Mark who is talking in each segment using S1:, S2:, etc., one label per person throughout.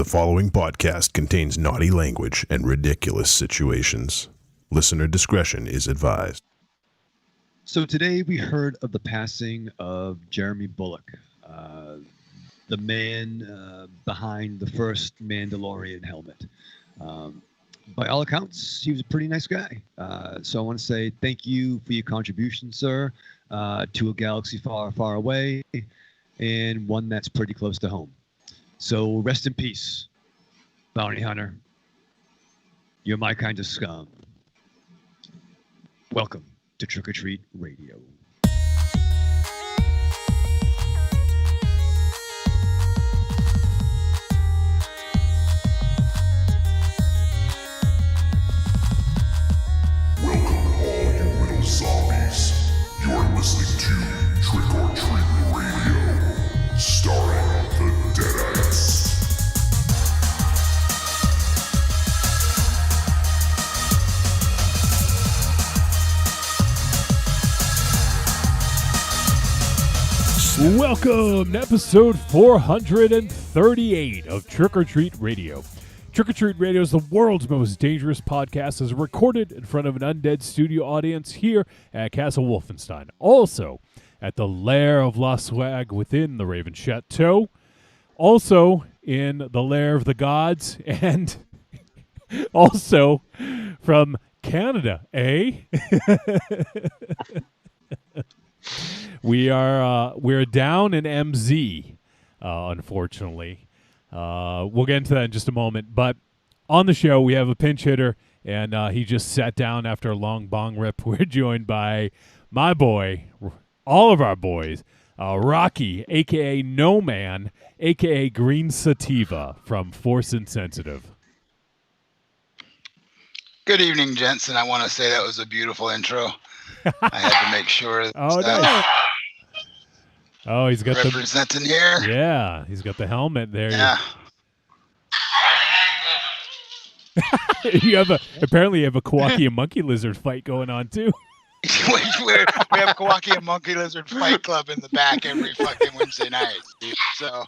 S1: The following podcast contains naughty language and ridiculous situations. Listener discretion is advised.
S2: So today we heard of the passing of Jeremy Bulloch, the man behind the first Mandalorian helmet. By all accounts, he was a pretty nice guy. So I want to say thank you for your contribution, sir, to a galaxy far, far away, and one that's pretty close to home. So rest in peace, bounty hunter. You're my kind of scum. Welcome to Trick or Treat Radio.
S3: Welcome all you little zombies. You're listening to Trick or Treat Radio, starring the Deadites.
S4: Welcome to episode 438 of Trick or Treat Radio. Trick or Treat Radio is the world's most dangerous podcast as recorded in front of an undead studio audience here at Castle Wolfenstein. Also at the Lair of La Swag within the Raven Chateau. Also in the Lair of the Gods and also from Canada, eh? We're down in MZ, unfortunately. We'll get into that in just a moment. But on the show, we have a pinch hitter, and he just sat down after a long bong rip. We're joined by my boy, all of our boys, Rocky, a.k.a. No Man, a.k.a. Green Sativa from Force Insensitive.
S5: Good evening, gents, and I want to say that was a beautiful intro. I had to make sure
S4: No. Oh, he's got
S5: representing here.
S4: Yeah, he's got the helmet there.
S5: Yeah.
S4: Apparently you have a Kawaki and Monkey Lizard fight going on too.
S5: we have a Kawaki and Monkey Lizard Fight Club in the back every fucking Wednesday night. Dude. So,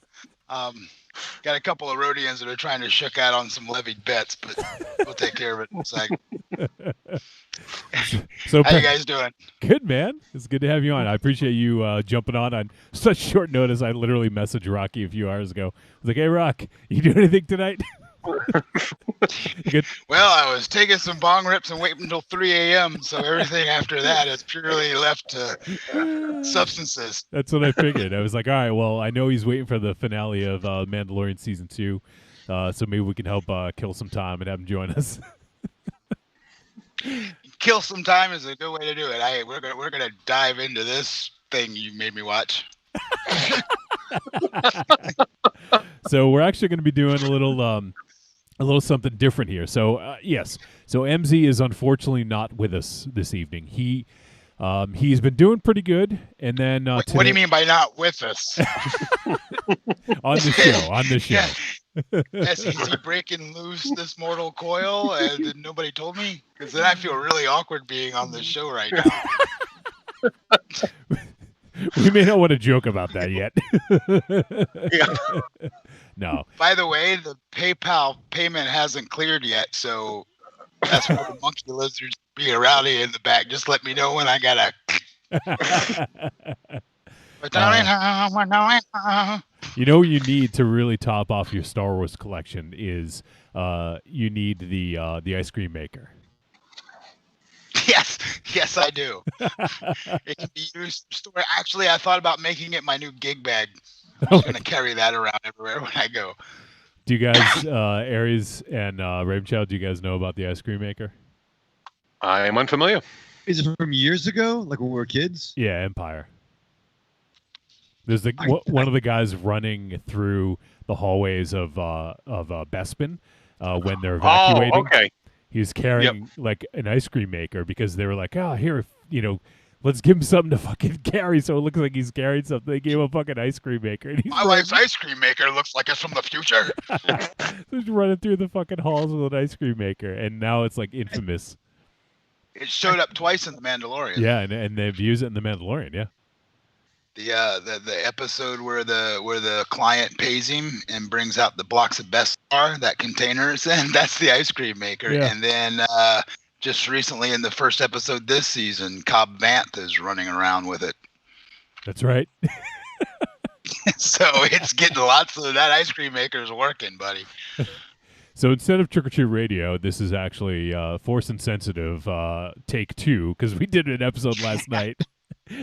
S5: got a couple of Rhodians that are trying to shook out on some levied bets, but we'll take care of it in a second.
S4: So
S5: how you guys doing?
S4: Good, man. It's good to have you on. I appreciate you jumping on such short notice. I literally messaged Rocky a few hours ago. I was like, "Hey, Rock, you do anything tonight?" Good.
S5: Well, I was taking some bong rips and waiting until 3 a.m., so everything after that is purely left to substances.
S4: That's what I figured. I was like, all right, well, I know he's waiting for the finale of Mandalorian Season 2, so maybe we can help kill some time and have him join us.
S5: Kill some time is a good way to do it. We're gonna dive into this thing you made me watch.
S4: So we're actually going to be doing a little something different here. So yes, so MZ is unfortunately not with us this evening. He's been doing pretty good, and then
S5: what do you mean by not with us?
S4: On the show.
S5: Is he breaking loose this mortal coil and nobody told me? Because then I feel really awkward being on this show right now.
S4: We may not want to joke about that yet.
S5: Yeah.
S4: No.
S5: By the way, the PayPal payment hasn't cleared yet, so that's why the monkey lizards being rowdy in the back. Just let me know when I gotta.
S4: You know what you need to really top off your Star Wars collection is you need the ice cream maker.
S5: Yes, I do. It can be used. Actually, I thought about making it my new gig bag. I'm just gonna carry that around everywhere when I go.
S4: Do you guys, Aries and Ravenchild, do you guys know about the ice cream maker?
S6: I am unfamiliar.
S2: Is it from years ago, like when we were kids?
S4: Yeah, Empire. There's one of the guys running through the hallways of Bespin when they're evacuating.
S6: Oh, okay.
S4: He's carrying like an ice cream maker because they were like, here, let's give him something to fucking carry. So it looks like he's carrying something. They gave him a fucking ice cream maker. And
S5: my wife's ice cream maker looks like it's from the future.
S4: He's running through the fucking halls with an ice cream maker, and now it's like infamous.
S5: It showed up twice in The Mandalorian.
S4: Yeah, and they've used it in The Mandalorian, yeah.
S5: The episode where the client pays him and brings out the blocks of Best Star, that containers, and that's the ice cream maker.
S4: Yeah.
S5: And then just recently in the first episode this season, Cobb Vanth is running around with it.
S4: That's right.
S5: So it's getting lots of that ice cream maker is working, buddy.
S4: So instead of Trick or Treat Radio, this is actually Force Insensitive Take 2, because we did an episode last night.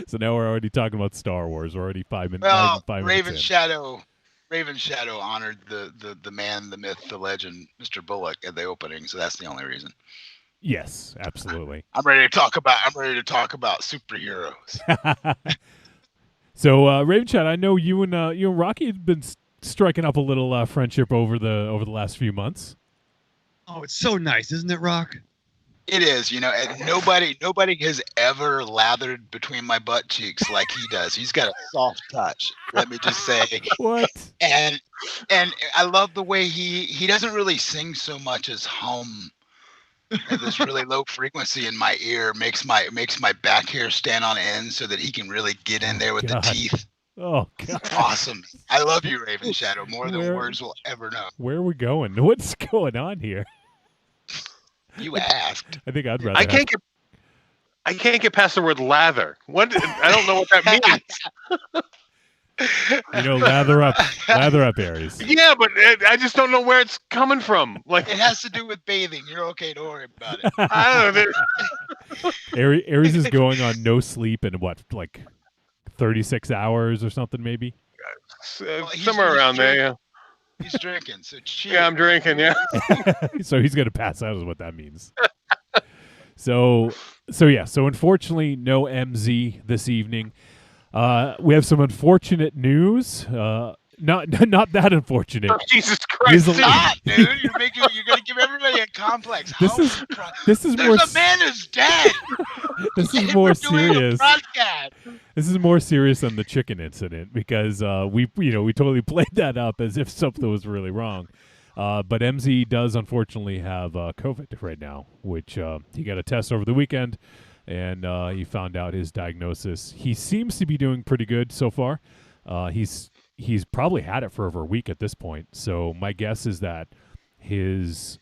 S4: So now we're already talking about Star Wars. We're already 5 minutes.
S5: Well,
S4: 5
S5: Raven
S4: minutes
S5: Shadow honored the man, the myth, the legend, Mr. Bullock at the opening, so that's the only reason.
S4: in. Yes, absolutely.
S5: I'm ready to talk about superheroes.
S4: So Raven Chat, I know you and Rocky have been striking up a little friendship over the last few months.
S2: Oh, it's so nice, isn't it, Rock?
S5: It is, and nobody has ever lathered between my butt cheeks like he does. He's got a soft touch. Let me just say.
S4: What?
S5: And I love the way he doesn't really sing so much as hum. This really low frequency in my ear makes my back hair stand on end so that he can really get in there with
S4: God.
S5: the teeth.
S4: Oh, God.
S5: It's awesome. I love you, Raven Shadow, more than words will ever know.
S4: Where are we going? What's going on here?
S5: You asked.
S4: I think I'd rather.
S6: I can't get past the word lather. What? I don't know what that means.
S4: Lather up, Aries.
S6: Yeah, but I just don't know where it's coming from. Like
S5: It has to do with bathing. You're okay. Don't worry about it.
S6: I don't know.
S4: Aries is going on no sleep in what, like 36 hours or something, maybe.
S6: Somewhere around there. Yeah.
S5: He's drinking, so cheers.
S6: Yeah, I'm drinking. Yeah.
S4: So he's gonna pass out, is what that means. So unfortunately, no MZ this evening. We have some unfortunate news. Not that unfortunate.
S6: Oh, Jesus
S4: He's
S6: Christ!
S4: a-
S5: Stop, dude. You're gonna give everybody a complex.
S4: This is-
S5: Holy Christ.
S4: This is
S5: There's
S4: more.
S5: a man who's dead.
S4: This is
S5: And
S4: more
S5: we're doing a
S4: serious.
S5: broadcast.
S4: This is more serious than the chicken incident because we totally played that up as if something was really wrong. But MZ does unfortunately have COVID right now, which he got a test over the weekend, and he found out his diagnosis. He seems to be doing pretty good so far. He's probably had it for over a week at this point. So my guess is that his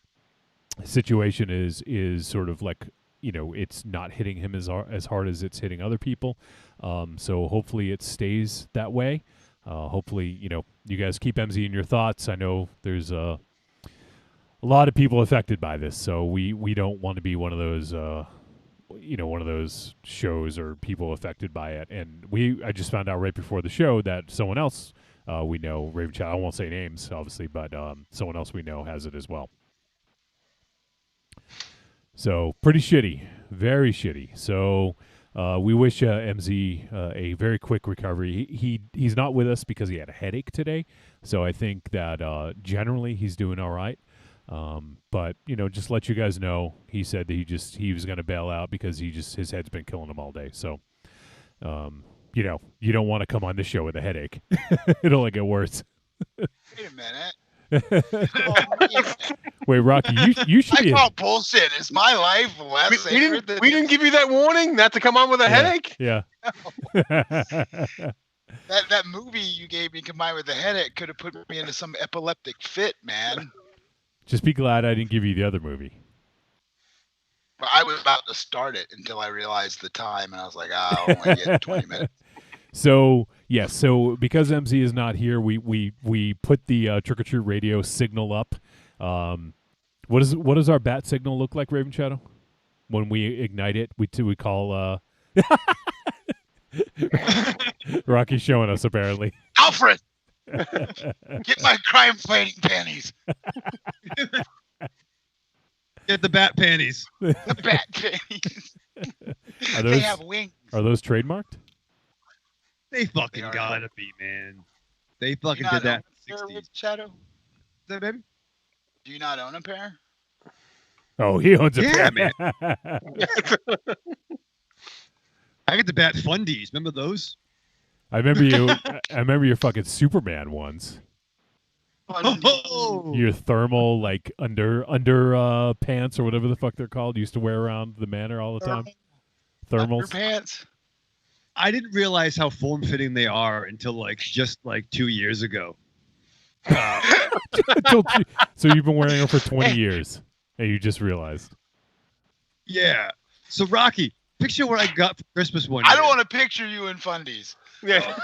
S4: situation is sort of like, it's not hitting him as hard as it's hitting other people. So hopefully it stays that way. Hopefully, you guys keep MZ in your thoughts. I know there's a lot of people affected by this, so we don't want to be one of those, one of those shows or people affected by it. And I just found out right before the show that someone else we know, Raven Chat, I won't say names, obviously, but someone else we know has it as well. So pretty shitty, very shitty. So we wish MZ a very quick recovery. He's not with us because he had a headache today. So I think that generally he's doing all right. But just let you guys know, he said that he was going to bail out because his head's been killing him all day. So you don't want to come on this show with a headache. It'll only get worse.
S5: Wait a minute.
S4: Wait, Rocky, you should be.
S5: I call bullshit. Is my life less
S6: We
S5: sacred than
S6: didn't give you that warning not to come on with a headache.
S4: Yeah.
S5: that movie you gave me combined with the headache could have put me into some epileptic fit, man.
S4: Just be glad I didn't give you the other movie.
S5: But I was about to start it until I realized the time, and I was like, I'll only get 20 minutes.
S4: So yes, so because MZ is not here, we put the Trick or Treat Radio signal up. What does our bat signal look like, Raven Shadow? When we ignite it, we call Rocky's showing us apparently.
S5: Alfred, get my crime fighting panties.
S2: Get the bat panties.
S5: The bat panties. They have wings.
S4: Are those trademarked?
S2: They fucking
S5: They are.
S2: gotta be, man. They fucking
S5: Do you
S2: did
S5: not
S2: that
S5: own a
S2: in
S5: pair
S2: the 60s.
S5: with Shadow?
S2: Is that, baby?
S5: Do you not own a pair?
S4: Oh, he owns a
S2: Yeah,
S4: pair.
S2: I get the bat fundies. Remember those?
S4: I remember your fucking Superman ones.
S2: Oh,
S4: Your thermal like under pants or whatever the fuck they're called. You used to wear around the manor all the time. Thermals.
S5: Underpants.
S2: I didn't realize how form-fitting they are until just 2 years ago.
S4: So you've been wearing them for 20 years, and you just realized.
S2: Yeah. So Rocky, picture what I got for Christmas one
S5: I
S2: year.
S5: don't want to picture you in fundies.
S6: Yeah.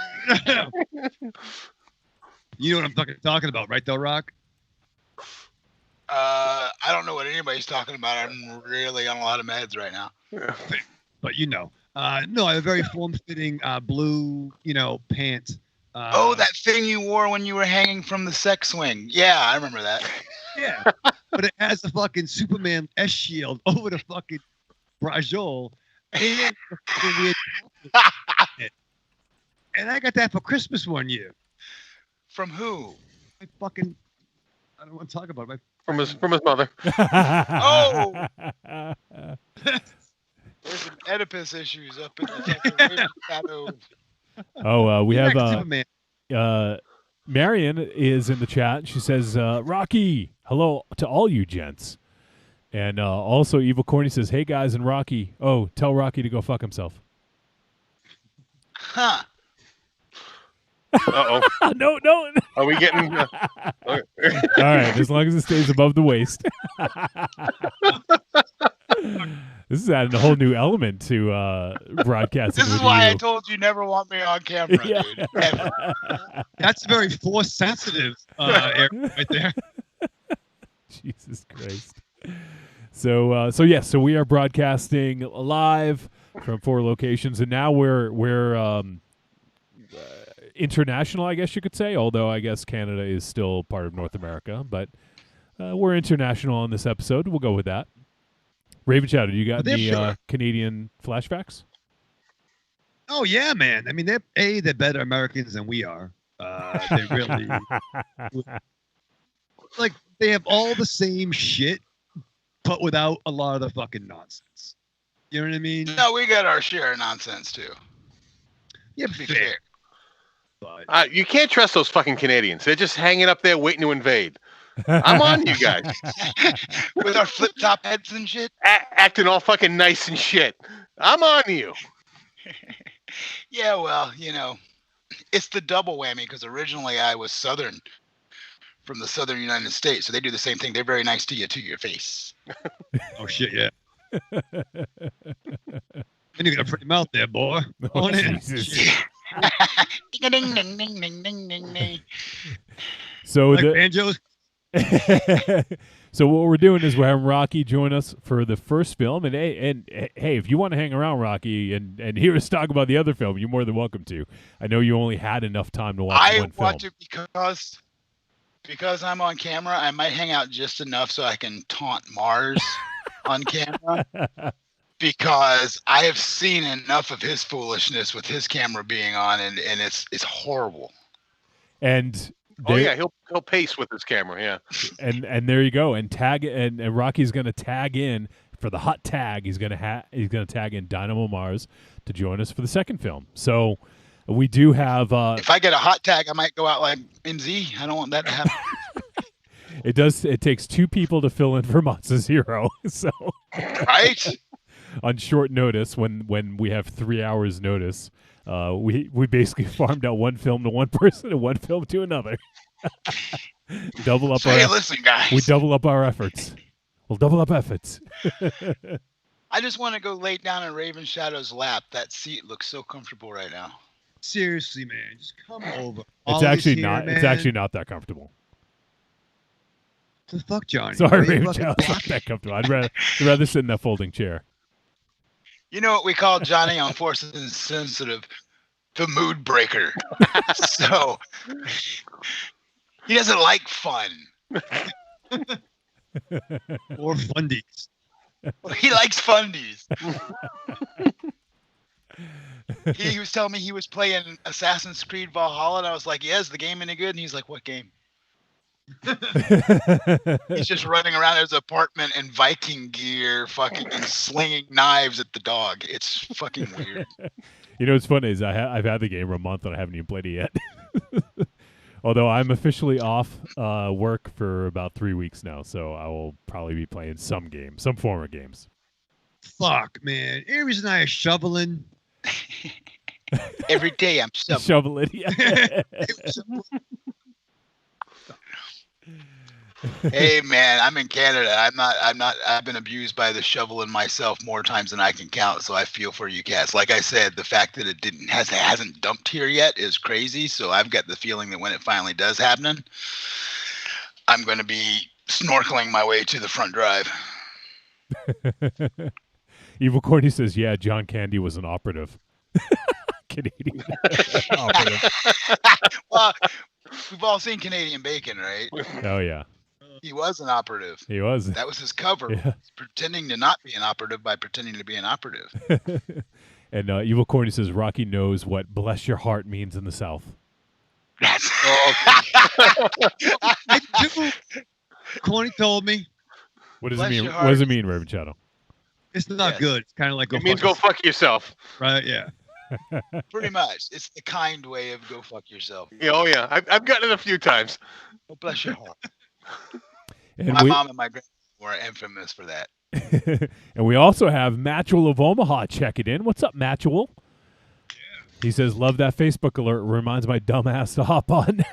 S2: You know what I'm fucking talking about, right though, Rock?
S5: I don't know what anybody's talking about. I'm really on a lot of meds right now.
S2: But you know. No, I have a very form-fitting blue, pant.
S5: That thing you wore when you were hanging from the sex swing. Yeah, I remember that.
S2: Yeah. But it has a fucking Superman S shield over the fucking brajol. And the fucking weird and I got that for Christmas one year.
S5: From who?
S2: I don't want to talk about it.
S6: From his mother.
S5: Oh! There's some Oedipus issues up in the fucking shadow.
S4: Oh, we have
S2: Superman.
S4: Marion is in the chat. She says, Rocky, hello to all you gents. And also Evil Corny says, hey guys, and Rocky. Oh, tell Rocky to go fuck himself.
S5: Huh.
S6: Uh-oh.
S4: No.
S6: Are we getting...
S4: All right, as long as it stays above the waist. This is adding a whole new element to broadcasting.
S5: This is
S4: with
S5: why
S4: you.
S5: I told you never want me on camera,
S4: Yeah.
S5: dude. Ever.
S2: That's very force sensitive area right there.
S4: Jesus Christ. So we are broadcasting live from 4 locations, and now we're international, I guess you could say. Although I guess Canada is still part of North America, but we're international on this episode. We'll go with that. Raven Shadow, you got the Canadian flashbacks?
S2: Oh yeah, man. I mean, they're better Americans than we are. They really they have all the same shit, but without a lot of the fucking nonsense. You know what I mean?
S5: No, we got our share of nonsense too.
S2: Yeah,
S5: To be fair.
S2: But
S6: You can't trust those fucking Canadians. They're just hanging up there waiting to invade. I'm on you guys.
S5: With our flip top heads and shit.
S6: Acting all fucking nice and shit. I'm on you.
S5: Yeah, well, it's the double whammy because originally I was Southern from the Southern United States. So they do the same thing. They're very nice to your face.
S2: oh shit, yeah. And you got a pretty mouth there, boy.
S4: Oh,
S2: On in.
S4: Jesus.
S5: Ding, ding, ding, ding, ding, ding, ding, ding.
S4: So
S2: Like banjos.
S4: So what we're doing is we're having Rocky join us for the first film, and hey, if you want to hang around, Rocky, and hear us talk about the other film, you're more than welcome to. I know you only had enough time to watch one film.
S5: I want to because I'm on camera. I might hang out just enough so I can taunt Mars on camera. Because I have seen enough of his foolishness with his camera being on, and it's horrible.
S4: And
S6: he'll pace with his camera. Yeah,
S4: and there you go. And tag and Rocky's going to tag in for the hot tag. He's going to tag in Dynamo Mars to join us for the second film. So we do have.
S5: If I get a hot tag, I might go out like MZ. I don't want that to happen.
S4: It takes 2 people to fill in for Matza Zero. So
S5: Right.
S4: On short notice, when we have 3 hours notice, we basically farmed out one film to one person and one film to another. Double up
S5: Hey, listen, guys.
S4: We double up our efforts. We'll double up efforts.
S5: I just want to go lay down in Raven Shadow's lap. That seat looks so comfortable right now.
S2: Seriously, man, just come over.
S4: It's actually not. It's actually not that comfortable.
S2: The fuck, Johnny?
S4: Sorry,
S2: Are you
S4: Raven
S2: fucking
S4: Shadow. It's not that comfortable. I'd rather sit in that folding chair.
S5: You know what we call Johnny on Force Insensitive? The mood breaker. So he doesn't like fun.
S2: Or fundies.
S5: He likes fundies. He was telling me he was playing Assassin's Creed Valhalla, and I was like, yeah, is the game any good? And he's like, what game? He's just running around his apartment in Viking gear, fucking and slinging knives at the dog. It's fucking weird.
S4: You know what's funny is I've had the game for a month and I haven't even played it yet. Although I'm officially off work for about 3 weeks now, so I will probably be playing some form of games.
S2: Fuck, man. Aries and I are shoveling.
S5: Every day I'm shoveling.
S4: Shovel it. Yeah.
S5: Hey man, I'm in Canada. I've been abused by the shoveling myself more times than I can count, so I feel for you cats. Like I said, the fact that it hasn't dumped here yet is crazy, so I've got the feeling that when it finally does happen, I'm going to be snorkeling my way to the front drive.
S4: Evil Courtney says, yeah, John Candy was an operative. Canadian operative.
S5: Well, we've all seen Canadian Bacon, right?
S4: Oh, yeah.
S5: He was an operative.
S4: He was.
S5: That was his cover.
S4: Yeah.
S5: Pretending to not be an operative by pretending to be an operative.
S4: And Evil Courtney says, Rocky knows what bless your heart means in the South.
S5: That's
S2: I do. Corny told me
S4: What does
S5: Bless
S4: it mean?
S5: your
S4: What does it
S5: heart.
S4: mean, Raven Shadow?
S2: it's not
S5: Yes.
S2: good. It's kind of like
S6: It means go fuck yourself.
S2: right. Yeah.
S5: pretty much. It's the kind way of go fuck yourself.
S6: Yeah, oh yeah, I've gotten it a few times.
S5: Oh, bless your heart.
S4: And
S5: My
S4: we,
S5: mom and my grandma were infamous for that.
S4: and we also have Matchel of Omaha checking in. What's up, Matchel? He says, love that Facebook alert. Reminds my dumb ass to hop on.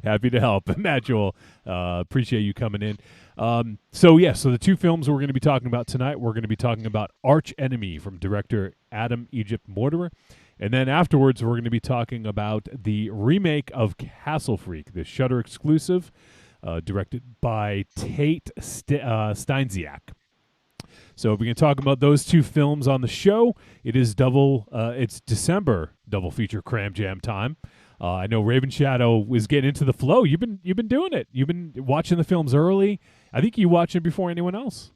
S4: Happy to help. Matchel, appreciate you coming in. So the two films we're going to be talking about tonight, we're going to be talking about Archenemy from director Adam Egypt Mortimer. And then afterwards, we're going to be talking about the remake of Castle Freak, the Shudder exclusive, directed by Tate Steinziak. So we can talk about those two films on the show. It is it's December double feature cram jam time. I know Raven Shadow was getting into the flow. You've been doing it. You've been watching the films early. I think you watched it before anyone else.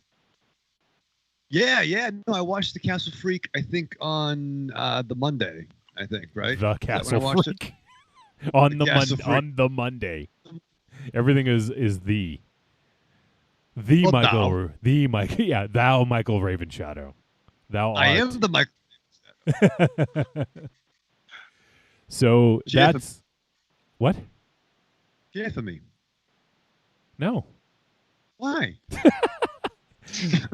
S2: Yeah. No, I watched the Castle Freak. I think on the Monday. I think right.
S4: The
S2: Is that when I
S4: Castle
S2: watched it?
S4: Freak on
S2: The Castle Freak.
S4: on the Monday. Everything is the
S2: Well,
S4: Michael, the Mike, yeah, thou Michael Raven Shadow. Thou
S2: I
S4: art.
S2: am the Mike.
S4: So
S2: Jeff-
S4: that's what?
S2: Yeah, for me.
S4: No.
S2: Why?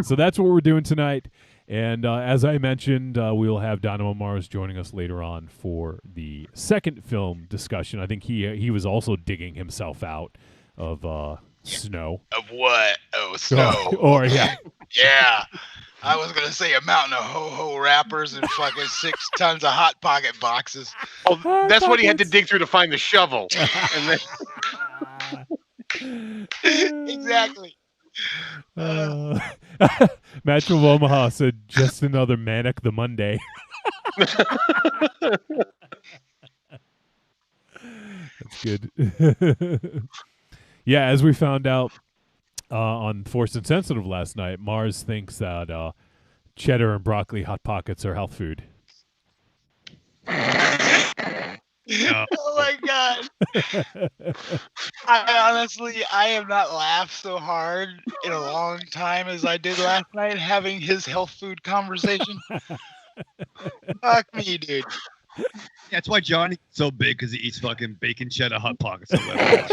S4: So that's what we're doing tonight. And as I mentioned, we'll have Dynamo Mars joining us later on for the second film discussion. I think he was also digging himself out of snow.
S5: Of what? Oh, snow.
S4: Or yeah.
S5: Yeah. I was going to say a mountain of ho-ho wrappers and fucking 6 tons of Hot Pocket boxes.
S6: Oh, that's what he had to dig through to find the shovel. And then,
S5: Exactly.
S4: Match of Omaha said, just another Manic the Monday. That's good. Yeah, as we found out on Forced Insensitive last night, Mars thinks that cheddar and broccoli Hot Pockets are health food.
S5: Oh my god. I have not laughed so hard in a long time as I did last night having his health food conversation. Fuck me, dude.
S2: Yeah, that's why Johnny's so big, because he eats fucking bacon cheddar Hot Pockets. Or whatever.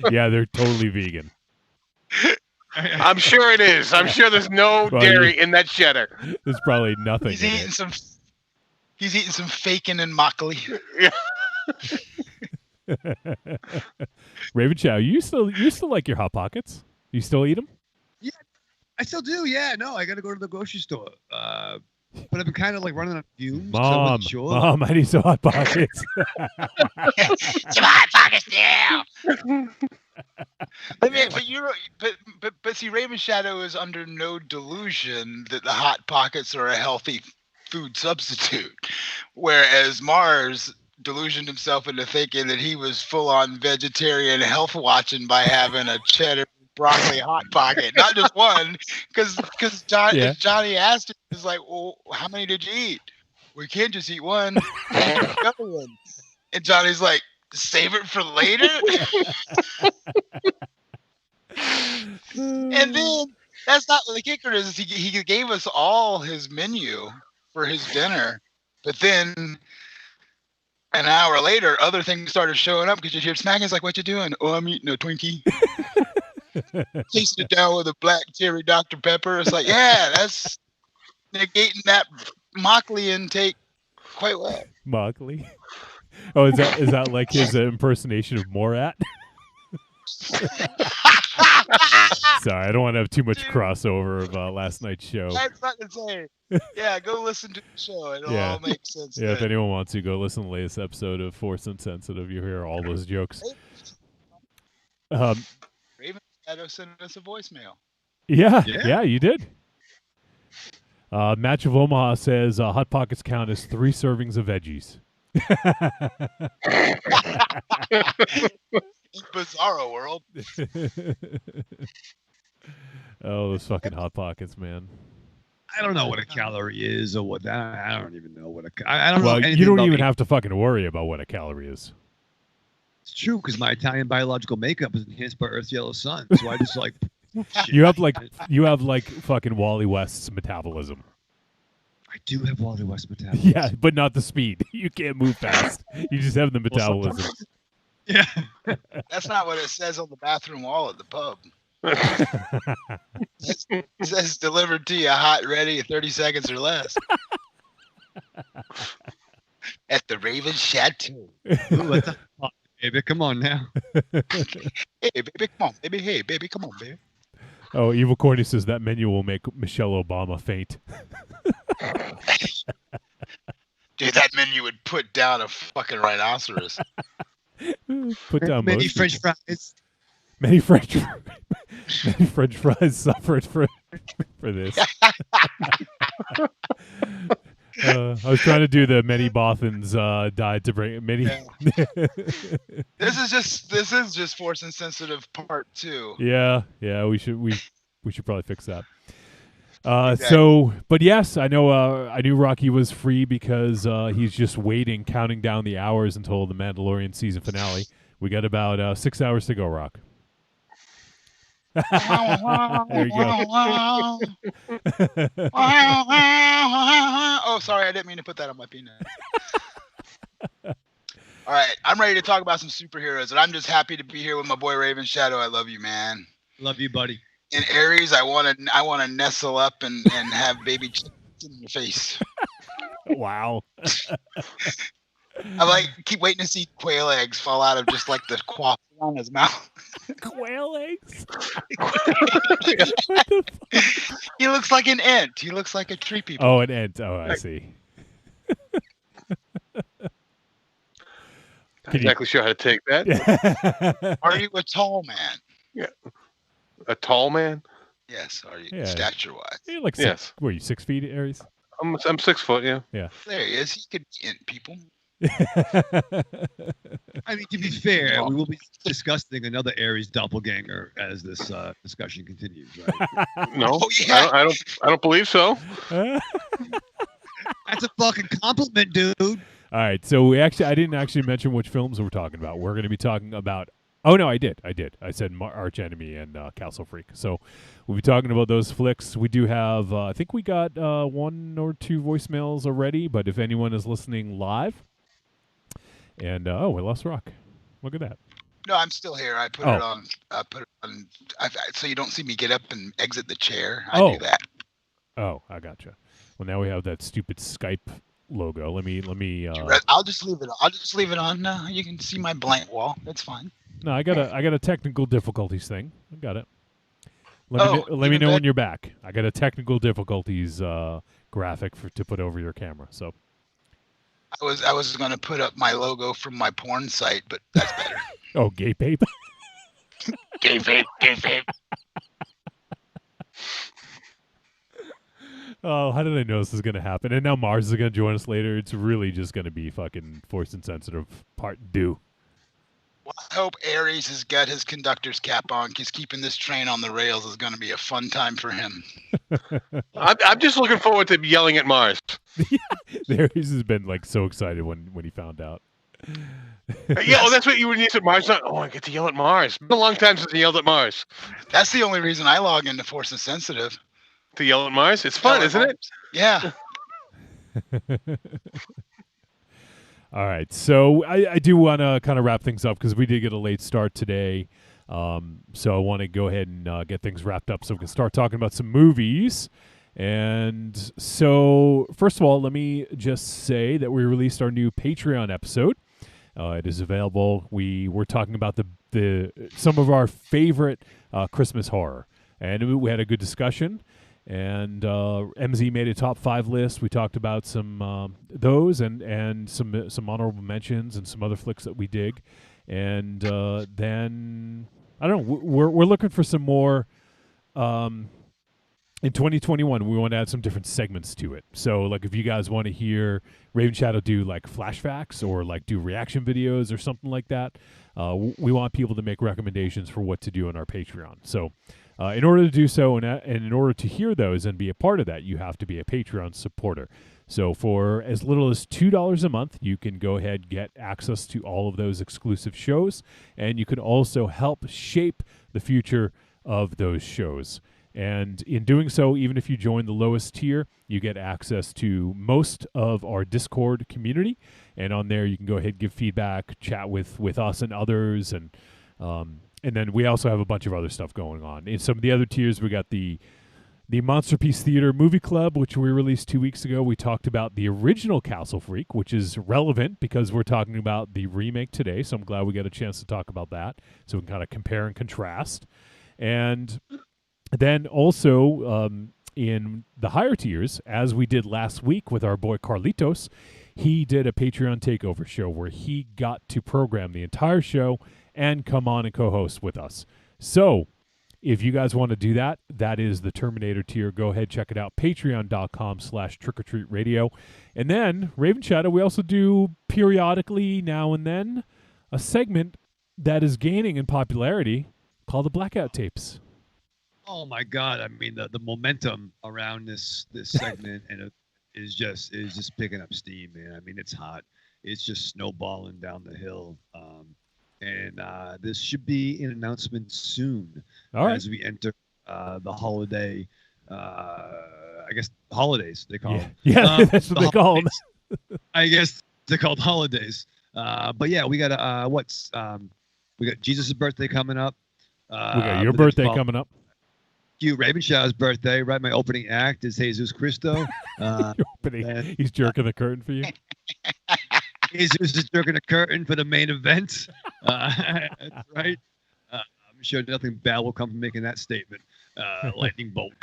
S4: Yeah, they're totally vegan.
S6: I'm sure it is. I'm sure there's no
S4: Well,
S6: dairy in that cheddar.
S4: There's probably nothing
S5: He's
S4: in
S5: eating
S4: it.
S5: He's eating some bacon and broccoli.
S4: Raven Chow, you still like your Hot Pockets? You still eat them?
S2: I still do. Yeah, no, I got to go to the grocery store. But I've been kind of like running on fumes. so I
S4: Mom,
S2: wasn't sure.
S4: Mom, I need some Hot Pockets.
S5: Some Hot Pockets now. I mean, but see, Raven Shadow is under no delusion that the Hot Pockets are a healthy food substitute, whereas Mars delusioned himself into thinking that he was full-on vegetarian health watching by having a cheddar broccoli Hot Pocket, not just one, because Johnny asked him, he's like, well, how many did you eat? We can't just eat one. The other one. And Johnny's like, save it for later. And then that's not the kicker is he gave us all his menu for his dinner, but then an hour later other things started showing up because you hear smacking. It's like, what you doing? Oh, I'm eating a Twinkie. Chasing it down with a black cherry Dr. Pepper. It's like, yeah, that's negating that Mockleyan take quite well.
S4: Mockley. Oh, is that like his impersonation of Morat? Sorry, I don't want to have too much
S5: Dude.
S4: crossover of last night's show.
S5: I was about to say, yeah, go listen to the show. It'll
S4: Yeah.
S5: all make sense.
S4: Yeah, if
S5: then.
S4: anyone wants to, go listen to the latest episode of Force Insensitive. You'll hear all those jokes.
S5: Raven Shadow sent us a voicemail.
S4: Yeah, you did. Match of Omaha says Hot Pockets count as 3 servings of veggies.
S5: In Bizarro World.
S4: Oh, those fucking Hot Pockets, man.
S2: I don't know what a calorie is or what that. I don't even know what a. I don't know.
S4: Well,
S2: anything
S4: you don't
S2: about
S4: even
S2: me.
S4: have to fucking worry about what a calorie is.
S2: It's true because my Italian biological makeup is enhanced by Earth's yellow sun, so I just like. shit.
S4: You have like fucking Wally West's metabolism.
S2: I do have Wally West metabolism.
S4: Yeah, but not the speed. You can't move fast. You just have the metabolism.
S2: Yeah.
S5: That's not what it says on the bathroom wall at the pub. It says delivered to you hot, ready in 30 seconds or less. At the Raven Chateau.
S2: Ooh, what the fuck, baby? Come on now.
S5: Hey, baby, come on, baby. Hey, baby, come on, baby.
S4: Oh, Evil Corny says that menu will make Michelle Obama faint.
S5: Dude, that menu would put down a fucking rhinoceros.
S4: Put down
S2: Many
S4: most
S2: French fries.
S4: many French fries suffered for this. I was trying to do the many Bothans died to bring many.
S5: Yeah. This is just Force Insensitive Part 2.
S4: Yeah, we should probably fix that.
S5: Exactly.
S4: So, but yes, I know. I knew Rocky was free because he's just waiting, counting down the hours until the Mandalorian season finale. We got about 6 hours to go, Rock. There you go.
S5: Oh, sorry, I didn't mean to put that on my peanut. All right, I'm ready to talk about some superheroes, and I'm just happy to be here with my boy Raven Shadow. I love you, man.
S2: Love you, buddy.
S5: In Aries, I want to nestle up and have baby chickens in your face.
S4: Wow.
S5: I keep waiting to see quail eggs fall out of just like the quaff on his mouth.
S4: Quail eggs.
S5: He looks like an ant. He looks like a tree people.
S4: Oh, an ant. Oh, I see.
S6: Not exactly sure how to take that.
S5: Are you a tall man?
S6: Yeah. A tall man?
S5: Yes. Are you
S4: Yeah.
S5: stature-wise?
S4: You're like
S6: Yes.
S4: Were you 6 feet, Aries?
S6: I'm 6 foot, yeah.
S5: There he is. He could int people.
S2: I mean, to be fair, we will be discussing another Aries doppelganger as this discussion continues. Right?
S6: No,
S5: Oh, yeah.
S6: I don't believe so.
S2: That's a fucking compliment, dude.
S4: All right, so I didn't actually mention which films we're talking about. We're going to be talking about. Oh no, I did. I said Archenemy and Castle Freak. So we'll be talking about those flicks. We do have. I think we got 1 or 2 voicemails already. But if anyone is listening live, and we lost Rock. Look at that.
S5: No, I'm still here. I put it on. So you don't see me get up and exit the chair. I do that.
S4: Oh, I gotcha. Well, now we have that stupid Skype logo. Let me.
S5: I'll just leave it. I'll just leave it on. You can see my blank wall. That's fine.
S4: No, I got a technical difficulties thing. I got it. Let me
S5: even
S4: know when
S5: better.
S4: you're back. I got a technical difficulties graphic to put over your camera. So
S5: I was going to put up my logo from my porn site, but that's better.
S4: oh, gay babe.
S5: Gay vape.
S4: Oh, how did I know this was gonna happen? And now Mars is gonna join us later. It's really just gonna be fucking Force Insensitive Part 2.
S5: Well, I hope Aries has got his conductor's cap on, because keeping this train on the rails is going to be a fun time for him.
S6: I'm just looking forward to yelling at Mars.
S4: Aries has been like so excited when he found out.
S6: Yeah, that's what you would use at Mars. Oh, I get to yell at Mars. It's been a long time since I yelled at Mars.
S5: That's the only reason I log into Force Insensitive.
S6: To yell at Mars? It's fun, isn't it?
S5: Yeah.
S4: All right, so I do want to kind of wrap things up because we did get a late start today. So I want to go ahead and get things wrapped up so we can start talking about some movies. And so, first of all, let me just say that we released our new Patreon episode. It is available. We're talking about the some of our favorite Christmas horror, and we had a good discussion. And MZ made a top 5 list. We talked about some those and some honorable mentions and some other flicks that we dig. And then I don't know. We're looking for some more. In 2021, we want to add some different segments to it. So, like, if you guys want to hear Raven Shadow do, like, flashbacks or, like, do reaction videos or something like that, we want people to make recommendations for what to do on our Patreon. So, in order to do so and in order to hear those and be a part of that, you have to be a Patreon supporter. So, for as little as $2 a month, you can go ahead and get access to all of those exclusive shows, and you can also help shape the future of those shows. And in doing so, even if you join the lowest tier, you get access to most of our Discord community. And on there, you can go ahead and give feedback, chat with us and others. And then we also have a bunch of other stuff going on. In some of the other tiers, we got the Monster Piece Theater Movie Club, which we released 2 weeks ago. We talked about the original Castle Freak, which is relevant because we're talking about the remake today. So I'm glad we got a chance to talk about that. So we can kind of compare and contrast. And then also in the higher tiers, as we did last week with our boy Carlitos, he did a Patreon takeover show where he got to program the entire show and come on and co-host with us. So if you guys want to do that, that is the Terminator tier. Go ahead, check it out, patreon.com/trickortreatradio. And then, Raven Shadow, we also do periodically now and then a segment that is gaining in popularity called the Blackout Tapes.
S2: Oh my God! I mean, the momentum around this segment and it is just picking up steam, man. I mean, it's hot. It's just snowballing down the hill. And this should be an announcement soon as we enter the holiday. I guess holidays they call them.
S4: Yeah, that's what they call them.
S2: I guess they're called holidays. But yeah, we got we got Jesus' birthday coming up.
S4: We got your birthday coming up.
S2: You, Raven Shaw's birthday, right? My opening act is Jesus Cristo.
S4: He's jerking the curtain for you.
S2: Jesus is jerking the curtain for the main event. That's right. I'm sure nothing bad will come from making that statement. Lightning bolt.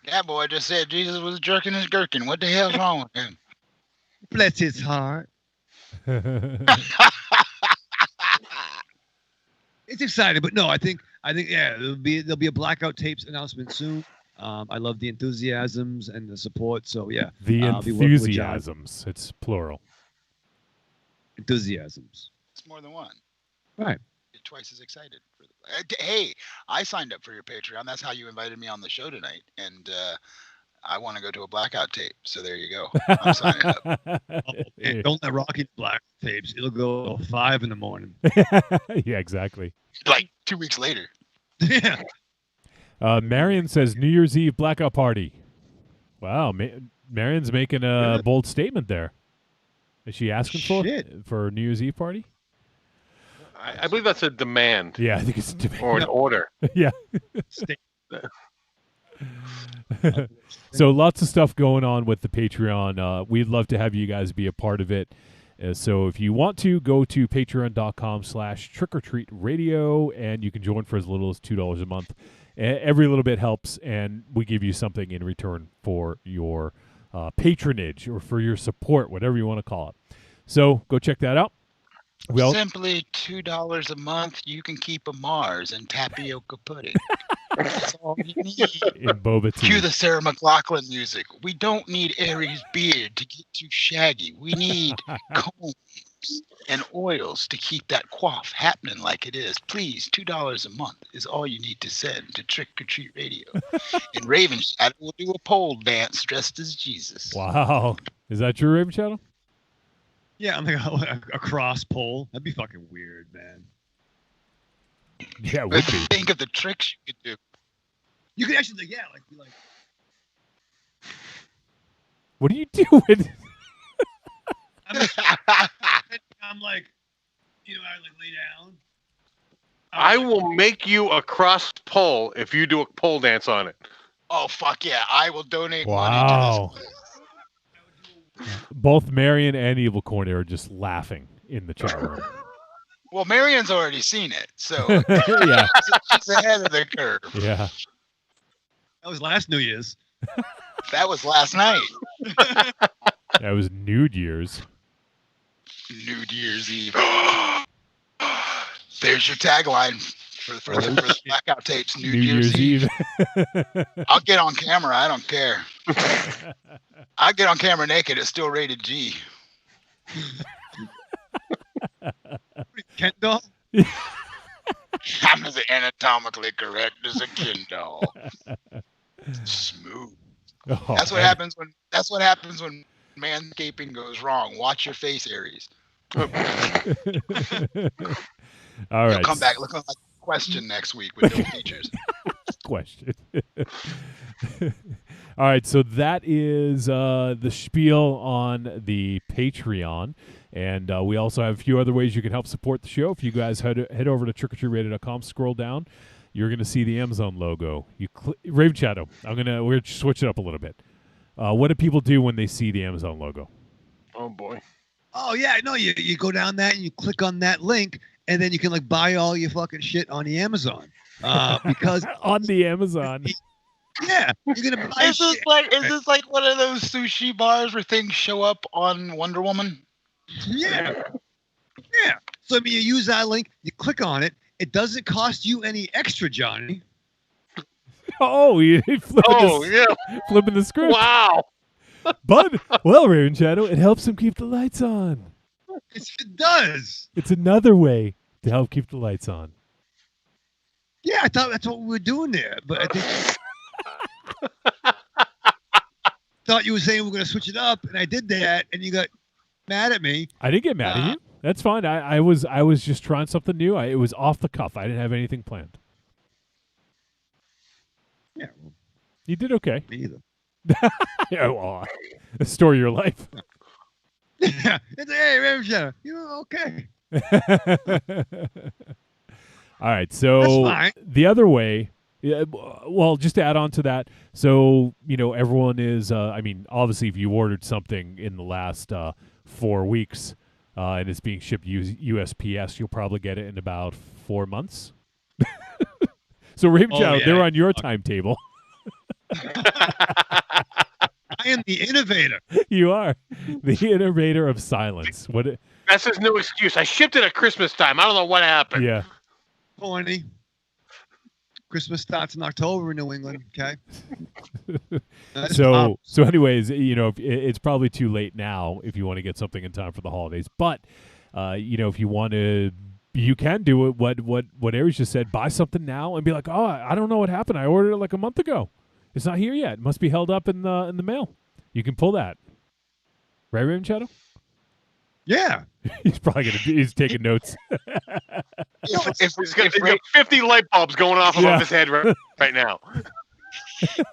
S5: That boy just said Jesus was jerking his gherkin. What the hell's wrong with him?
S2: Bless his heart. It's exciting, but no, I think yeah, there'll be a Blackout Tapes announcement soon. I love the enthusiasms and the support. So yeah,
S4: the enthusiasms. It's plural.
S2: Enthusiasms.
S5: It's more than one.
S2: Right.
S5: You're twice as excited. Hey, I signed up for your Patreon. That's how you invited me on the show tonight, and I want to go to a Blackout Tape. So there you go. I'm signing up.
S2: Don't let Rocky Black Tapes. It'll go till 5 in the morning.
S4: Yeah, exactly.
S5: Like 2 weeks later.
S2: Yeah.
S4: Marion says New Year's Eve blackout party. Wow, Marion's making a bold statement there. Is she asking for a New Year's Eve party?
S6: I believe that's a demand.
S4: Yeah, I think it's a demand.
S6: Or an order.
S4: Yeah. So lots of stuff going on with the Patreon. We'd love to have you guys be a part of it. So if you want to, go to patreon.com/trickortreatradio, and you can join for as little as $2 a month. Every little bit helps, and we give you something in return for your patronage or for your support, whatever you want to call it. So go check that out.
S5: Simply $2 a month, you can keep a Mars and tapioca pudding. That's all you need.
S4: In boba tea.
S5: Cue the Sarah McLachlan music. We don't need Aries' beard to get too shaggy. We need combs and oils to keep that coif happening like it is. Please, $2 a month is all you need to send to Trick or Treat Radio. And Raven Shadow will do a pole dance dressed as Jesus.
S4: Wow. Is that true, Raven Shadow?
S2: Yeah, I'm like a cross pole. That'd be fucking weird, man.
S4: Yeah, it would be.
S5: Think of the tricks you could do.
S2: You could actually, be like.
S4: What are you doing?
S2: I'm like, I lay down.
S6: I will make you a cross pole if you do a pole dance on it.
S5: Oh fuck yeah! I will donate money
S4: Wow.
S5: to this.
S4: Both Marion and Evil Corny are just laughing in the chat room.
S5: Well, Marion's already seen it, so
S4: Yeah.
S5: she's ahead of the curve.
S4: Yeah.
S2: That was last New Year's.
S5: That was last night.
S4: That was Nude Year's.
S5: New Year's Eve. There's your tagline for the blackout tapes. New Year's Eve. I'll get on camera. I don't care. I'll get on camera naked. It's still rated G.
S2: Ken doll?
S5: I'm as anatomically correct as a Ken doll. Smooth.
S4: Oh,
S5: That's what happens when. That's what happens when manscaping goes wrong. Watch your face, Aries.
S4: All
S5: You'll
S4: right.
S5: come back looking like a question next week with no features.
S4: Question. All right, so that is the spiel on the Patreon, and we also have a few other ways you can help support the show. If you guys head over to trickortreatradio.com, scroll down, you're going to see the Amazon logo. Raven Shadow. We're going to switch it up a little bit. What do people do when they see the Amazon logo?
S6: Oh boy.
S2: Oh yeah, no, you go down that and you click on that link, and then you can like buy all your fucking shit on the Amazon. Because
S4: on the Amazon.
S2: yeah, you're gonna buy
S5: Is this
S2: shit.
S5: like one of those sushi bars where things show up on Wonder Woman?
S2: Yeah. Yeah. So I mean, you use that link, you click on it. It doesn't cost you any extra, Johnny.
S4: Oh, you
S6: Yeah.
S4: flipping the script.
S6: Wow.
S4: But, well, Raven Shadow, it helps them keep the lights on.
S2: It does.
S4: It's another way to help keep the lights on.
S2: Yeah, I thought that's what we were doing there, but I think thought you were saying we're gonna switch it up, and I did that, and you got mad at me.
S4: I didn't get mad at you. That's fine. I was just trying something new. It was off the cuff. I didn't have anything planned.
S2: Yeah,
S4: You did okay.
S2: me either.
S4: Yeah, well, story of your life.
S2: Yeah, it's hey, Raven Shadow. You know, okay.
S4: All right.
S2: That's
S4: So
S2: fine.
S4: the other way, well, just to add on to that. So, everyone is, obviously if you ordered something in the last 4 weeks and it's being shipped USPS, you'll probably get it in about 4 months. So Raven Shadow,
S2: yeah.
S4: they're on your timetable.
S2: I am the innovator.
S4: You are the innovator of silence.
S6: That's his new excuse. I shipped it at Christmas time. I don't know what happened.
S4: Yeah.
S2: Corny. Christmas starts in October in New England. Okay.
S4: So anyways, it's probably too late now if you want to get something in time for the holidays. But if you want to, you can do it. What Aries just said: buy something now and be like, oh, I don't know what happened. I ordered it like a month ago. It's not here yet. It must be held up in the mail. You can pull that. Right, Raven Shadow?
S2: yeah.
S4: He's probably he's taking notes.
S6: He's got 50 light bulbs going off above his head right now.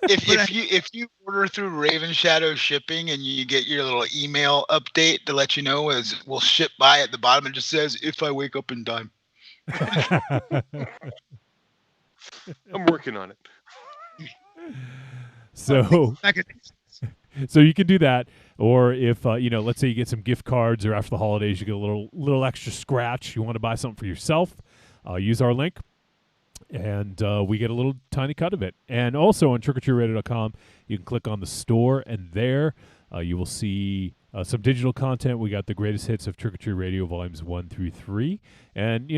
S5: If you order through Raven Shadow shipping and you get your little email update to let you know as we'll ship by at the bottom, it just says if I wake up in time.
S6: I'm working on it.
S4: So you can do that, or if let's say you get some gift cards, or after the holidays you get a little extra scratch. You want to buy something for yourself? Use our link, and we get a little tiny cut of it. And also on trickortreatradio.com, you can click on the store, and there you will see some digital content. We got the greatest hits of Trick or Treat Radio volumes 1 through 3, and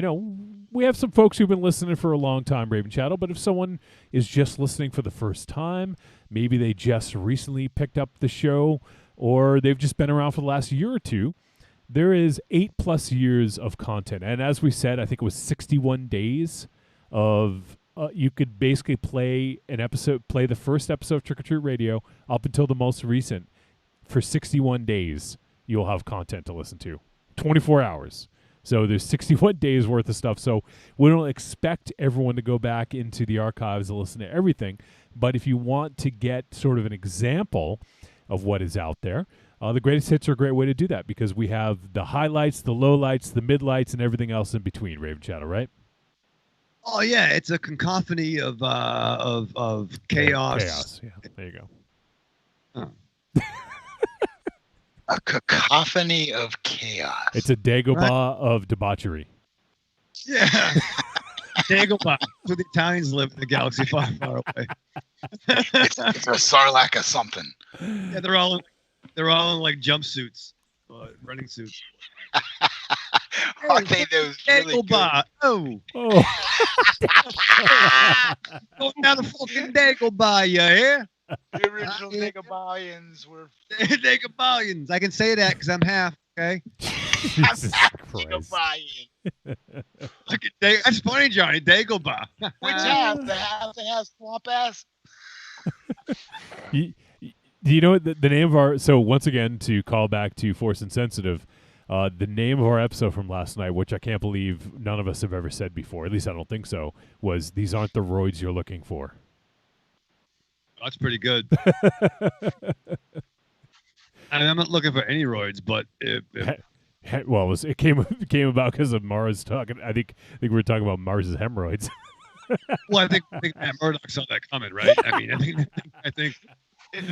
S4: we have some folks who've been listening for a long time, Raven Shadow. But if someone is just listening for the first time, maybe they just recently picked up the show, or they've just been around for the last year or two, there is 8+ years of content. And as we said, I think it was 61 days of you could basically play the first episode of Trick or Treat Radio up until the most recent. For 61 days, you'll have content to listen to. 24 hours. So there's 61 days worth of stuff. So we don't expect everyone to go back into the archives and listen to everything. But if you want to get sort of an example of what is out there, the greatest hits are a great way to do that, because we have the highlights, the lowlights, the midlights, and everything else in between, Raven Shadow, right?
S2: Oh yeah, it's a cacophony of chaos.
S4: Chaos. Yeah, there you go.
S5: A cacophony of chaos.
S4: It's a Dagobah of debauchery.
S2: Yeah. Dagobah. So the Italians live in the galaxy far, far away.
S5: It's a sarlacc of something.
S2: Yeah, they're all in like jumpsuits, running suits.
S5: Are they those really good?
S2: Dagobah. Oh. Going down the fucking Dagobah, you hear?
S5: The original Dagobahians were
S2: Dagobahians. I can say that because I'm half, okay?
S4: Jesus Christ.
S5: Dagobahian.
S2: Look at that's funny, Johnny. Dagobah.
S5: Which half? The half that has swamp ass?
S4: Do you know what the name of our... So once again, to call back to Force Insensitive, the name of our episode from last night, which I can't believe none of us have ever said before, at least I don't think so, was These Aren't the Roids You're Looking For.
S2: That's pretty good. I mean, I'm not looking for any roids, but
S4: well, it came about because of Mars talking. I think we were talking about Mars's hemorrhoids.
S2: well, I think Matt Murdock saw that coming, right? I mean, I think.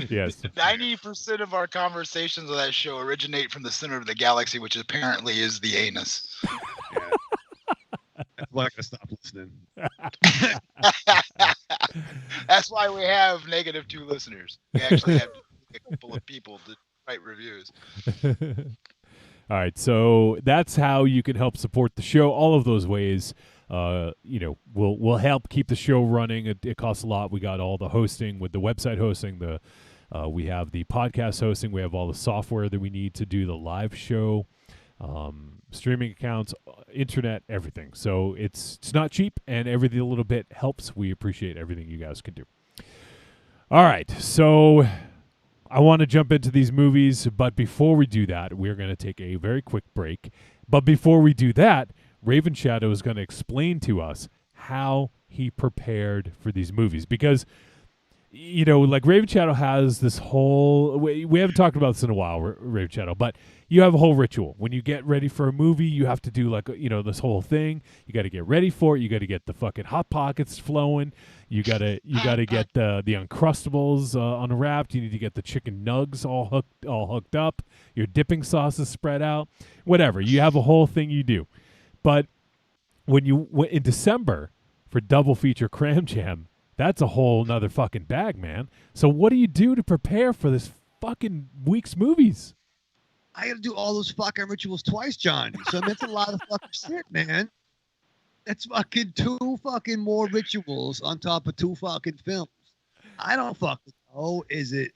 S4: Yes.
S5: 90% of our conversations on that show originate from the center of the galaxy, which apparently is the anus.
S2: Yeah. Well, I gotta stop listening.
S5: That's why we have -2 listeners. We actually have a couple of people to write reviews.
S4: All right, so that's how you can help support the show. All of those ways, will help keep the show running. It costs a lot. We got all the hosting with the website hosting. We have the podcast hosting. We have all the software that we need to do the live show. Streaming accounts, internet, everything. So it's not cheap, and every little bit helps. We appreciate everything you guys can do. All right, so I want to jump into these movies, but before we do that, we're going to take a very quick break. But before we do that, Raven Shadow is going to explain to us how he prepared for these movies, because like Raven Shadow has this whole... We haven't talked about this in a while, Raven Shadow, but you have a whole ritual. When you get ready for a movie, you have to do this whole thing. You got to get ready for it. You got to get the fucking Hot Pockets flowing. You got to get the Uncrustables unwrapped. You need to get the chicken nugs all hooked up. Your dipping sauce is spread out. Whatever. You have a whole thing you do. But when you in December for Double Feature Cram Jam, that's a whole nother fucking bag, man. So what do you do to prepare for this fucking week's movies?
S2: I got to do all those fucking rituals twice, Johnny. So that's a lot of fucking shit, man. That's fucking 2 fucking more rituals on top of 2 fucking films. I don't fucking know. Is it,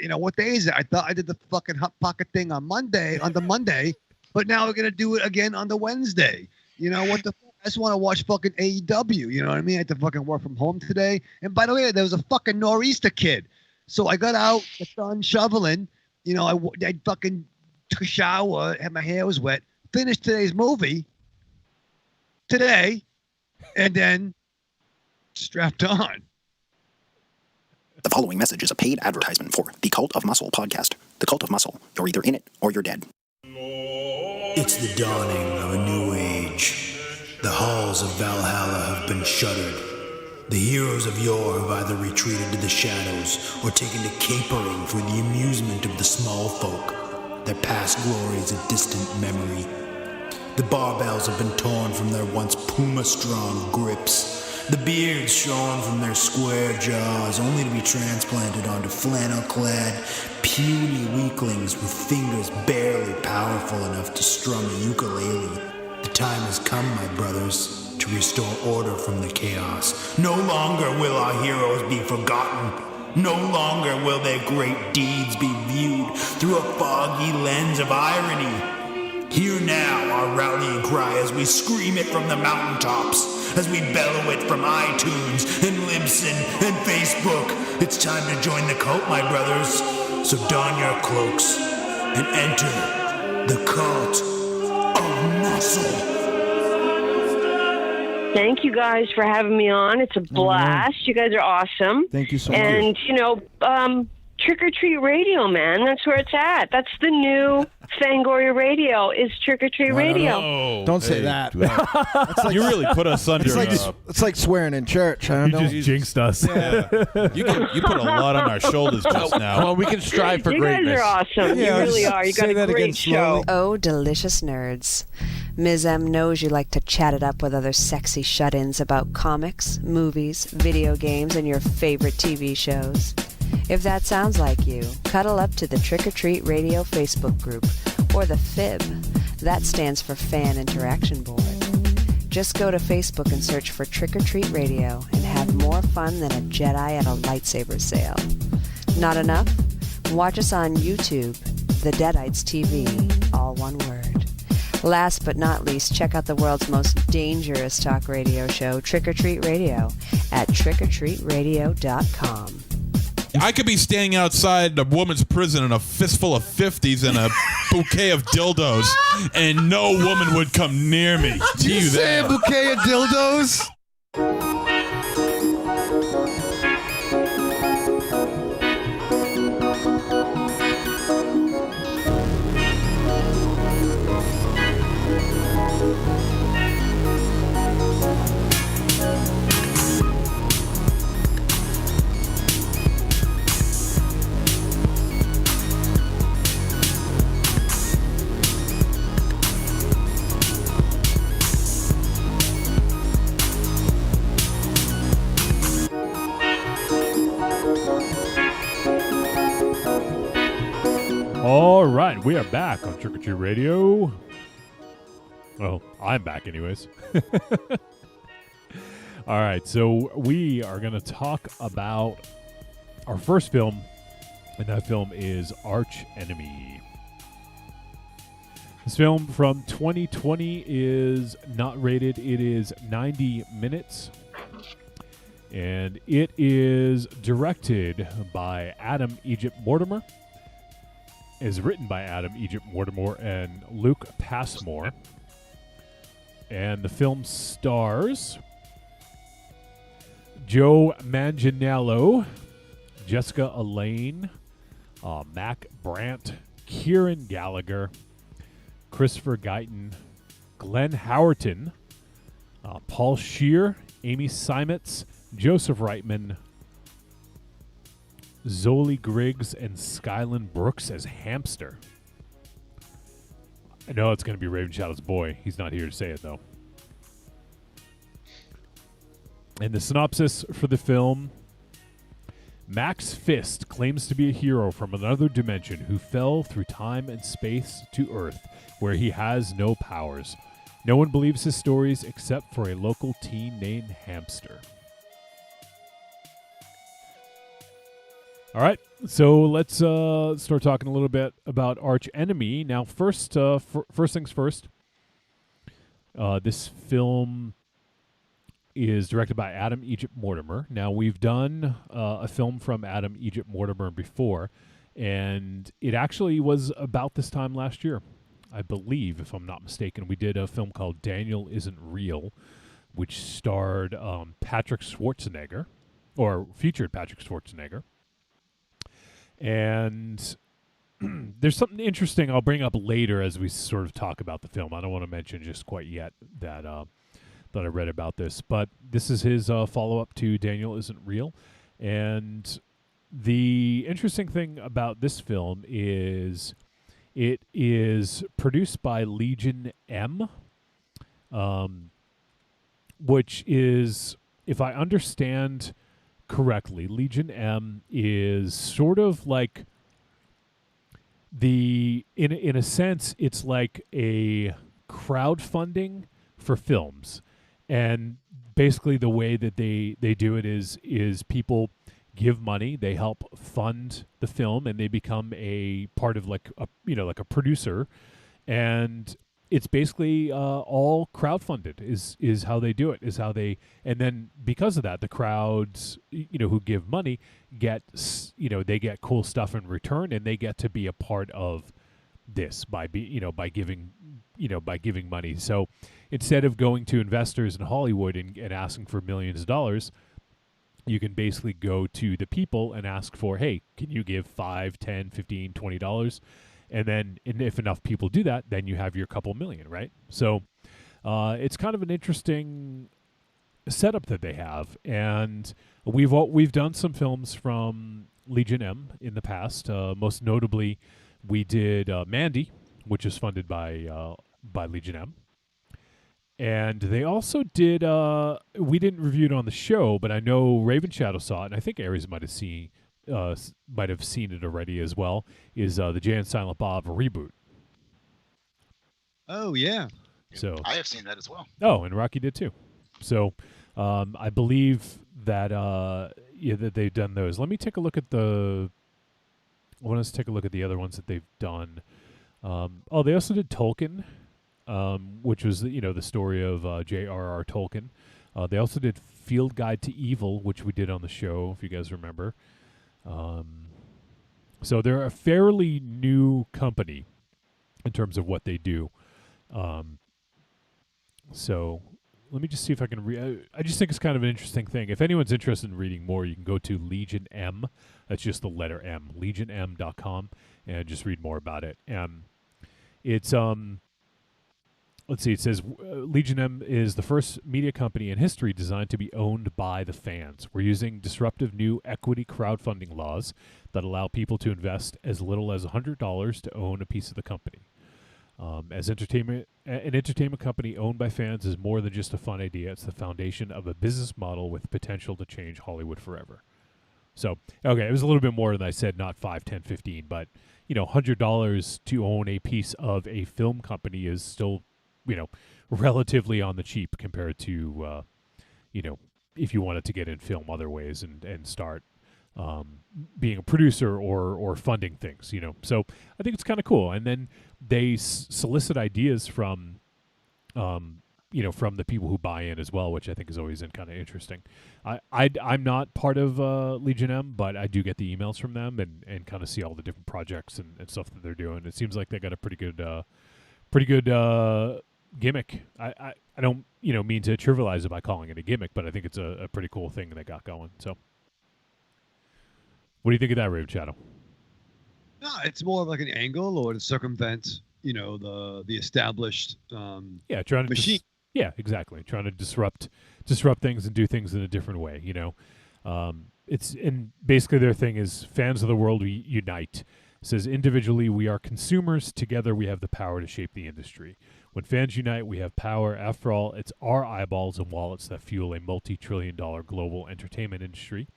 S2: what day is it? I thought I did the fucking Hot Pocket thing on the Monday, but now we're going to do it again on the Wednesday. What the fuck? I just want to watch fucking AEW. You know what I mean? I had to fucking work from home today. And by the way, there was a fucking nor'easter kid. So I got out, got done shoveling. I fucking took a shower, had my hair was wet, finished today's movie today, and then strapped on.
S7: The following message is a paid advertisement for the Cult of Muscle podcast. The Cult of Muscle. You're either in it or you're dead.
S8: It's the dawning of a new age. The halls of Valhalla have been shuttered. The heroes of yore have either retreated to the shadows or taken to capering for the amusement of the small folk. Their past glories a distant memory. The barbells have been torn from their once puma-strong grips. The beards shorn from their square jaws, only to be transplanted onto flannel-clad, puny weaklings with fingers barely powerful enough to strum a ukulele. The time has come, my brothers, to restore order from the chaos. No longer will our heroes be forgotten. No longer will their great deeds be viewed through a foggy lens of irony. Hear now our rallying cry as we scream it from the mountaintops, as we bellow it from iTunes and Libsyn and Facebook. It's time to join the cult, my brothers. So don your cloaks and enter the Cult of Muscle.
S9: Thank you guys for having me on. It's a blast. You guys are awesome.
S10: Thank you so much.
S9: And, Trick or Treat Radio, man. That's where it's at. That's the new Fangoria Radio is Trick or Treat Radio.
S10: No.
S11: Don't say that. It's like,
S10: You really put us under.
S11: it's like swearing in church. I
S4: You
S11: don't know.
S4: just jinxed us.
S10: Yeah. you put a lot on our shoulders just now.
S6: Well, we can strive for
S9: You
S6: greatness.
S9: guys are awesome.
S11: Yeah,
S9: you really
S11: just
S9: are. You got
S11: say
S9: a
S11: that again
S9: great show.
S11: slowly.
S12: Oh, delicious nerds. Ms. M knows you like to chat it up with other sexy shut-ins about comics, movies, video games, and your favorite TV shows. If that sounds like you, cuddle up to the Trick or Treat Radio Facebook group, or the FIB. That stands for Fan Interaction Board. Just go to Facebook and search for Trick or Treat Radio and have more fun than a Jedi at a lightsaber sale. Not enough? Watch us on YouTube, The Deadites TV, all one word. Last but not least, check out the world's most dangerous talk radio show, Trick or Treat Radio, at trickortreatradio.com.
S10: I could be standing outside a woman's prison in a fistful of 50s and a bouquet of dildos, and no woman would come near me.
S11: Did you say a bouquet of dildos?
S4: All right, we are back on Trick or Treat Radio. Well, I'm back anyways. All right, so we are going to talk about our first film, and that film is Archenemy. This film from 2020 is not rated. It is 90 minutes, and it is directed by Adam Egypt Mortimer. Is written by Adam Egypt Mortimer and Luke Passmore. And the film stars Joe Mangianello, Jessica Elaine, Mac Brandt, Kieran Gallagher, Christopher Guyton, Glenn Howerton, Paul Scheer, Amy Symetz, Joseph Reitman, Zoli Griggs, and Skylan Brooks as Hamster. I know it's going to be Raven Shadow's boy. He's not here to say it, though. And the synopsis for the film: Max Fist claims to be a hero from another dimension who fell through time and space to Earth, where he has no powers. No one believes his stories except for a local teen named Hamster. All right, so let's start talking a little bit about Archenemy. Now, first things first, this film is directed by Adam Egypt Mortimer. Now, we've done a film from Adam Egypt Mortimer before, and it actually was about this time last year, I believe, if I'm not mistaken. We did a film called Daniel Isn't Real, which starred Patrick Schwarzenegger, or featured Patrick Schwarzenegger. And there's something interesting I'll bring up later as we sort of talk about the film. I don't want to mention just quite yet that I read about this. But this is his follow-up to Daniel Isn't Real. And the interesting thing about this film is it is produced by Legion M, which is, if I understand correctly, Legion M is sort of like in a sense, it's like a crowdfunding for films. And basically the way that they do it is people give money, they help fund the film, and they become a part of like a producer. And it's basically all crowdfunded is how they do it, and then because of that, the crowds, who give money get, they get cool stuff in return, and they get to be a part of this by giving money. So instead of going to investors in Hollywood and asking for millions of dollars, you can basically go to the people and ask for, hey, can you give $5, $10, $15, $20? And then if enough people do that, then you have your couple million, right? So it's kind of an interesting setup that they have. And we've done some films from Legion M in the past. Most notably, we did Mandy, which is funded by Legion M. And they also did, we didn't review it on the show, but I know Raven Shadow saw it, and I think Aries might have seen it already as well, is the Jay and Silent Bob reboot.
S2: Oh, yeah.
S4: So
S5: I have seen that as well.
S4: Oh, and Rocky did too. So I believe that that they've done those. Let me take a look at I want us to take a look at the other ones that they've done. They also did Tolkien, which was the story of J.R.R. Tolkien. They also did Field Guide to Evil, which we did on the show, if you guys remember. So they're a fairly new company in terms of what they do. So let me just see if I can read. I just think it's kind of an interesting thing. If anyone's interested in reading more, you can go to Legion M. That's just the letter M, legionm.com, and just read more about it. It's let's see. It says Legion M is the first media company in history designed to be owned by the fans. We're using disruptive new equity crowdfunding laws that allow people to invest as little as $100 to own a piece of the company. As an entertainment company owned by fans is more than just a fun idea. It's the foundation of a business model with potential to change Hollywood forever. So, okay, it was a little bit more than I said, not 5, 10, 15, but, $100 to own a piece of a film company is still, relatively on the cheap compared to, if you wanted to get in film other ways and start being a producer or funding things, So I think it's kind of cool. And then they solicit ideas from, from the people who buy in as well, which I think is always kind of interesting. I'm not part of Legion M, but I do get the emails from them and kind of see all the different projects and stuff that they're doing. It seems like they got a pretty good gimmick. I don't mean to trivialize it by calling it a gimmick, but I think it's a pretty cool thing they got going. So. What do you think of that, Raven Shadow?
S2: No, it's more of like an angle or to circumvent, the established
S4: trying to
S2: machine.
S4: Exactly. Trying to disrupt things and do things in a different way. It's and basically their thing is fans of the world, we unite. It says individually we are consumers. Together we have the power to shape the industry. When fans unite, we have power. After all, it's our eyeballs and wallets that fuel a multi-trillion-dollar global entertainment industry.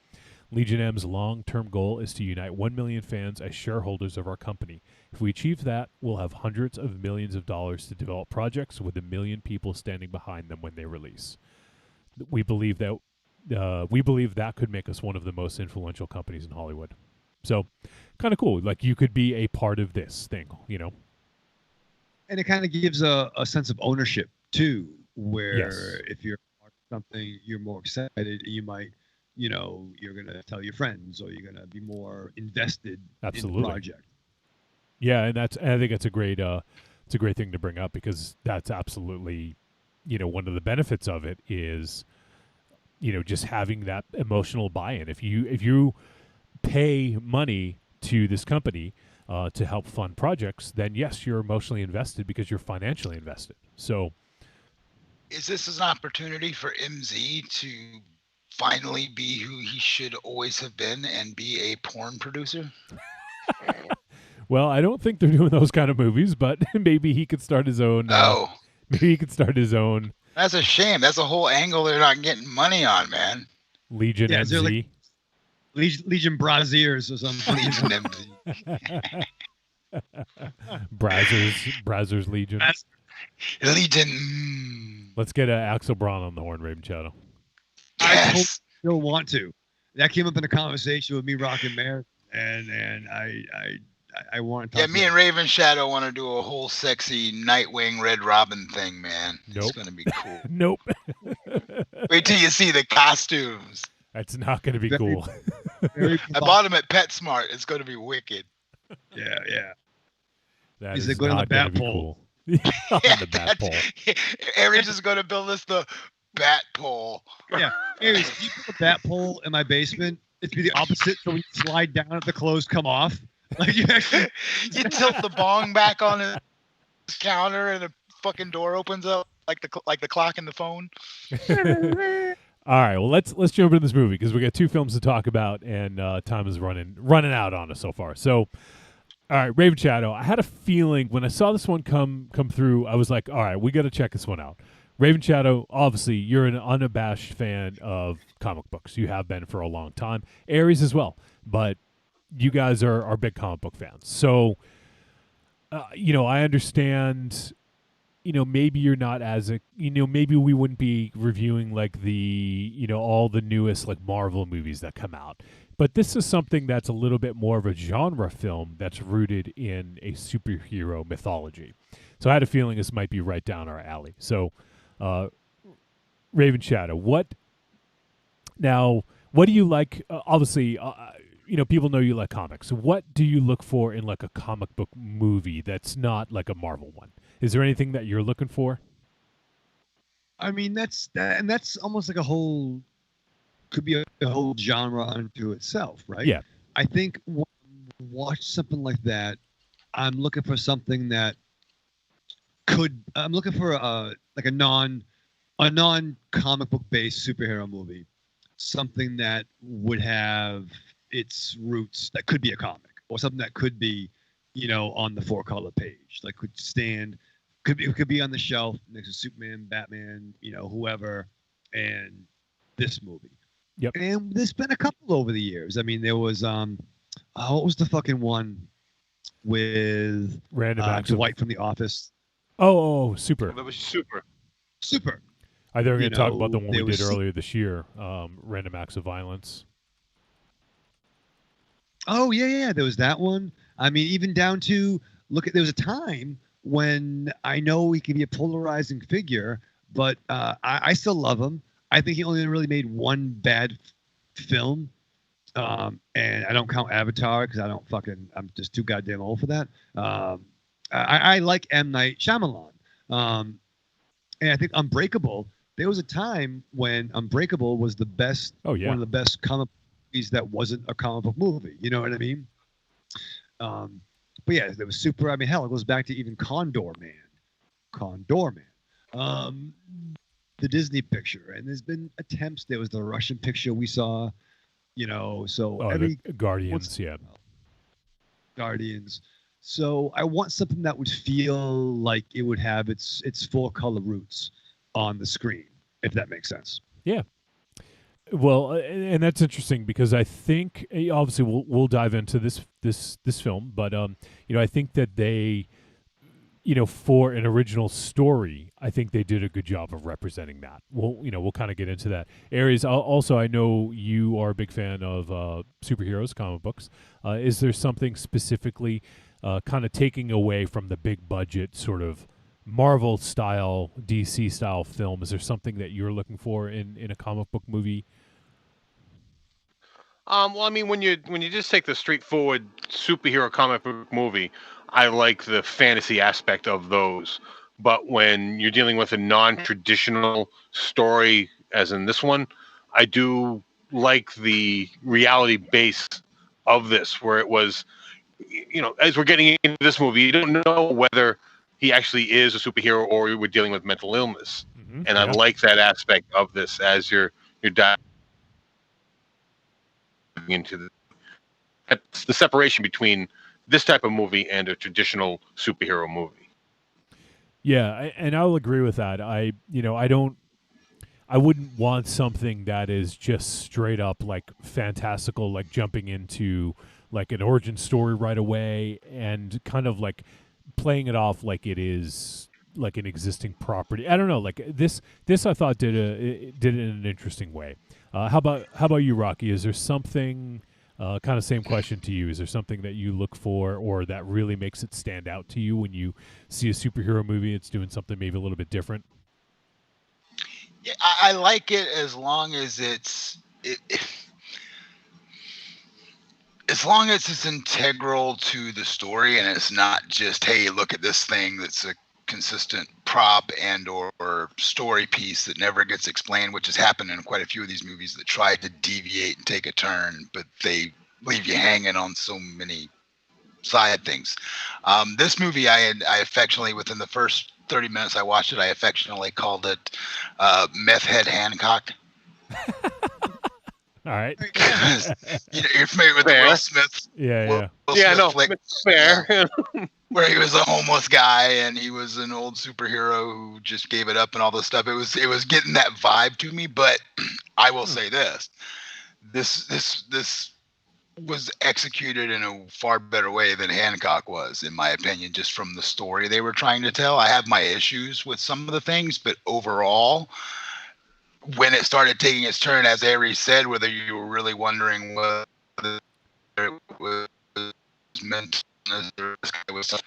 S4: Legion M's long-term goal is to unite 1 million fans as shareholders of our company. If we achieve that, we'll have hundreds of millions of dollars to develop projects with 1 million people standing behind them when they release. We believe that could make us one of the most influential companies in Hollywood. So, kind of cool. Like you could be a part of this thing,
S2: And it kind of gives a sense of ownership too, where if you're part of something, you're more excited. You might. You're going to tell your friends or you're going to be more invested in the project.
S4: Yeah, and I think that's a great thing to bring up because that's absolutely, one of the benefits of it is, just having that emotional buy-in. If you pay money to this company to help fund projects, then yes, you're emotionally invested because you're financially invested. So
S5: is this an opportunity for MZ to finally be who he should always have been and be a porn producer?
S4: Well, I don't think they're doing those kind of movies, but maybe he could start his own. Maybe he could start his own.
S5: That's a shame. That's a whole angle they're not getting money on, man.
S4: Legion MZ.
S2: Like Legion Braziers or something. Legion MZ.
S4: Brazzers Legion.
S5: Legion.
S4: Let's get Axel Braun on the horn, Raven Shadow.
S5: Yes.
S2: I still want to. That came up in a conversation with me, Rock and Mare, and I want to talk.
S5: Yeah, me and Raven Shadow want to do a whole sexy Nightwing Red Robin thing, man.
S4: Nope.
S5: It's gonna be cool.
S4: Nope.
S5: Wait till you see the costumes.
S4: That's not gonna be cool.
S5: I bought them at PetSmart. It's gonna be wicked.
S2: Yeah.
S4: That
S2: is going to the bat pole.
S4: Cool. The bat pole.
S5: Aries is gonna build us the bat pole.
S2: Yeah. Anyways, if you put a bat pole in my basement, it'd be the opposite. So when you slide down, the clothes come off. Like you actually
S5: You tilt the bong back on his counter, and the fucking door opens up like the clock in the phone.
S4: All right, well let's jump into this movie because we got 2 films to talk about, and time is running out on us so far. So, all right, Raven Shadow. I had a feeling when I saw this one come through, I was like, all right, we got to check this one out. Raven Shadow, obviously, you're an unabashed fan of comic books. You have been for a long time. Aries as well, but you guys are big comic book fans. So, I understand, maybe you're not as maybe we wouldn't be reviewing like the, all the newest like Marvel movies that come out. But this is something that's a little bit more of a genre film that's rooted in a superhero mythology. So I had a feeling this might be right down our alley. So, Raven Shadow, what do you like? Obviously, people know you like comics. So what do you look for in like a comic book movie that's not like a Marvel one? Is there anything that you're looking for?
S2: I mean, that's almost like could be a whole genre unto itself, right?
S4: Yeah.
S2: I think when I watch something like that, I'm looking for something that I'm looking for a non comic book based superhero movie, something that would have its roots that could be a comic, or something that could be, on the 4-color page, like could be on the shelf next to Superman, Batman, whoever, and this movie.
S4: Yep.
S2: And there's been a couple over the years. I mean, there was what was the fucking one with
S4: Random Acts
S2: Dwight from The Office?
S4: Oh, Super.
S6: That was Super.
S2: Super.
S4: I think we're going to talk about the one we
S2: there
S4: did
S2: was-
S4: earlier this year, Random Acts of Violence.
S2: Oh yeah, there was that one. I mean, even down to there was a time when I know he can be a polarizing figure, but I still love him. I think he only really made one bad film, and I don't count Avatar because I'm just too goddamn old for that. I like M. Night Shyamalan, and I think Unbreakable. There was a time when Unbreakable was the best,
S4: one
S2: of the best comic movies that wasn't a comic book movie. You know what I mean? But yeah, there was Super. I mean, hell, it goes back to even Condor Man. The Disney picture, and there's been attempts. There was the Russian picture we saw, so
S4: the Guardians, yeah.
S2: Guardians. So I want something that would feel like it would have its 4-color roots on the screen, if that makes sense.
S4: Yeah. Well, and that's interesting because I think obviously we'll dive into this film, but I think that they, for an original story, I think they did a good job of representing that. We'll kind of get into that. Aries, also I know you are a big fan of superheroes, comic books. Is there something specifically kind of taking away from the big budget sort of Marvel style, DC style film? Is there something that you're looking for in a comic book movie?
S6: Well, I mean, when you just take the straightforward superhero comic book movie, I like the fantasy aspect of those. But when you're dealing with a non-traditional story, as in this one, I do like the reality base of this, where it was, as we're getting into this movie, you don't know whether he actually is a superhero or we're dealing with mental illness.
S4: Mm-hmm.
S6: And I like that aspect of this as you're diving into the separation between this type of movie and a traditional superhero movie.
S4: Yeah, and I'll agree with that. I wouldn't want something that is just straight up like fantastical, like jumping into like an origin story right away and kind of like playing it off like it is like an existing property. I don't know, like this I thought did it in an interesting way. How about you, Rocky? Is there something kind of same question to you? Is there something that you look for or that really makes it stand out to you when you see a superhero movie? It's doing something maybe a little bit different.
S5: Yeah, I like it as long as as long as it's integral to the story and it's not just, hey, look at this thing that's a consistent prop and or story piece that never gets explained, which has happened in quite a few of these movies that try to deviate and take a turn, but they leave you hanging on so many side things. This movie, I affectionately, within the first 30 minutes I watched it, I affectionately called it Meth Head Hancock.
S4: All right.
S5: You're familiar with the Will Smith?
S4: Yeah.
S5: Will
S6: Yeah,
S5: Smith
S6: no,
S5: flick,
S6: it's fair.
S5: where he was a homeless guy and he was an old superhero who just gave it up and all this stuff. It was getting that vibe to me, but I will say this was executed in a far better way than Hancock was, in my opinion, just from the story they were trying to tell. I have my issues with some of the things, but overall, when it started taking its turn, as Aries said, whether you were really wondering whether it was meant or was,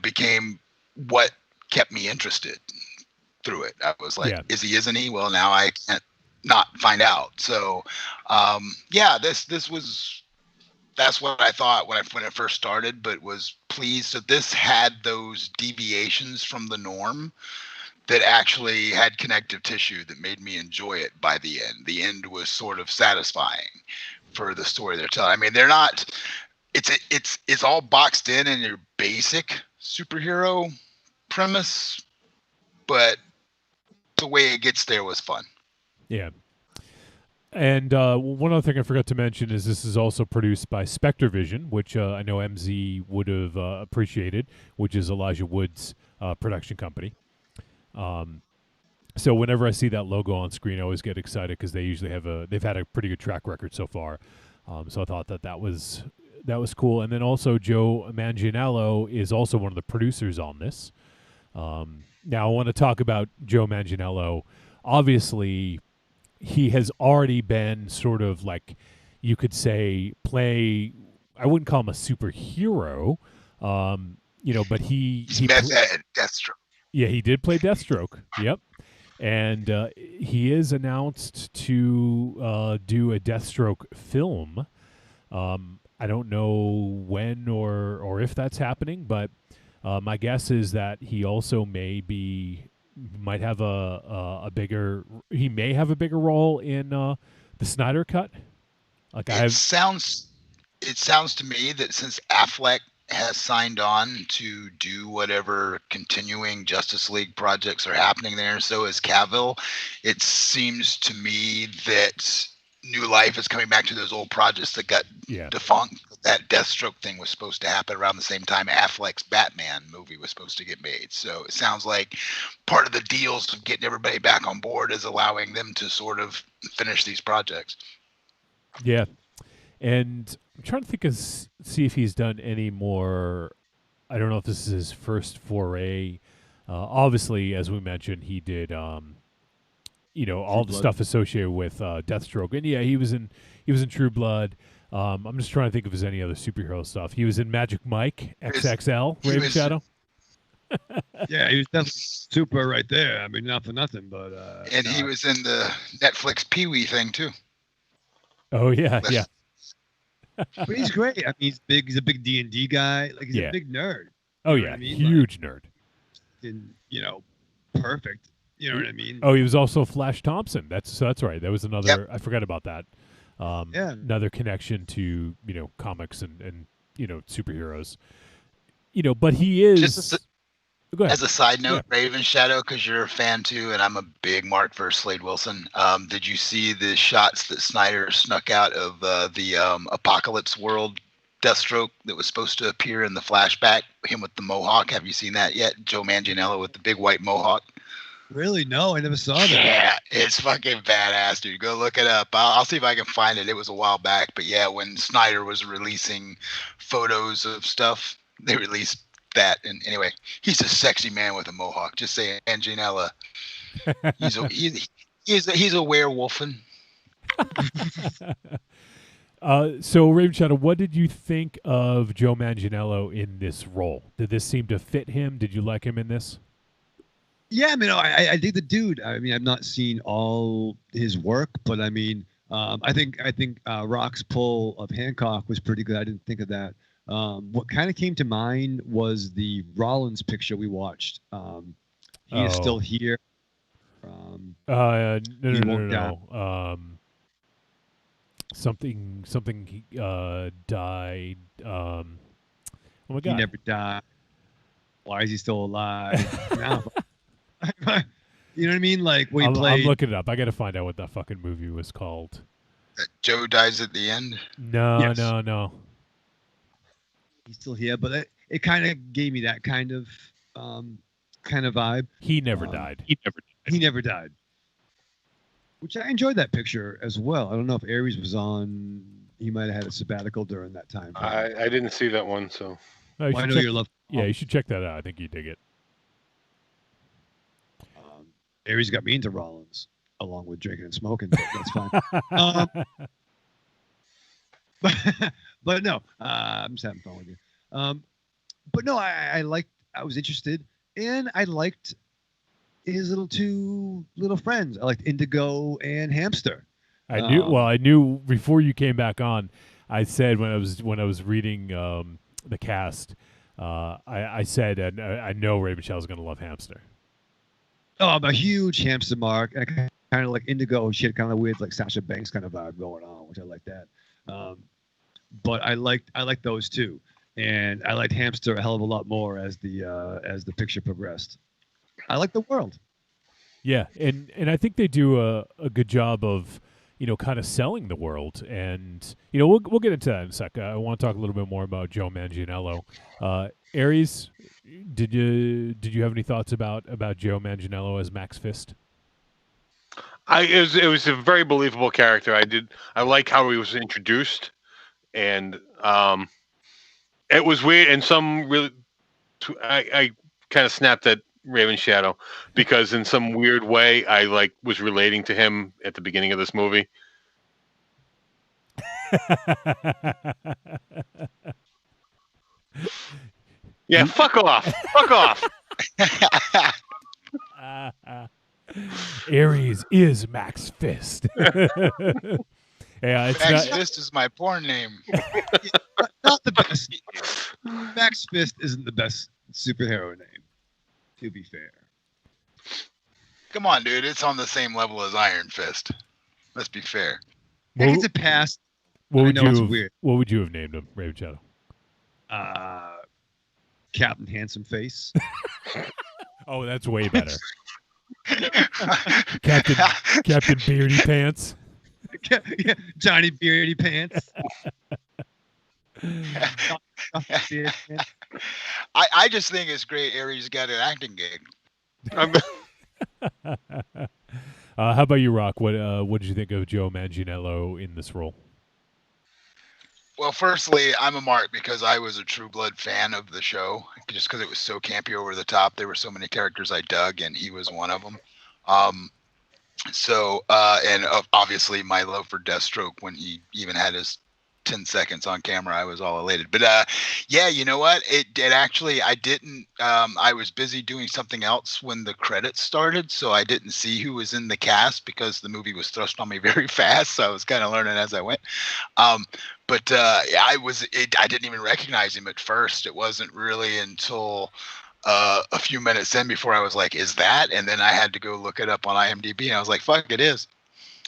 S5: became what kept me interested through it. I was like, is he, isn't he? Well, now I can't not find out. So, that's what I thought when it first started, but was pleased. So this had those deviations from the norm that actually had connective tissue that made me enjoy it by the end. The end was sort of satisfying for the story they're telling. I mean, they're not, it's all boxed in your basic superhero premise, but the way it gets there was fun.
S4: Yeah. And one other thing I forgot to mention is this is also produced by Spectre Vision, which I know MZ would have appreciated, which is Elijah Wood's production company. So whenever I see that logo on screen, I always get excited because they've had a pretty good track record so far. So I thought that was cool. And then also Joe Mangianello is also one of the producers on this. Now I want to talk about Joe Mangianello. Obviously, he has already been sort of like, you could say, I wouldn't call him a superhero, but he's
S5: Deathstroke.
S4: Yeah, he did play Deathstroke. Yep. And he is announced to do a Deathstroke film. I don't know when or if that's happening, but my guess is that he also might have a bigger role in the Snyder Cut.
S5: It sounds to me that since Affleck has signed on to do whatever continuing Justice League projects are happening there, so is Cavill. It seems to me that new life is coming back to those old projects that got defunct. That Deathstroke thing was supposed to happen around the same time Affleck's Batman movie was supposed to get made. So it sounds like part of the deals of getting everybody back on board is allowing them to sort of finish these projects.
S4: Yeah. And I'm trying to think see if he's done any more. I don't know if this is his first foray. Obviously, as we mentioned, he did, all the stuff associated with Deathstroke. And yeah, he was in True Blood. I'm just trying to think if there's any other superhero stuff. He was in Magic Mike XXL, Raven Shadow.
S2: Yeah, he was definitely super right there. I mean, not for nothing, but
S5: and he was in the Netflix Pee-wee thing too.
S4: Oh yeah, yeah.
S2: But he's great. I mean, he's big. He's a big D&D guy. Like he's a big nerd.
S4: Oh yeah, huge nerd.
S2: And perfect. You know what I mean?
S4: Oh, he was also Flash Thompson. That's right. That was another. I forgot about that. Another connection to comics and superheroes. But he is. Go ahead.
S5: As a side note, Raven Shadow, because you're a fan too, and I'm a big mark for Slade Wilson. Did you see the shots that Snyder snuck out of the Apocalypse World Deathstroke that was supposed to appear in the flashback? Him with the mohawk. Have you seen that yet? Joe Manganiello with the big white mohawk.
S2: Really? No, I never saw that.
S5: Yeah, it's fucking badass, dude. Go look it up. I'll see if I can find it. It was a while back, but yeah, when Snyder was releasing photos of stuff, they released that. And anyway, he's a sexy man with a mohawk. Just saying, Mangianello. He's a werewolfing.
S4: So Raven Shadow, what did you think of Joe Manganiello in this role? Did this seem to fit him? Did you like him in this?
S2: Yeah, I mean, I dig the dude. I mean, I've not seen all his work, but I mean, I think Rock's pull of Hancock was pretty good. I didn't think of that. What kind of came to mind was the Rollins picture we watched He is
S4: Oh.
S2: still here.
S4: No,
S2: he
S4: no,
S2: won't die.
S4: no. Something he died. Oh my
S2: He
S4: god.
S2: never died. Why is he still alive? Now, you know what I mean? Like when he
S4: I'm
S2: played.
S4: looking it up. I got to find out what that fucking movie was called.
S5: That Joe dies at the end.
S4: No,
S2: Yes.
S4: no.
S2: He's still here, but it kind of gave me that kind of vibe.
S4: He never died.
S2: He never died. Which I enjoyed that picture as well. I don't know if Aries was on. He might have had a sabbatical during that time.
S6: I didn't see that one, so.
S4: No, you
S2: Well, I
S4: should
S2: know
S4: check-
S2: your love.
S4: Yeah, you should check that out. I think you dig it.
S2: Aries got me into Rollins, along with drinking and smoking. But that's fine. But no, I'm just having fun with you. But no, I liked. I was interested, and I liked his two little friends. I liked Indigo and Hamster.
S4: I knew before you came back on. I said when I was reading the cast, I said, and I know Ray Michelle's going to love Hamster.
S2: Oh, I'm a huge Hamster mark. I kind of like Indigo. She had kind of weird, like Sasha Banks kind of vibe going on, which I like that. But I liked those two, and I liked Hamster a hell of a lot more as the picture progressed. I like the world.
S4: Yeah, and I think they do a good job of, kind of selling the world, and we'll get into that in a sec. I want to talk a little bit more about Joe Mangianello. Aries, did you have any thoughts about Joe Mangianello as Max Fist?
S6: It was a very believable character. I like how he was introduced, and it was weird. And I kind of snapped at Raven Shadow because in some weird way I was relating to him at the beginning of this movie. Yeah, fuck off.
S4: Aries is Max Fist. Yeah, it's
S5: Max
S4: not.
S5: Fist is my porn name.
S2: Not the best. Max Fist isn't the best superhero name, to be fair.
S5: Come on, dude. It's on the same level as Iron Fist. Let's be fair.
S2: I think it's a pass.
S4: What would
S2: I know it's
S4: you
S2: weird.
S4: What would you have named him, Raven Shadow?
S2: Captain Handsome Face.
S4: Oh, that's way better. Captain Beardy Pants.
S2: Yeah, Johnny Beardy Pants.
S5: I just think it's great Aries got an acting gig.
S4: How about you, Rock? What did you think of Joe Mangianello in this role?
S5: Well, firstly, I'm a mark because I was a True Blood fan of the show, just because it was so campy over the top. There were so many characters I dug, and he was one of them. And obviously my love for Deathstroke when he even had his 10 seconds on camera, I was all elated. But yeah, you know what? It actually, I didn't, I was busy doing something else when the credits started, so I didn't see who was in the cast because the movie was thrust on me very fast, so I was kind of learning as I went. I didn't even recognize him at first. It wasn't really until a few minutes in before I was like, is that? And then I had to go look it up on IMDb, and I was like, fuck, it is.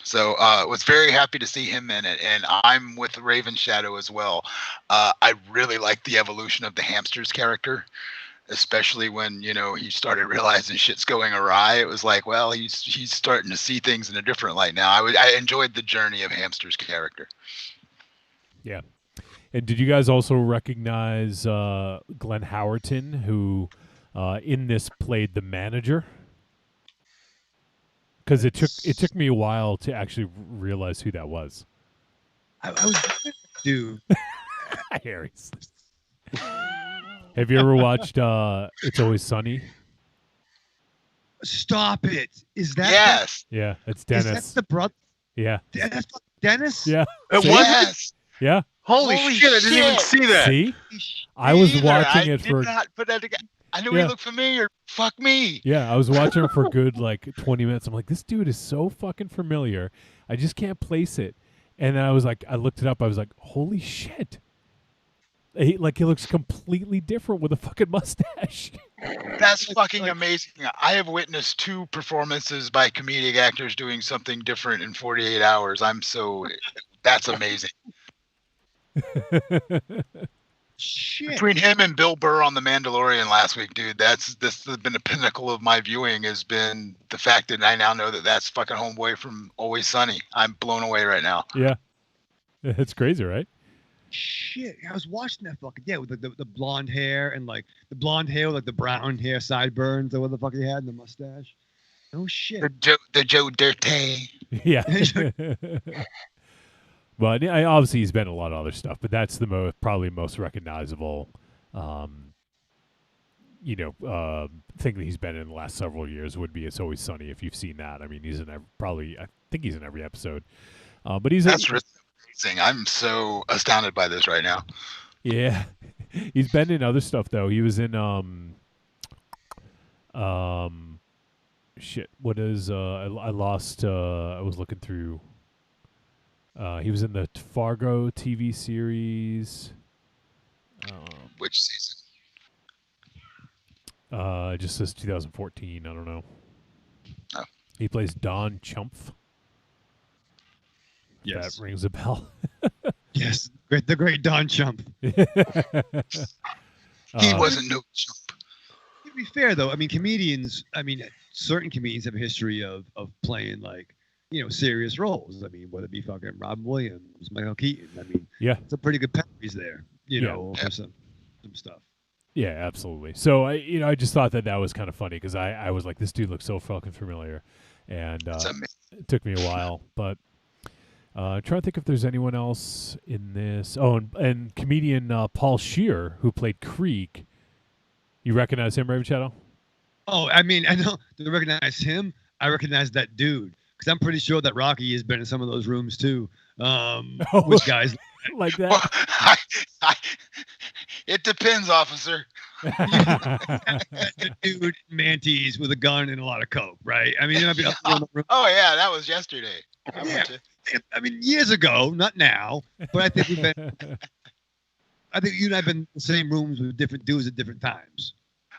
S5: So was very happy to see him in it, and I'm with Raven Shadow as well. I really liked the evolution of the Hamster's character, especially when, he started realizing shit's going awry. It was like, well, he's starting to see things in a different light now. I enjoyed the journey of Hamster's character.
S4: Yeah. And did you guys also recognize Glenn Howerton, who in this played the manager? Because it took me a while to actually realize who that was.
S2: I was, dude.
S4: Harry's. Have you ever watched It's Always Sunny?
S2: Stop it! Is that
S5: yes?
S4: Yeah, it's Dennis.
S2: Is that the brother?
S4: Yeah.
S2: That's Dennis.
S4: Yeah.
S6: It
S5: Yes.
S4: Yeah.
S6: Holy shit! I didn't even see that.
S4: See? I was
S5: Either.
S4: watching
S5: I
S4: it
S5: did
S4: for.
S5: not put that together. I knew
S4: Yeah.
S5: he looked familiar. Fuck me.
S4: Yeah, I was watching it for a good 20 minutes. I'm like, this dude is so fucking familiar. I just can't place it. And then I was like, I looked it up. I was like, holy shit. He looks completely different with a fucking mustache.
S5: That's fucking amazing. I have witnessed 2 performances by comedic actors doing something different in 48 hours. That's amazing.
S2: Shit.
S5: Between him and Bill Burr on The Mandalorian last week, dude, this has been the pinnacle of my viewing, has been the fact that I now know that that's fucking homeboy from Always Sunny. I'm blown away right now.
S4: Yeah. It's crazy, right?
S2: Shit, I was watching that fucking with the blonde hair and like the blonde hair with like the brown hair sideburns or what the fuck he had in the mustache. Oh shit.
S5: The Joe Dirty.
S4: Yeah. But obviously he's been in a lot of other stuff, but that's the probably most recognizable, thing that he's been in the last several years would be It's Always Sunny. If you've seen that, I mean, he's in I think he's in every episode. But
S5: that's amazing. I'm so astounded by this right now.
S4: Yeah, he's been in other stuff though. He was in shit. What is I lost? I was looking through. He was in the Fargo TV series.
S5: Which season?
S4: It just says 2014. I don't know.
S5: Oh.
S4: He plays Don Chumph.
S2: Yes.
S4: That rings a bell.
S2: Yes, the great Don Chump.
S5: He wasn't no chump.
S2: To be fair, though, I mean, certain comedians have a history of playing like, serious roles. I mean, whether it be fucking Robin Williams, Michael Keaton. I mean,
S4: yeah,
S2: it's a pretty good pedigrees there, for some stuff.
S4: Yeah, absolutely. So I just thought that was kind of funny because I was like, this dude looks so fucking familiar, and it took me a while, but. Trying to think if there's anyone else in this. Oh, and comedian Paul Scheer, who played Krieg. You recognize him, Raven Shadow?
S2: Oh, I mean, I know. Do I recognize him? I recognize that dude. Because I'm pretty sure that Rocky has been in some of those rooms, too. With guys
S4: like that.
S5: Well, it depends, officer.
S2: Dude, mantis with a gun and a lot of coke, right? I mean,
S5: oh yeah, that was yesterday.
S2: I mean, years ago, not now, but I think I think you and I have been in the same rooms with different dudes at different times.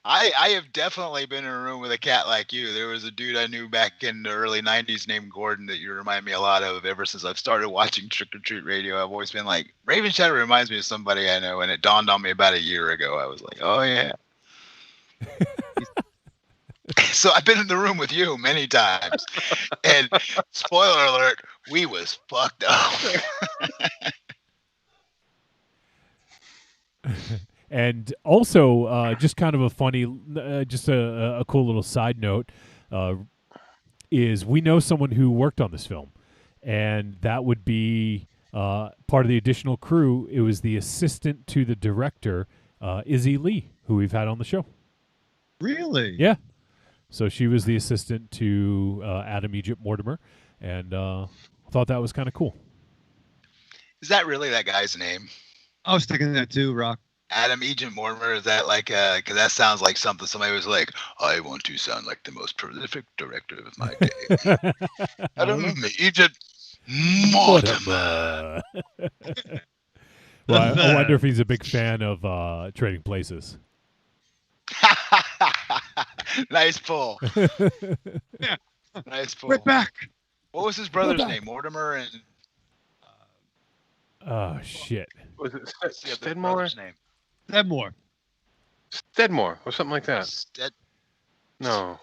S5: I have definitely been in a room with a cat like you. There was a dude I knew back in the early 90s named Gordon that you remind me a lot of. Ever since I've started watching Trick or Treat Radio, I've always been like, Raven Shadow reminds me of somebody I know, and it dawned on me about a year ago. I was like, oh yeah. So I've been in the room with you many times, and spoiler alert, we was fucked up.
S4: And also, just kind of a funny, just a cool little side note, is we know someone who worked on this film, and that would be part of the additional crew. It was the assistant to the director, Izzy Lee, who we've had on the show.
S2: Really?
S4: Yeah. So she was the assistant to Adam Egypt Mortimer, and thought that was kind of cool.
S5: Is that really that guy's name?
S2: I was thinking that too, Rock.
S5: Adam Egypt Mortimer, is that like, because that sounds like something somebody was like, I want to sound like the most prolific director of my day. Adam Egypt Mortimer.
S4: Well, I wonder if he's a big fan of Trading Places.
S5: Nice pull.
S2: Yeah.
S5: Nice pull.
S2: We're back.
S5: What was his brother's name? Mortimer and.
S4: Oh shit.
S6: Was it
S5: Stedmore?
S6: Stedmore?
S5: Name.
S2: Stedmore.
S6: Stedmore or something like that. No.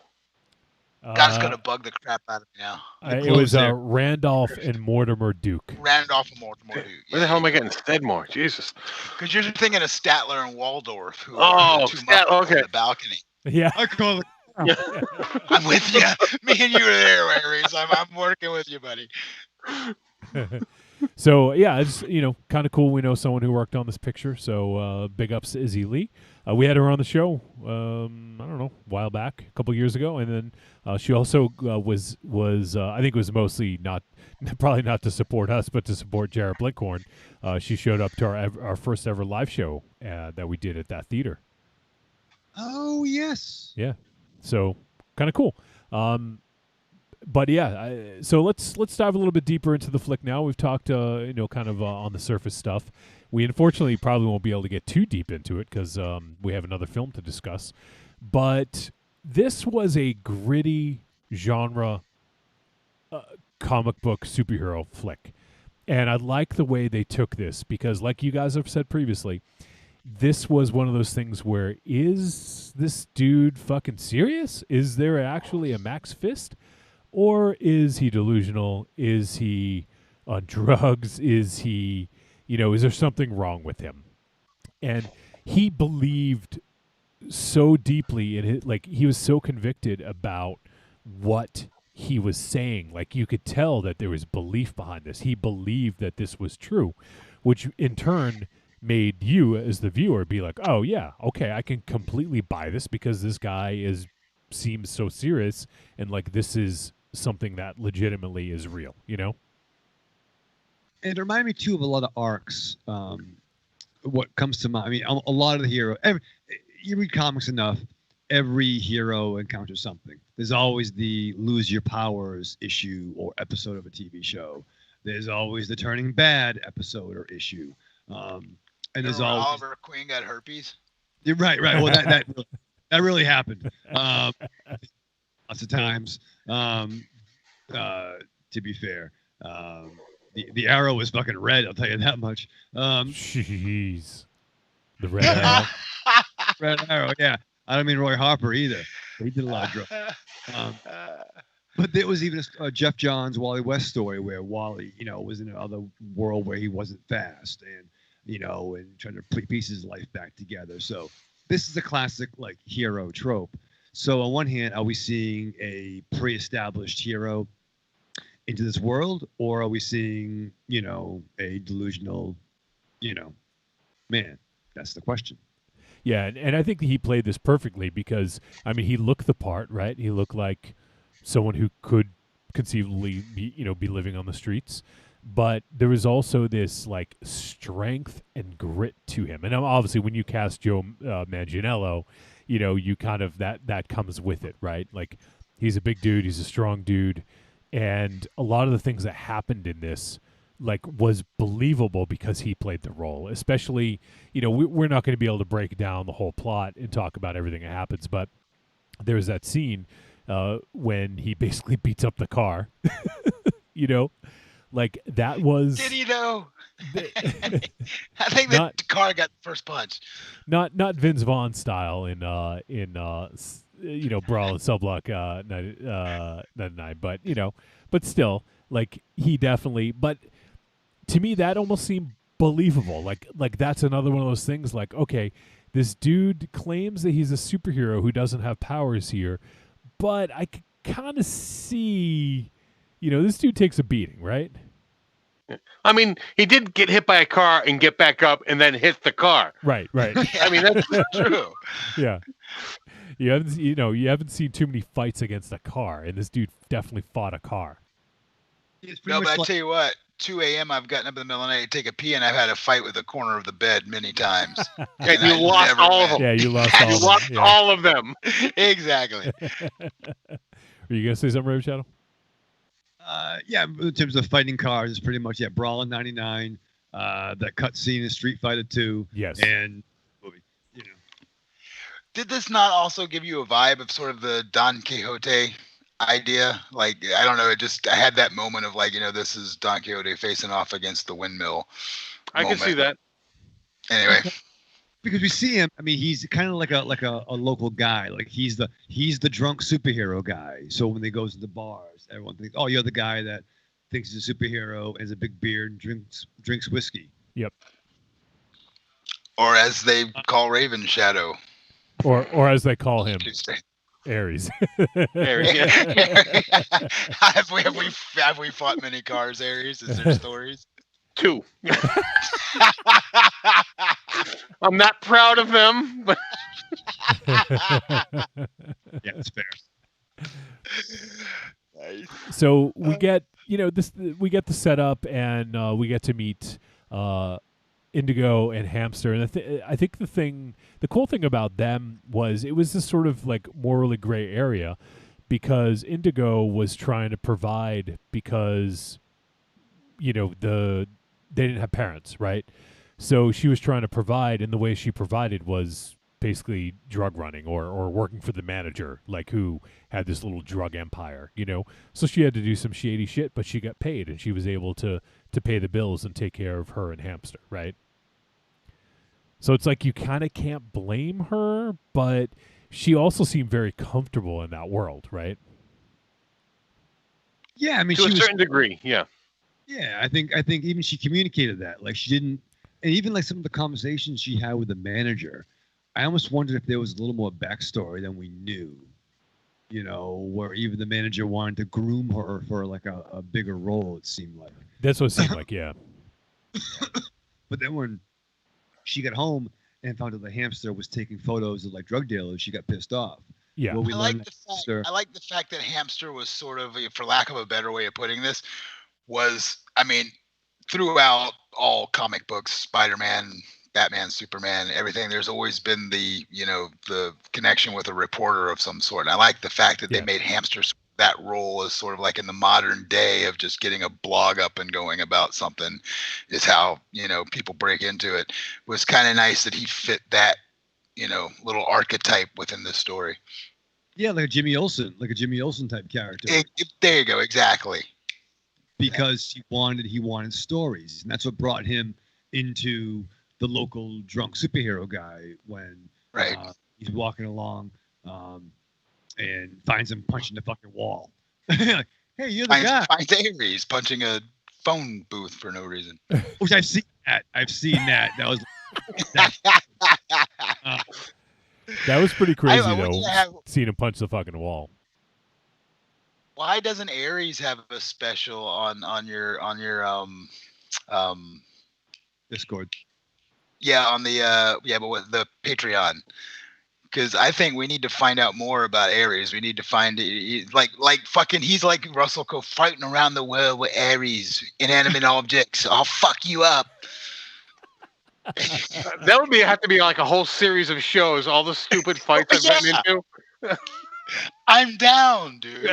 S5: God's gonna bug the crap out of me now.
S4: It was Randolph and Mortimer Duke.
S5: Randolph and Mortimer Duke.
S6: Where the hell am I getting Stedmore? Jesus.
S5: Because you're thinking of Statler and Waldorf, who
S6: Oh,
S5: are two
S6: okay.
S5: on the balcony.
S4: Yeah.
S2: I call it.
S5: I'm with you. Me and you are there, Larry. I'm working with you, buddy.
S4: So yeah, it's kind of cool. We know someone who worked on this picture. So big ups to Izzy Lee. We had her on the show. I don't know, a while back, a couple years ago, and then she also was I think it was mostly probably not to support us, but to support Jared Blinkhorn. She showed up to our first ever live show that we did at that theater.
S2: Oh yes.
S4: Yeah. So kind of cool. But yeah, so let's dive a little bit deeper into the flick now. We've talked, kind of on the surface stuff. We unfortunately probably won't be able to get too deep into it because we have another film to discuss. But this was a gritty genre comic book superhero flick. And I like the way they took this because, like you guys have said previously, this was one of those things where, is this dude fucking serious? Is there actually a Max Fist? Or is he delusional? Is he on drugs? Is he, is there something wrong with him? And he believed so deeply in it, like he was so convicted about what he was saying. Like you could tell that there was belief behind this. He believed that this was true, which in turn made you as the viewer be like, oh yeah, okay, I can completely buy this because this guy seems so serious and like this is something that legitimately is real,
S2: It reminded me too of a lot of arcs. What comes to mind, I mean, a lot of the hero. You read comics enough, every hero encounters something. There's always the lose your powers issue or episode of a TV show. There's always the turning bad episode or issue. And there's always
S5: Oliver Queen got herpes.
S2: You're right. Well, that really happened. Lots of times. To be fair, the arrow was fucking red. I'll tell you that much.
S4: Jeez, the red arrow.
S2: Red arrow. Yeah, I don't mean Roy Harper either. He did a lot of drugs. But there was even a Jeff Johns Wally West story where Wally, was in another world where he wasn't fast and trying to piece his life back together. So this is a classic like hero trope. So on one hand, are we seeing a pre-established hero into this world, or are we seeing, a delusional, man? That's the question.
S4: Yeah, and I think he played this perfectly because, I mean, he looked the part, right? He looked like someone who could conceivably be living on the streets. But there was also this like strength and grit to him. And obviously when you cast Joe Mangianello, you kind of that comes with it, right? Like he's a big dude, he's a strong dude. And a lot of the things that happened in this like was believable because he played the role. Especially, we're not going to be able to break down the whole plot and talk about everything that happens, but there's that scene when he basically beats up the car, like that was.
S5: Did he though? I think the car got the first punch.
S4: Not Vince Vaughn style in Brawl and Cell Block 99, but still, like he definitely. But to me, that almost seemed believable. Like that's another one of those things. Like, okay, this dude claims that he's a superhero who doesn't have powers here, but I could kind of see. This dude takes a beating, right?
S6: I mean, he did get hit by a car and get back up and then hit the car.
S4: Right.
S6: I mean, that's true.
S4: Yeah. You haven't seen too many fights against a car, and this dude definitely fought a car.
S5: No, but I tell you what, 2 a.m. I've gotten up in the middle of the night to take a pee, and I've had a fight with the corner of the bed many times.
S6: And you lost all of them.
S4: Yeah, you lost all of them.
S6: You lost all of them.
S5: Exactly.
S4: Are you going to say something, Raven Shadow?
S2: Yeah, in terms of fighting cars, it's pretty much, Brawl in 99, that cut scene in Street Fighter 2.
S4: Yes.
S2: And,
S5: Did this not also give you a vibe of sort of the Don Quixote idea? Like, I don't know, I had that moment of like, this is Don Quixote facing off against the windmill.
S6: I can see that.
S5: Anyway.
S2: Because we see him, I mean, he's kind of like a local guy. Like he's the drunk superhero guy. So when he goes to the bars, everyone thinks, oh, you're the guy that thinks he's a superhero, has a big beard, and drinks whiskey.
S4: Yep.
S5: Or as they call Raven Shadow.
S4: Or as they call him, Ares.
S6: Ares, yeah.
S5: have we fought many cars, Ares? Is there stories?
S6: 2. I'm not proud of them, but
S2: yeah, it's fair.
S5: Nice.
S4: So we get we get the setup and we get to meet Indigo and Hamster, and I think the cool thing about them was it was this sort of like morally gray area because Indigo was trying to provide because they didn't have parents, right? So she was trying to provide, and the way she provided was basically drug running or working for the manager, like who had this little drug empire, you know. So she had to do some shady shit, but she got paid, and she was able to pay the bills and take care of her and Hamster, right? So it's like you kind of can't blame her, but she also seemed very comfortable in that world, right?
S2: Yeah, I mean,
S6: To
S2: she
S6: a
S2: was,
S6: certain degree, yeah.
S2: yeah, I think even she communicated that. Like she didn't, and even like some of the conversations she had with the manager, I almost wondered if there was a little more backstory than we knew. You know, where even the manager wanted to groom her for like a bigger role. It seemed like.
S4: That's what it seemed like, yeah.
S2: But then when she got home and found out the Hamster was taking photos of like drug dealers, she got pissed off.
S4: Yeah.
S2: Well, we
S5: I
S2: learned
S5: like
S2: that
S5: I like the fact that Hamster was sort of, for lack of a better way of putting this, was, I mean, throughout all comic books, Spider-Man, Batman, Superman, everything, there's always been the, you know, the connection with a reporter of some sort. And I like the fact that they made Hamster that role as sort of like in the modern day of just getting a blog up and going about something is how, you know, people break into it. It was kind of nice that he fit that, you know, little archetype within the story.
S2: Yeah, like a Jimmy Olsen type character.
S5: There you go, exactly.
S2: Because he wanted stories, and that's what brought him into the local drunk superhero guy when he's walking along and finds him punching the fucking wall. Like, hey, you're the guy.
S5: Finds Ares punching a phone booth for no reason.
S2: Which I've seen that. That was.
S4: That was pretty crazy,
S5: I
S4: though, seeing him punch the fucking wall.
S5: Why doesn't Ares have a special on your
S2: Discord?
S5: Yeah, on the but with the Patreon, because I think we need to find out more about Ares. We need to find like fucking he's like Russell Crowe fighting around the world with Ares, inanimate objects. I'll fuck you up.
S6: That would have to be like a whole series of shows, all the stupid fights I've gotten into.
S5: I'm down, dude.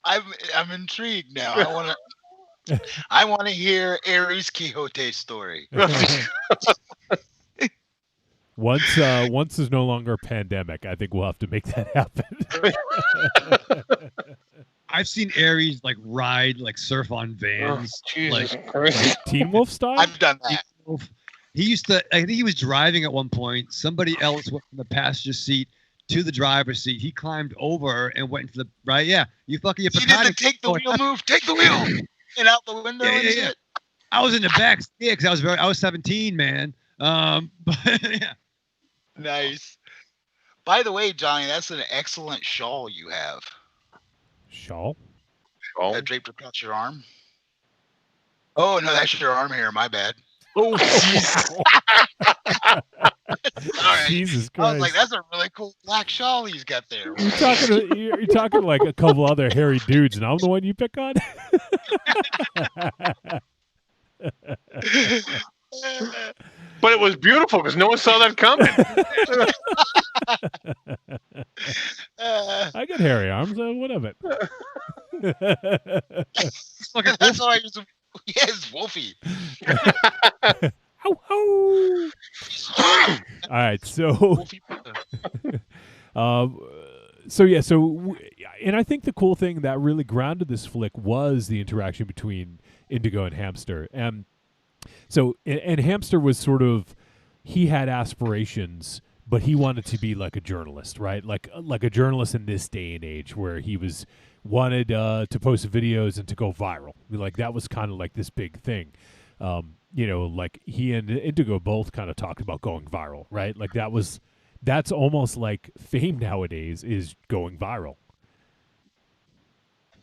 S5: I'm intrigued now. I want to hear Ares Quixote's story.
S4: Once there's no longer a pandemic, I think we'll have to make that happen.
S2: I've seen Ares like ride, like surf on vans,
S4: like Teen Wolf style.
S5: I've done that.
S2: He used to. I think he was driving at one point. Somebody else went from the passenger seat to the driver's seat. He climbed over and went into the right. Yeah, you fucking.
S5: He did the take the wheel move. Take the wheel and out the window.
S2: Yeah. I was in the back seat because I was 17, man. But yeah.
S5: Nice. By the way, Johnny, that's an excellent shawl you have.
S4: Shawl?
S5: That draped across your arm. Oh no, that's your arm hair. My bad.
S6: Oh,
S5: sorry.
S4: Jesus Christ!
S5: I was like, that's a really cool black shawl he's got there.
S4: You're talking like a couple other hairy dudes, and I'm the one you pick on.
S6: But it was beautiful because no one saw that coming.
S4: I got hairy arms. What of it?
S5: That's why yes, Wolfie.
S4: Ho, ho. All right, so and I think the cool thing that really grounded this flick was the interaction between Indigo and Hamster. So Hamster was sort of, he had aspirations, but he wanted to be like a journalist, right? Like a journalist in this day and age where he wanted to post videos and to go viral. Like that was kind of like this big thing. You know, like he and Indigo both kind of talked about going viral, right? Like that's almost like fame nowadays is going viral.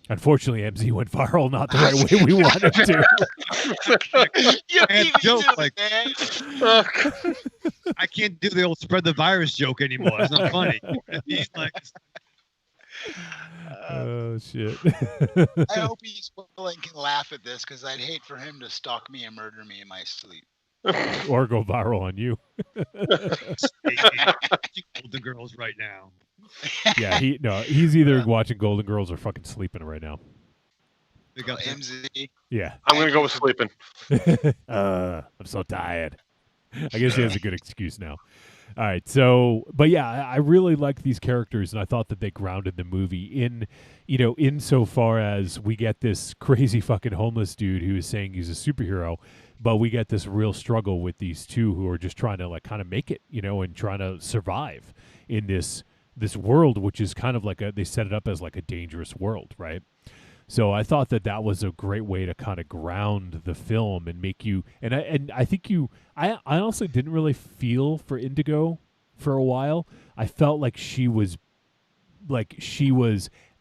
S4: Unfortunately, MZ went viral not the right way we wanted to.
S2: Joke, like, I can't do the old spread the virus joke anymore. It's not funny. He's like,
S4: oh, shit.
S5: I hope he's willing and can laugh at this because I'd hate for him to stalk me and murder me in my sleep.
S4: Or go viral on you.
S2: Golden Girls right now.
S4: Yeah, he's either watching Golden Girls or fucking sleeping right now.
S2: Pick up
S5: MZ.
S4: Yeah.
S6: I'm gonna go with sleeping.
S4: I'm so tired. I guess he has a good excuse now. All right, so, but yeah, I really like these characters, and I thought that they grounded the movie in, insofar as we get this crazy fucking homeless dude who is saying he's a superhero, but we get this real struggle with these two who are just trying to like kind of make it, and trying to survive in this world, which is kind of like they set it up as like a dangerous world, right? So I thought that was a great way to kind of ground the film and make you, and I think I honestly didn't really feel for Indigo for a while. I felt like she was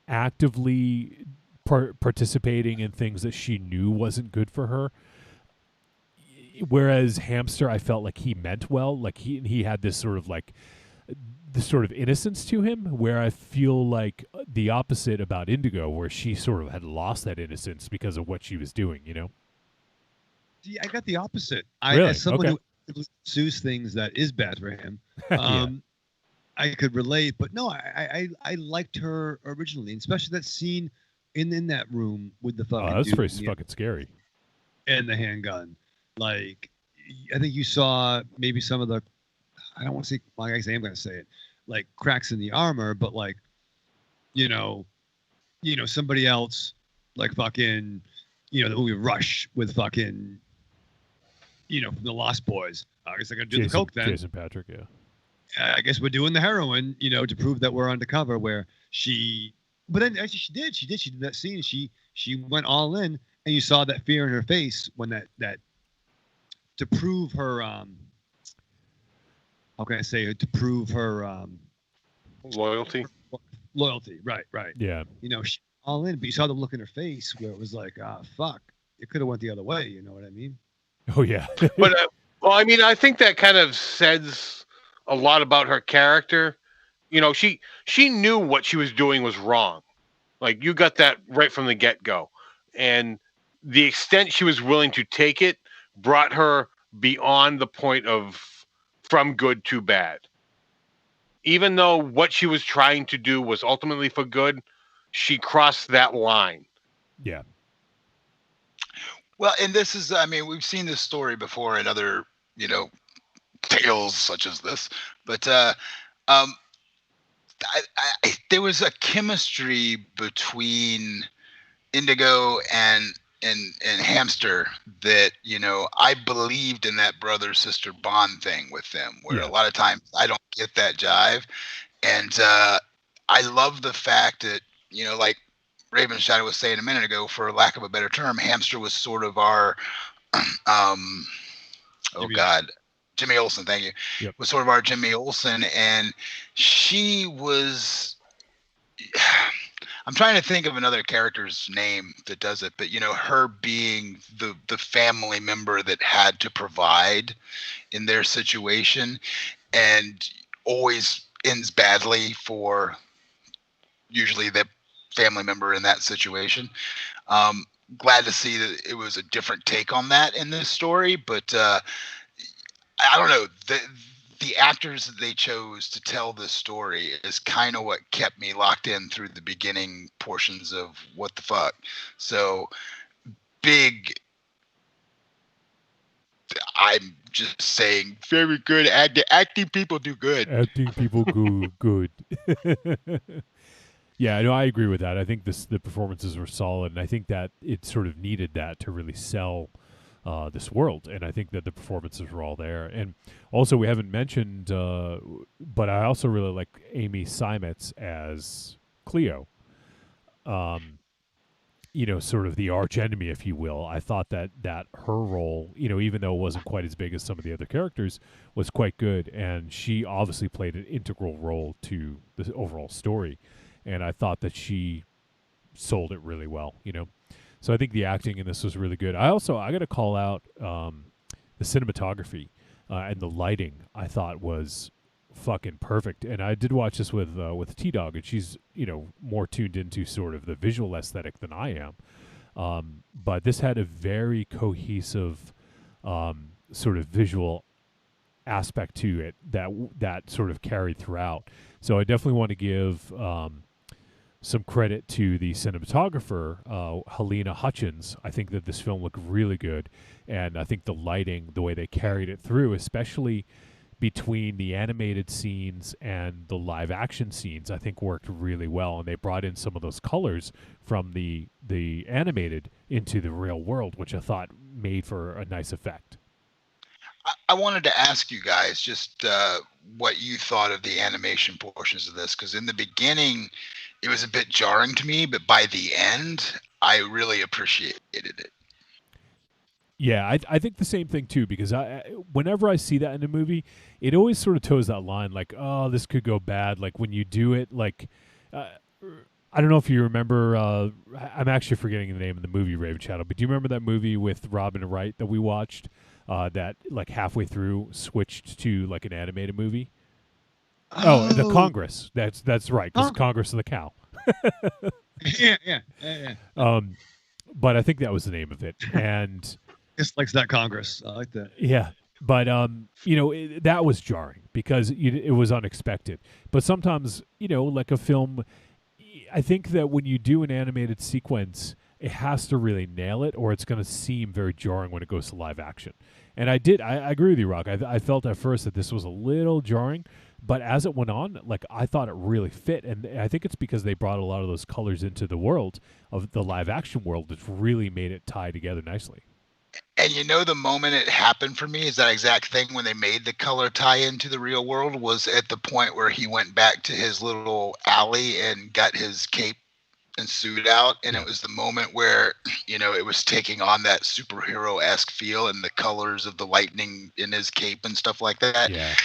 S4: actively participating in things that she knew wasn't good for her. Whereas Hamster, I felt like he meant well, like he had this sort of like the sort of innocence to him, where I feel like the opposite about Indigo, where she sort of had lost that innocence because of what she was doing,
S2: See, I got the opposite.
S4: Really?
S2: As someone
S4: Okay.
S2: who pursues things that is bad for him,
S4: Yeah.
S2: I could relate. But no, I liked her originally, especially that scene in that room with the fucking
S4: That's
S2: dude
S4: pretty fucking scary.
S2: and the handgun. Like, I think you saw maybe some of the, I don't want to say, well, I guess I am going to say it, like cracks in the armor, but like, somebody else, like fucking, the movie Rush with fucking, from the Lost Boys. I guess I got to do the coke then.
S4: Jason Patrick, yeah.
S2: I guess we're doing the heroin, to prove that we're undercover. Where she, but then actually she did that scene. She went all in, and you saw that fear in her face when that to prove her how can I say it? To prove her
S6: Loyalty.
S2: loyalty. Right.
S4: Yeah.
S2: She all in, but you saw the look in her face where it was like, fuck, it could have went the other way. You know what I mean?
S4: Oh yeah.
S6: But well, I mean, I think that kind of says a lot about her character. She knew what she was doing was wrong. Like, you got that right from the get-go. And the extent she was willing to take it brought her beyond the point of from good to bad. Even though what she was trying to do was ultimately for good, she crossed that line.
S4: Yeah.
S5: Well, and this is, I mean, we've seen this story before in other, tales such as this, but there was a chemistry between Indigo and Hamster that, I believed in that brother sister bond thing with them, where a lot of times I don't get that jive, and I love the fact that, like Raven Shadow was saying a minute ago, for lack of a better term, Hamster was sort of our Jimmy Olsen, thank you.
S4: Yep.
S5: Was sort of our Jimmy Olsen, and she was, I'm trying to think of another character's name that does it, but her being the family member that had to provide in their situation, and always ends badly for usually the family member in that situation. Glad to see that it was a different take on that in this story, but I don't know, the actors that they chose to tell this story is kind of what kept me locked in through the beginning portions of What the Fuck. So big, I'm just saying, very good acting people do good.
S4: Acting people good. Yeah, no, I agree with that. I think the performances were solid, and I think that it sort of needed that to really sell this world, and I think that the performances were all there. And also, we haven't mentioned, but I also really like Amy Symetz as Cleo. Sort of the archenemy, if you will. I thought that her role, even though it wasn't quite as big as some of the other characters, was quite good, and she obviously played an integral role to the overall story. And I thought that she sold it really well, So I think the acting in this was really good. I got to call out the cinematography and the lighting. I thought was fucking perfect. And I did watch this with T-Dog, and she's more tuned into sort of the visual aesthetic than I am. But this had a very cohesive sort of visual aspect to it that sort of carried throughout. So I definitely want to give some credit to the cinematographer, Helena Hutchins. I think that this film looked really good, and I think the lighting, the way they carried it through, especially between the animated scenes and the live action scenes, I think worked really well. And they brought in some of those colors from the animated into the real world, which I thought made for a nice effect.
S5: I wanted to ask you guys just what you thought of the animation portions of this, because in the beginning it was a bit jarring to me, but by the end I really appreciated it.
S4: Yeah, I think the same thing too, because whenever I see that in a movie, it always sort of toes that line, like, oh, this could go bad. Like when you do it, like, I don't know if you remember, I'm actually forgetting the name of the movie, Raven Shadow, but do you remember that movie with Robin Wright that we watched that like halfway through switched to like an animated movie? Oh, the Congress. That's right, because Congress of the Cow.
S2: Yeah.
S4: But I think that was the name of it. And
S2: Just likes that Congress. I like that.
S4: yeah, but that was jarring because it was unexpected. But sometimes, like a film, I think that when you do an animated sequence, it has to really nail it, or it's going to seem very jarring when it goes to live action. And I agree with you, Rock. I felt at first that this was a little jarring, but as it went on, like I thought it really fit, and I think it's because they brought a lot of those colors into the world of the live action world that really made it tie together nicely.
S5: And the moment it happened for me is that exact thing when they made the color tie into the real world was at the point where he went back to his little alley and got his cape and suit out, and it was the moment where it was taking on that superhero-esque feel and the colors of the lightning in his cape and stuff like that.
S4: Yeah.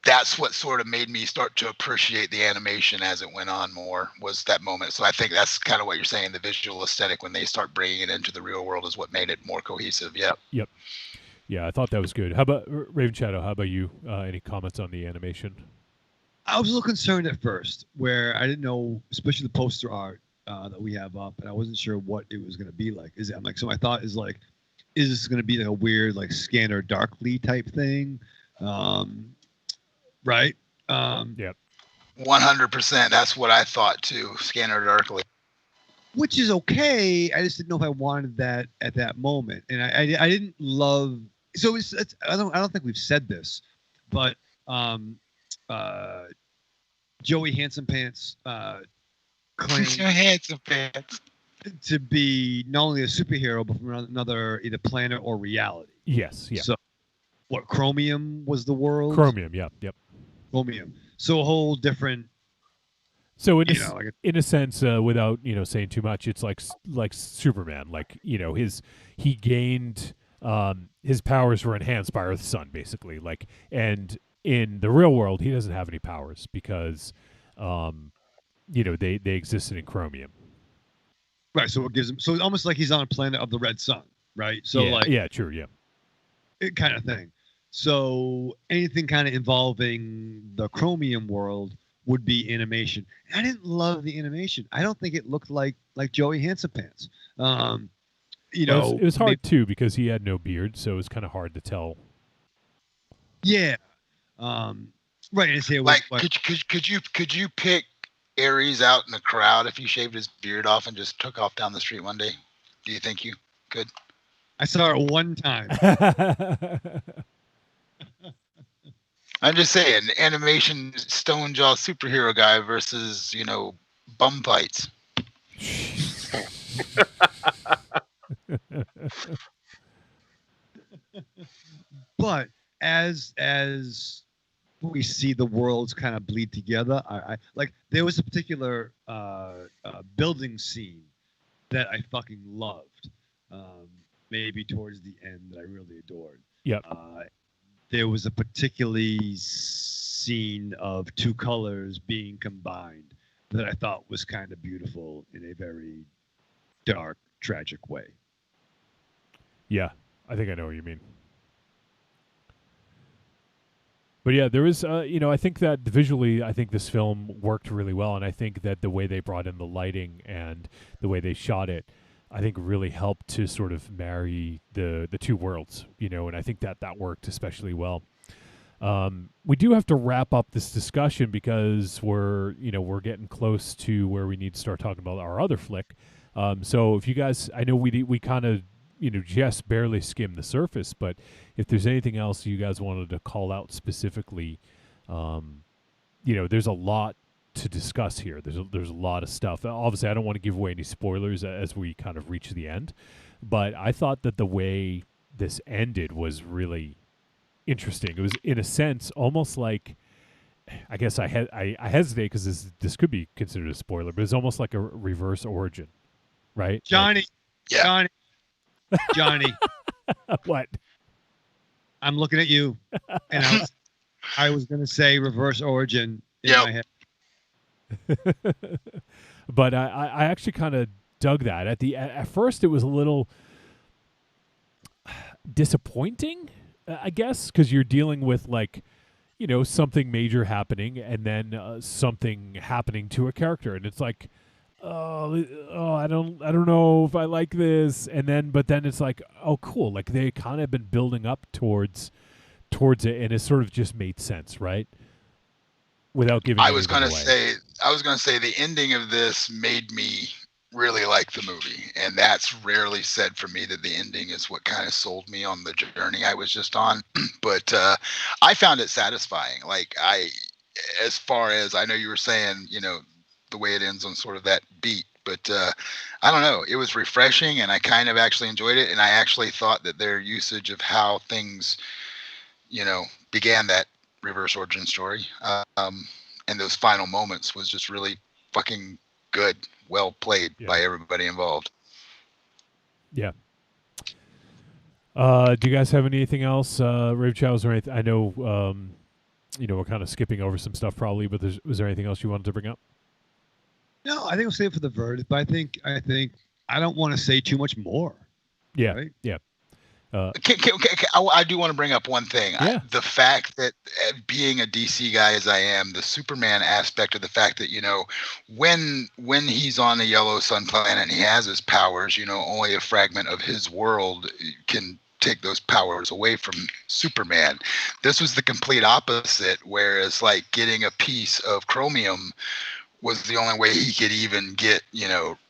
S5: That's what sort of made me start to appreciate the animation as it went on more, was that moment. So I think that's kind of what you're saying. The visual aesthetic when they start bringing it into the real world is what made it more cohesive. Yep.
S4: Yeah, I thought that was good. How about Raven Shadow? How about you? Any comments on the animation?
S2: I was a little concerned at first, where I didn't know, especially the poster art that we have up, and I wasn't sure what it was going to be like. I'm like, so my thought is like, is this going to be like a weird like Scanner Darkly type thing? Right?
S4: Yep.
S5: 100%. That's what I thought too. Scanner Darkly.
S2: Which is okay. I just didn't know if I wanted that at that moment, and I didn't love. So it's I don't think we've said this, but Joey Handsome Pants claimed
S5: Handsome Pants
S2: to be not only a superhero but from another either planet or reality.
S4: Yes. Yeah.
S2: So what? Chromium was the world.
S4: Chromium. Yeah. Yep.
S2: Chromium. So a whole different.
S4: So in a sense, without saying too much, it's like Superman. Like he gained his powers were enhanced by Earth's sun, basically. Like, and in the real world, he doesn't have any powers because they existed in Chromium.
S2: Right. So it gives him. So it's almost like he's on a planet of the red sun. Right. So
S4: true. Yeah.
S2: It kind of thing. So anything kind of involving the Chromium world would be animation. I didn't love the animation. I don't think it looked like Joey Handsome Pants.
S4: It was hard too because he had no beard, so it was kind of hard to tell.
S2: Yeah. Right. And say
S5: like, could you pick Ares out in the crowd if he shaved his beard off and just took off down the street one day? Do you think you could?
S2: I saw it one time.
S5: I'm just saying, animation stone jaw superhero guy versus, bum fights.
S2: But as we see the worlds kind of bleed together, I like there was a particular building scene that I fucking loved. Maybe towards the end that I really adored.
S4: Yep.
S2: There was a particularly scene of two colors being combined that I thought was kind of beautiful in a very dark, tragic way.
S4: Yeah, I think I know what you mean. But yeah, there is, I think that visually, I think this film worked really well, and I think that the way they brought in the lighting and the way they shot it, I think really helped to sort of marry the two worlds, and I think that worked especially well. We do have to wrap up this discussion because we're getting close to where we need to start talking about our other flick. So if you guys, I know we kind of just barely skimmed the surface, but if there's anything else you guys wanted to call out specifically, there's a lot to discuss here. There's a lot of stuff. Obviously, I don't want to give away any spoilers as we kind of reach the end, but I thought that the way this ended was really interesting. It was, in a sense, almost like, I guess I hesitate because this could be considered a spoiler, but it's almost like a reverse origin, right?
S2: Johnny.
S4: What?
S2: I'm looking at you, and I was going to say reverse origin in my head.
S4: But I actually kind of dug that. At first, it was a little disappointing, I guess, because you're dealing with something major happening and then something happening to a character, and it's like, I don't know if I like this, but then it's like, oh, cool, like they kind of been building up towards it, and it sort of just made sense, right? Without giving.
S5: I was gonna say the ending of this made me really like the movie, and that's rarely said for me, that the ending is what kind of sold me on the journey I was just on. But I found it satisfying. As far as I know, you were saying, the way it ends on sort of that beat, but I don't know, it was refreshing, and I kind of actually enjoyed it, and I actually thought that their usage of how things, began that reverse origin story, and those final moments was just really fucking good. Well played by everybody involved.
S4: Yeah. Do you guys have anything else, Rave Chows, or anything? I know, we're kind of skipping over some stuff probably, but was there anything else you wanted to bring up?
S2: No, I think we'll save it for the verdict, but I don't want to say too much more.
S4: Yeah.
S2: Right?
S4: Yeah.
S5: I do want to bring up one thing.
S4: Yeah.
S5: The fact that being a DC guy as I am, the Superman aspect of the fact that, when he's on the Yellow Sun planet and he has his powers, only a fragment of his world can take those powers away from Superman. This was the complete opposite, whereas getting a piece of chromium was the only way he could even get,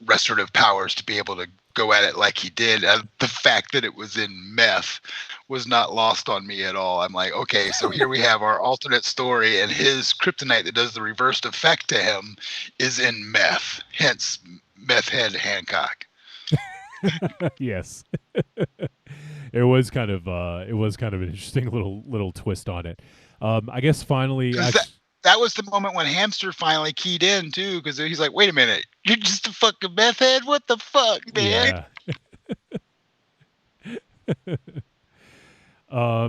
S5: restorative powers to be able to go at it like he did. The fact that it was in meth was not lost on me at all. I'm like, okay, so here we have our alternate story, and his kryptonite that does the reversed effect to him is in meth. Hence, meth head Hancock.
S4: Yes. It was kind of an interesting little twist on it. I guess finally,
S5: that was the moment when Hamster finally keyed in too, because he's like, "Wait a minute, you're just a fucking meth head? What the fuck, man?"
S4: Yeah.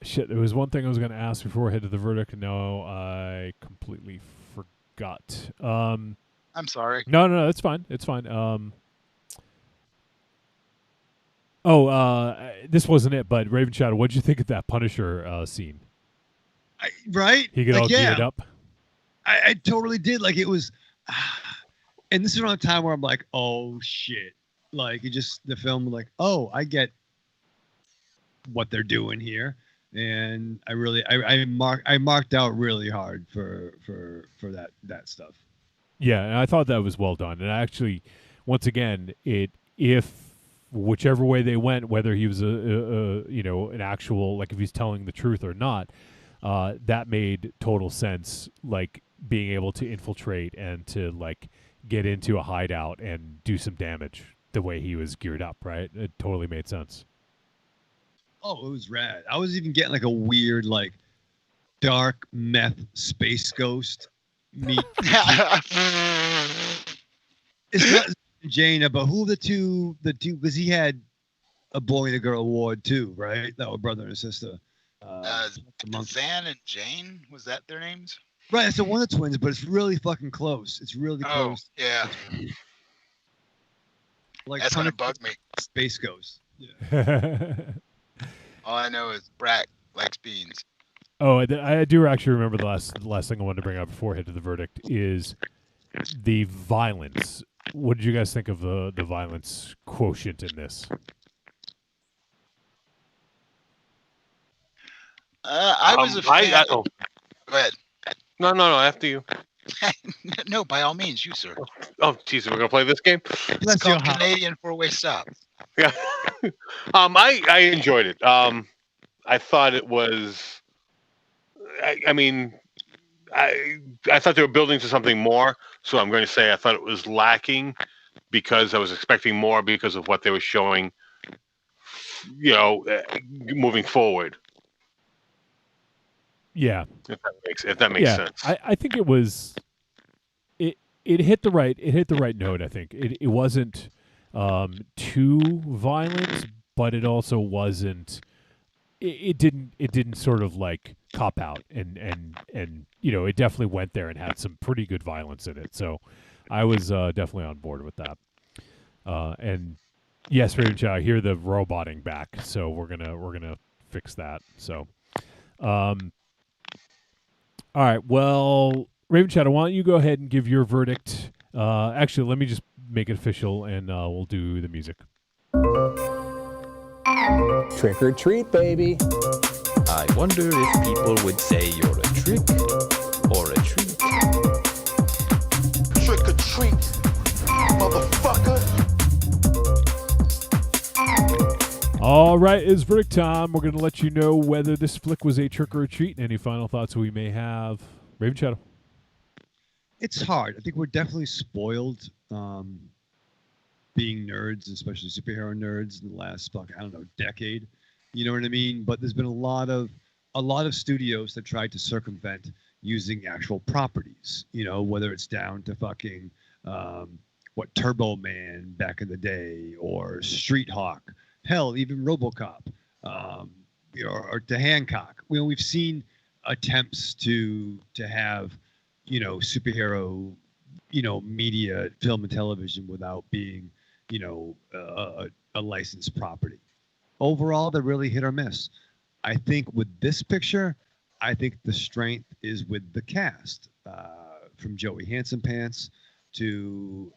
S4: Shit. There was one thing I was going to ask before I head to the verdict, and now I completely forgot.
S5: I'm sorry.
S4: No, it's fine. It's fine. This wasn't it, but Raven Shadow, what'd you think of that Punisher scene?
S2: Right?
S4: He get all geared up.
S2: I totally did. It was, and this is around the time where I'm like, oh shit. The film, I get what they're doing here. And I marked out really hard for that stuff.
S4: Yeah. And I thought that was well done. And actually, once again, if whichever way they went, whether he was an actual, if he's telling the truth or not, that made total sense, being able to infiltrate and to get into a hideout and do some damage the way he was geared up, right? It totally made sense.
S2: Oh, it was rad. I was even getting a weird dark meth space ghost meet. It's not Jaina, but who the two because he had a boy and a girl award too, right? That were brother and sister.
S5: Zan and Jane, was that their names?
S2: Right, it's one of the twins, but it's really fucking close. It's really close.
S5: Yeah. That's gonna bug me.
S2: Space Ghost. Yeah.
S5: All I know is Brack likes beans.
S4: Oh, I do actually remember the last thing I wanted to bring up before I head to the verdict is the violence. What did you guys think of the violence quotient in this?
S5: I was a fan.
S6: Go
S5: ahead.
S6: No, after you.
S5: No, by all means, you, sir.
S6: Oh, Jesus, we're going to play this game?
S5: It's called Canadian Four-Way Stop.
S6: Yeah. I enjoyed it. I thought it was... I mean, I thought they were building to something more, so I'm going to say I thought it was lacking because I was expecting more because of what they were showing, moving forward.
S4: Yeah.
S6: If that makes sense.
S4: I think it was it hit the right note, I think. It wasn't too violent, but it also wasn't it didn't sort of like cop out and it definitely went there and had some pretty good violence in it. So I was definitely on board with that. And yes, Raven Chow, I hear the roboting back, so we're gonna fix that. So all right, well, Raven Shadow, why don't you go ahead and give your verdict? Actually, let me just make it official, and we'll do the music.
S13: Trick or treat, baby. I wonder if people would say you're a trick or a treat.
S3: Trick or treat, motherfucker.
S4: All right, it's verdict time. We're going to let you know whether this flick was a trick or a treat and any final thoughts we may have. Raven Shadow.
S2: It's hard. I think we're definitely spoiled being nerds, especially superhero nerds, in the last decade. You know what I mean? But there's been a lot of studios that tried to circumvent using actual properties. Whether it's down to fucking Turbo Man back in the day, or Street Hawk. Hell, even RoboCop, or to Hancock. We've seen attempts to have, superhero, media, film and television without being, a licensed property. Overall, they're really hit or miss. I think with this picture, I think the strength is with the cast, from Joey Handsome Pants to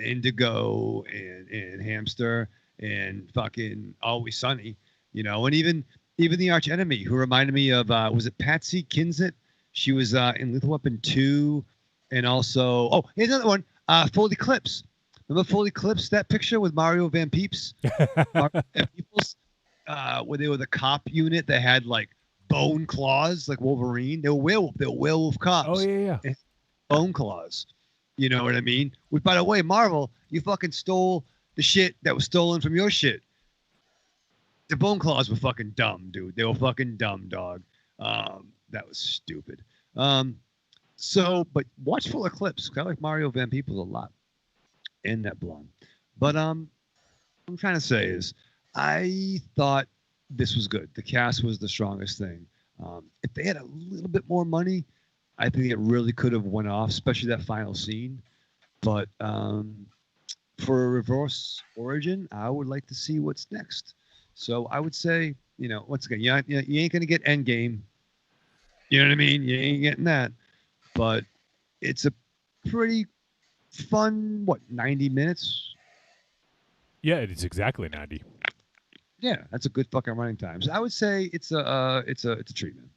S2: Indigo and Hamster. And fucking Always Sunny, and even the Archenemy, who reminded me of was it Patsy Kinsit? She was in Lethal Weapon 2, and also here's another one, Full Eclipse. Remember Full Eclipse? That picture with Mario Van Peebles, where they were the cop unit that had like bone claws like Wolverine. They were werewolf cops.
S4: Oh yeah.
S2: And bone claws. You know what I mean? Which, by the way, Marvel, you fucking stole the shit that was stolen from your shit. The bone claws were fucking dumb, dude. They were fucking dumb, dog. That was stupid. But watch Full Eclipse. I like Mario Van Peebles a lot. And that blonde. But what I'm trying to say is, I thought this was good. The cast was the strongest thing. If they had a little bit more money, I think it really could have went off, especially that final scene. But for a reverse origin, I would like to see what's next. So I would say, once again, you ain't going to get Endgame. You know what I mean? You ain't getting that. But it's a pretty fun, 90 minutes?
S4: Yeah, it is exactly 90.
S2: Yeah, that's a good fucking running time. So I would say it's a treatment.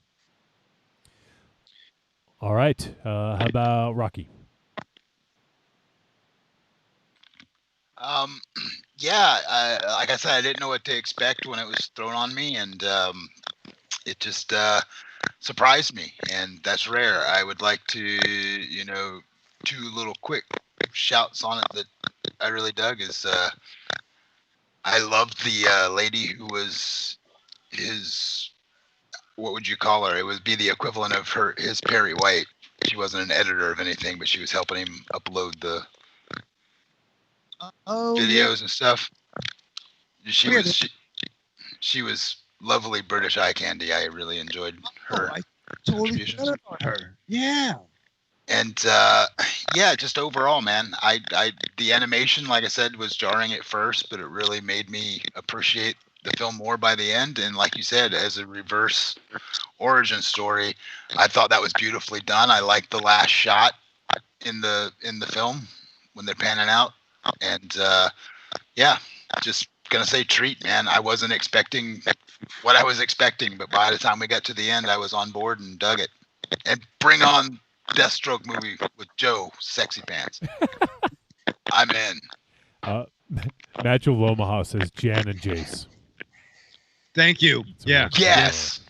S4: All right. How about Rocky?
S5: Like I said, I didn't know what to expect when it was thrown on me, and it just surprised me, and that's rare. I would like to, two little quick shouts on it that I really dug is I loved the lady who was his, what would you call her? It would be the equivalent of his Perry White. She wasn't an editor of anything, but she was helping him upload the videos and stuff. She was lovely British eye candy. I really enjoyed her.
S2: I totally forgot about her. Yeah.
S5: And just overall, man, the animation, like I said, was jarring at first, but it really made me appreciate the film more by the end. And like you said, as a reverse origin story, I thought that was beautifully done. I liked the last shot in the film when they're panning out, and just gonna say treat, man. I wasn't expecting what I was expecting, but by the time we got to the end, I was on board and dug it. And bring on Deathstroke movie with Joe, sexy pants. I'm in.
S4: Matthew of Omaha says Jan and Jace.
S2: Thank you. Yeah.
S5: Yes.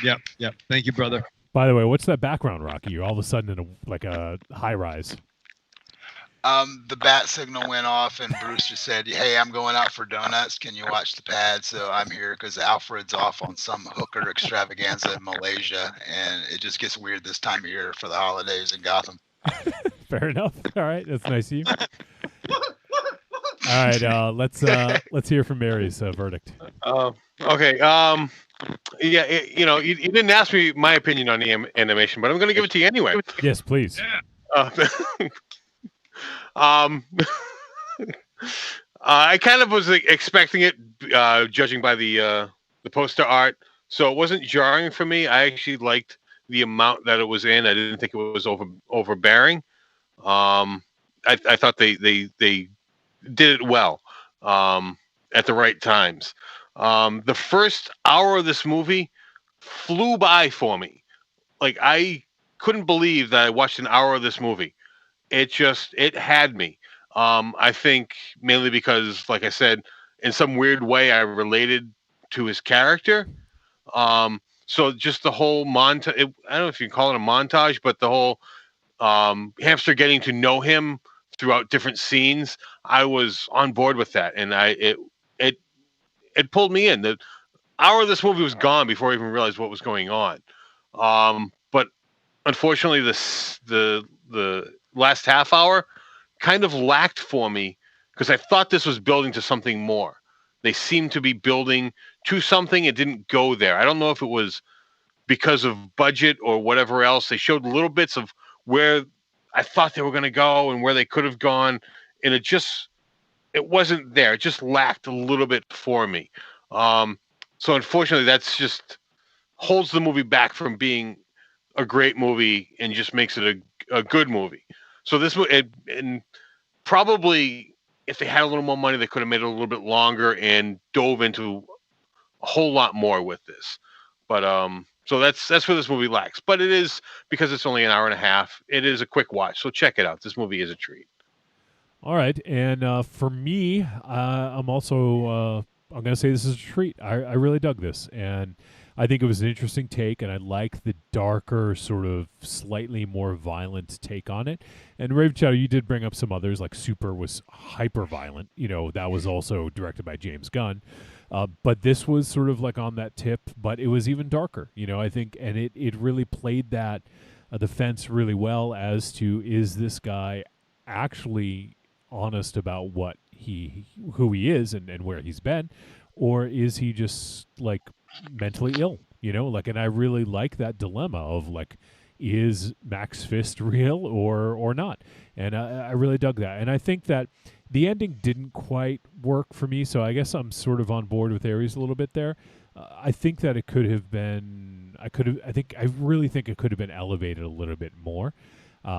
S2: Yep. Thank you, brother.
S4: By the way, what's that background, Rocky? You're all of a sudden in a high rise.
S5: The bat signal went off, and Bruce just said, "Hey, I'm going out for donuts. Can you watch the pad?" So I'm here because Alfred's off on some hooker extravaganza in Malaysia, and it just gets weird this time of year for the holidays in Gotham.
S4: Fair enough. All right, that's nice of you. All right, let's hear from Mary's verdict.
S6: Okay. Yeah, you didn't ask me my opinion on the animation, but I'm going to give it to you anyway.
S4: Yes, please.
S6: I kind of was expecting it, judging by the poster art, so it wasn't jarring for me. I actually liked the amount that it was in. I didn't think it was overbearing. I thought they did it well at the right times. The first hour of this movie flew by for me. Like, I couldn't believe that I watched an hour of this movie. It had me. I think mainly because, like I said, in some weird way, I related to his character. So just the whole montage, I don't know if you can call it a montage, but the whole hamster getting to know him throughout different scenes, I was on board with that. And it pulled me in. The hour of this movie was gone before I even realized what was going on. But unfortunately, the last half hour kind of lacked for me because I thought this was building to something more. They seemed to be building to something. It didn't go there. I don't know if it was because of budget or whatever else. They showed little bits of where I thought they were going to go and where they could have gone. And it wasn't there. It just lacked a little bit for me. So unfortunately, that's just holds the movie back from being a great movie and just makes it a good movie. So this and probably if they had a little more money, they could have made it a little bit longer and dove into a whole lot more with this. But so that's where this movie lacks. But it is, because it's only an hour and a half, it is a quick watch. So check it out. This movie is a treat.
S4: All right, and for me, I'm also I'm going to say this is a treat. I really dug this, and I think it was an interesting take, and I like the darker, sort of slightly more violent take on it. And Raven Shadow, you did bring up some others, like Super was hyper violent. That was also directed by James Gunn. But this was sort of like on that tip, but it was even darker, I think, and it really played that the fence really well as to, is this guy actually honest about who he is and where he's been, or is he just like mentally ill, and I really like that dilemma of like, is Max Fist real or not? And I really dug that. And I think that the ending didn't quite work for me, so I guess I'm sort of on board with Aries a little bit there. I think that it could have been, I really think it could have been elevated a little bit more.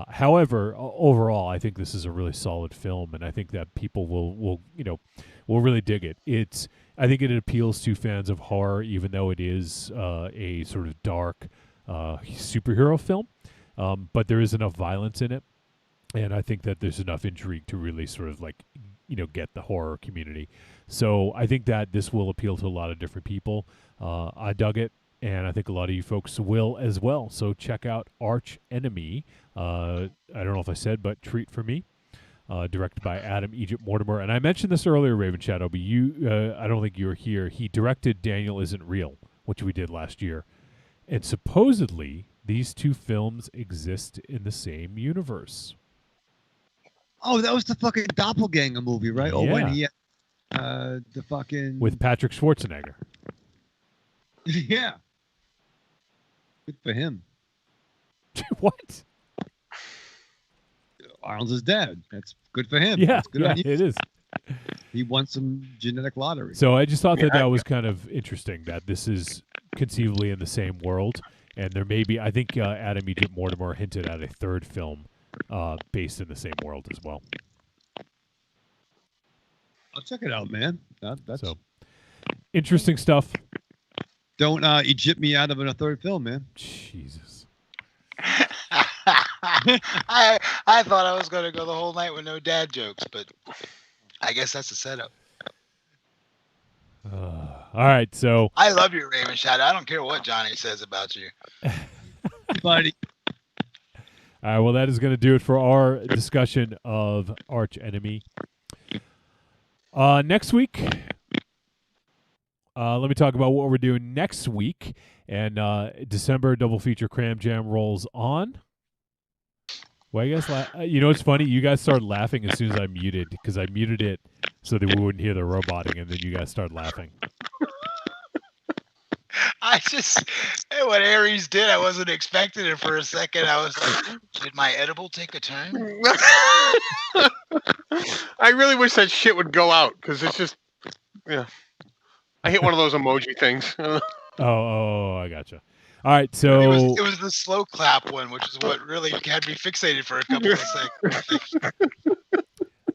S4: However, overall, I think this is a really solid film, and I think that people will really dig it. I think it appeals to fans of horror, even though it is a sort of dark superhero film. But there is enough violence in it, and I think that there's enough intrigue to really sort of like, get the horror community. So I think that this will appeal to a lot of different people. I dug it, and I think a lot of you folks will as well. So check out Archenemy. I don't know if I said, but treat for me. Directed by Adam Egypt Mortimer. And I mentioned this earlier, Raven Shadow, but I don't think you were here. He directed Daniel Isn't Real, which we did last year. And supposedly, these two films exist in the same universe.
S2: Oh, that was the fucking Doppelganger movie, right?
S4: Yeah.
S2: Oh, when he the fucking...
S4: With Patrick Schwarzenegger.
S2: Yeah. Good for him.
S4: What?
S2: Arnold's his dad. That's good for him.
S4: Yeah,
S2: That's good on you.
S4: it is.
S2: He won some genetic lottery.
S4: So I just thought that was kind of interesting that this is conceivably in the same world. And there may be, I think Adam Egypt Mortimer hinted at a third film based in the same world as well.
S2: I'll check it out, man. That's
S4: So interesting stuff.
S2: Don't Egypt me out of a third film, man.
S4: Jesus.
S5: I thought I was gonna go the whole night with no dad jokes, but I guess that's a setup.
S4: All right, so
S5: I love you, Raven Shadow. I don't care what Johnny says about you.
S2: Buddy.
S4: all right, well, that is going to do it for our discussion of Archenemy. Next week, let me talk about what we're doing next week. And December double feature Cram Jam rolls on. Well, I guess you know what's funny? You guys started laughing as soon as I muted, because I muted it so that we wouldn't hear the roboting, and then you guys started laughing.
S5: What Aries did, I wasn't expecting it for a second. I was like, did my edible take a turn?
S6: I really wish that shit would go out, because it's just, yeah. I hit one of those emoji things.
S4: Oh, I gotcha. All right, so
S5: it was the slow clap one, which is what really had me fixated for a couple of seconds.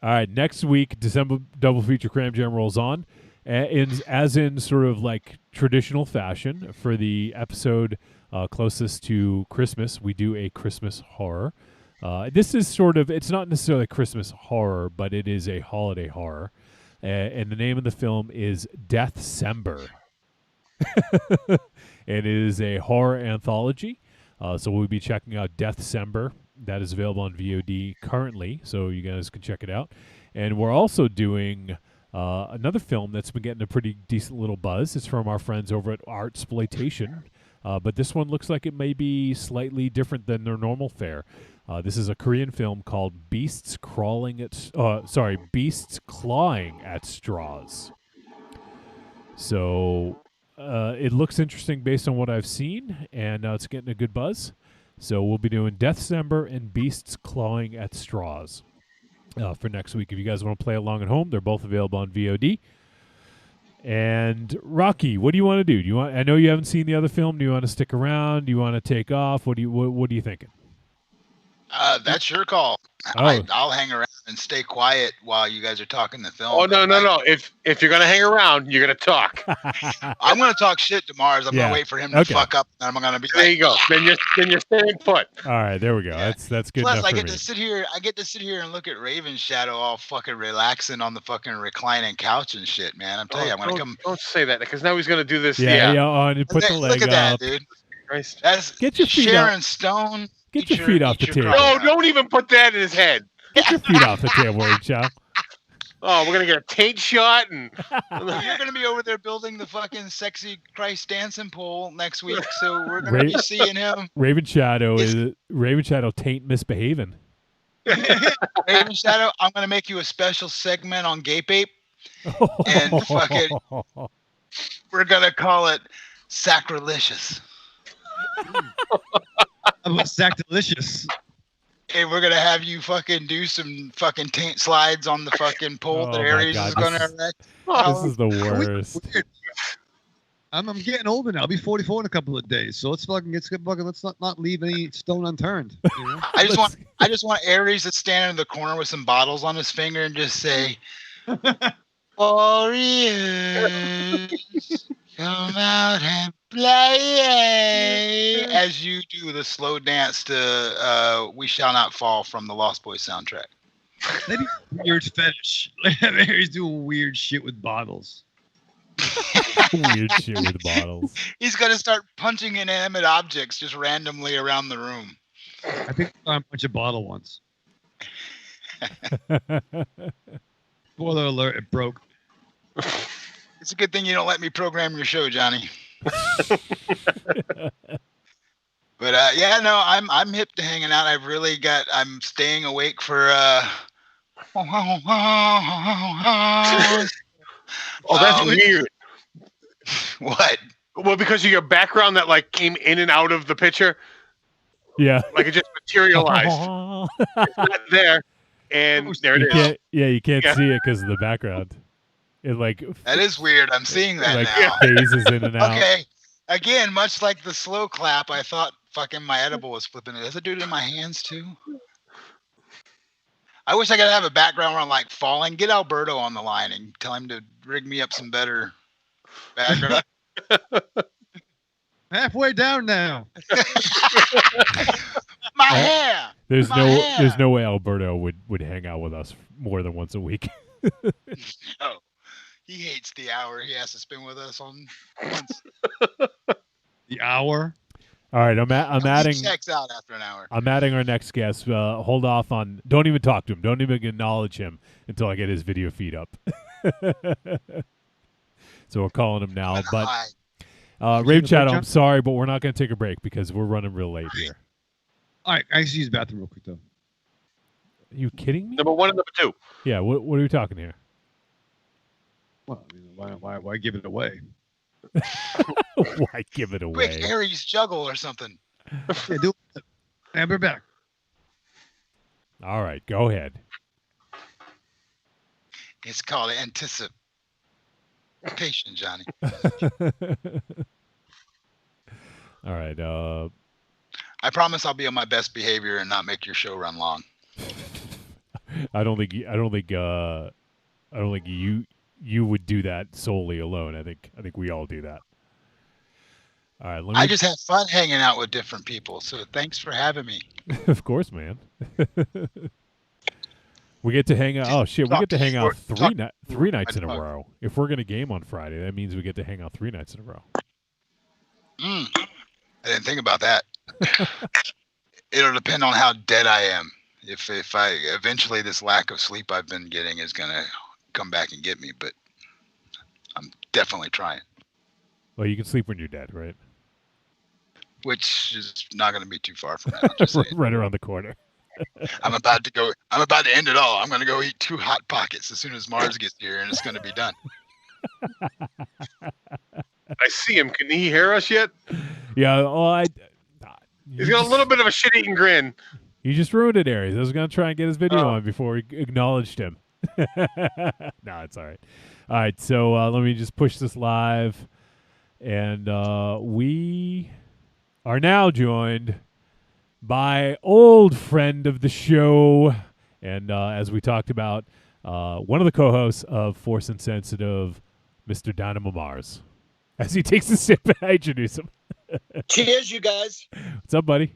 S4: All right, next week, December double feature Cram Jam rolls on, as in sort of like traditional fashion. For the episode closest to Christmas, we do a Christmas horror. This is sort of, it's not necessarily Christmas horror, but it is a holiday horror. And the name of the film is Deathcember. It is a horror anthology. So we'll be checking out Deathcember. That is available on VOD currently, so you guys can check it out. And we're also doing another film that's been getting a pretty decent little buzz. It's from our friends over at Artsploitation. But this one looks like it may be slightly different than their normal fare. This is a Korean film called Beasts Clawing at Straws. So it looks interesting based on what I've seen, and it's getting a good buzz. So we'll be doing Deathcember and Beasts Clawing at Straws for next week. If you guys want to play along at home, they're both available on VOD. And Rocky, what do you want to do? I know you haven't seen the other film. Do you want to stick around? Do you want to take off? What are you thinking?
S5: That's your call.
S4: Oh.
S5: I'll hang around and stay quiet while you guys are talking the film.
S6: Oh, no. If you're going to hang around, you're going to talk.
S5: I'm going to talk shit to Mars. I'm going to wait for him to fuck up, and I'm going to be
S6: there you go. Then you're staying put.
S4: All right, there we go. Yeah. That's good
S5: Plus,
S4: enough
S5: I
S4: for
S5: get
S4: me.
S5: to sit here. I get to sit here and look at Raven Shadow all fucking relaxing on the fucking reclining couch and shit, man. I'm telling you, I'm going to come.
S6: Don't say that, because now he's going to do this.
S4: Yeah. On, put the leg
S5: look at
S4: up.
S5: that, dude.
S6: Christ.
S5: That's
S4: Get your feet
S5: Sharon
S4: up.
S5: Stone.
S4: Get your feet off the table.
S6: No, don't even put that in his head.
S4: Get your feet off the table, Rachel.
S6: Oh, we're going to get a taint shot. And
S5: You're going to be over there building the fucking sexy Christ dancing pole next week, so we're going to be seeing him.
S4: Raven Shadow taint misbehaving.
S5: Raven Shadow, I'm going to make you a special segment on Gape Ape, and fucking, we're going to call it Sacrilicious.
S2: I'm Sacrilicious.
S5: And we're gonna have you fucking do some fucking taint slides on the fucking pole that Aries is gonna erect.
S4: This is the worst.
S2: I'm getting older now. I'll be 44 in a couple of days. So let's not leave any stone unturned. You know?
S5: I just want Aries to stand in the corner with some bottles on his finger and just say, Aries, come out and play as you do the slow dance to We Shall Not Fall from the Lost Boys soundtrack.
S2: Maybe weird fetish. Aries doing weird shit with bottles.
S4: Weird shit with bottles.
S5: He's gonna start punching inanimate objects just randomly around the room.
S2: I think I punched a bottle once. Spoiler alert, it broke.
S5: It's a good thing you don't let me program your show, Johnny. But I'm hip to hanging out. I'm staying awake for
S6: Oh, that's weird.
S5: What?
S6: Well, because of your background that like came in and out of the picture.
S4: Yeah.
S6: Like it just materialized. It's not there. And there it is.
S4: You can't see it because of the background. It like
S5: that is weird. I'm seeing that
S4: like
S5: now.
S4: phases in and out.
S5: Okay. Again, much like the slow clap, I thought fucking my edible was flipping it. Does it do it in my hands too? I wish I could have a background where I'm like falling. Get Alberto on the line and tell him to rig me up some better background.
S2: Halfway down now.
S5: My hair.
S4: There's
S5: My
S4: no
S5: hair.
S4: there's no way Alberto would hang out with us more than once a week.
S5: Oh, he hates the hour he has to spend with us on once.
S2: The hour.
S4: All right, I'm adding.
S5: He checks out after an hour.
S4: I'm adding our next guest. Hold off on. Don't even talk to him. Don't even acknowledge him until I get his video feed up. So we're calling him now. But Raven Shadow, I'm sorry, but we're not going to take a break because we're running real late here.
S2: All right, I just use the bathroom real quick though.
S4: Are you kidding me?
S6: Number 1 and number 2.
S4: Yeah. What are we talking here?
S2: Well, I mean, why give it away?
S4: Why give it away?
S5: Quick Aries juggle or something.
S2: Yeah, do it. And we're back.
S4: All right, go ahead.
S5: It's called anticipation, Johnny.
S4: All right.
S5: I promise I'll be on my best behavior and not make your show run long.
S4: I don't think you would do that solely alone. I think we all do that. All right.
S5: I just have fun hanging out with different people. So thanks for having me.
S4: Of course, man. We get to hang out. Oh shit, we get to hang out three nights in a row. If we're gonna game on Friday, that means we get to hang out 3 nights in a row.
S5: I didn't think about that. It'll depend on how dead I am. If I eventually this lack of sleep I've been getting is gonna come back and get me, but I'm definitely trying.
S4: Well, you can sleep when you're dead, right?
S5: Which is not going to be too far from that.
S4: Right around the corner.
S5: I'm about to end it all. I'm going to go eat 2 Hot Pockets as soon as Mars gets here, and it's going to be done.
S6: I see him. Can he hear us yet?
S4: Yeah. Oh,
S6: He's got a little bit of a shit-eating grin.
S4: You just ruined it, Aries. I was going to try and get his video on before we acknowledged him. No, it's all right. All right, so let me just push this live. And we are now joined by old friend of the show. And as we talked about, one of the co-hosts of Force Insensitive, Mr. Dynamo Mars. As he takes a sip, I introduce him.
S14: Cheers, you guys.
S4: What's up, buddy?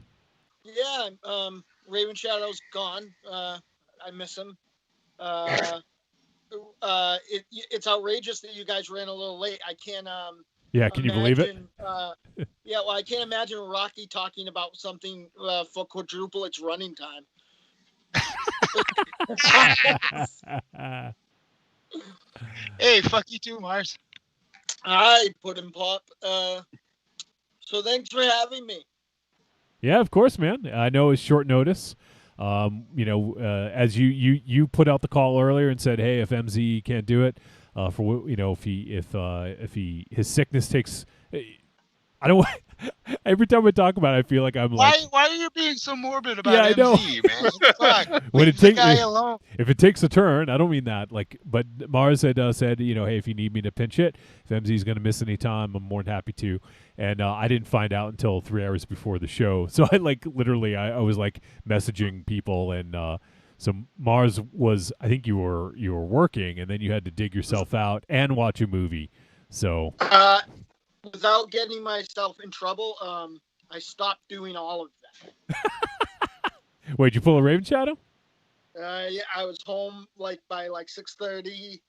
S14: Yeah, Raven Shadow's gone. I miss him. It's outrageous that you guys ran a little late. I can't.
S4: Yeah, can you believe it?
S14: Yeah, well, I can't imagine Rocky talking about something for quadruple its running time.
S5: Hey, fuck you too, Mars.
S14: I put him pop. So thanks for having me.
S4: Yeah, of course, man. I know it's short notice. As you put out the call earlier and said, hey, if MZ can't do it, if his sickness takes, I don't. Every time we talk about it, I feel like I'm like,
S5: why are you being so morbid about MZ, man? Fuck,
S4: when
S5: leave the guy alone.
S4: If it takes a turn, I don't mean that. But Mars said, hey, if you need me to pinch it, if MZ's going to miss any time, I'm more than happy to. And I didn't find out until 3 hours before the show. So I literally was messaging people, and so Mars was, I think you were working, and then you had to dig yourself out and watch a movie. So
S14: without getting myself in trouble, I stopped doing all of that.
S4: Wait, did you pull a Raven Shadow?
S14: Yeah, I was home by 6:30.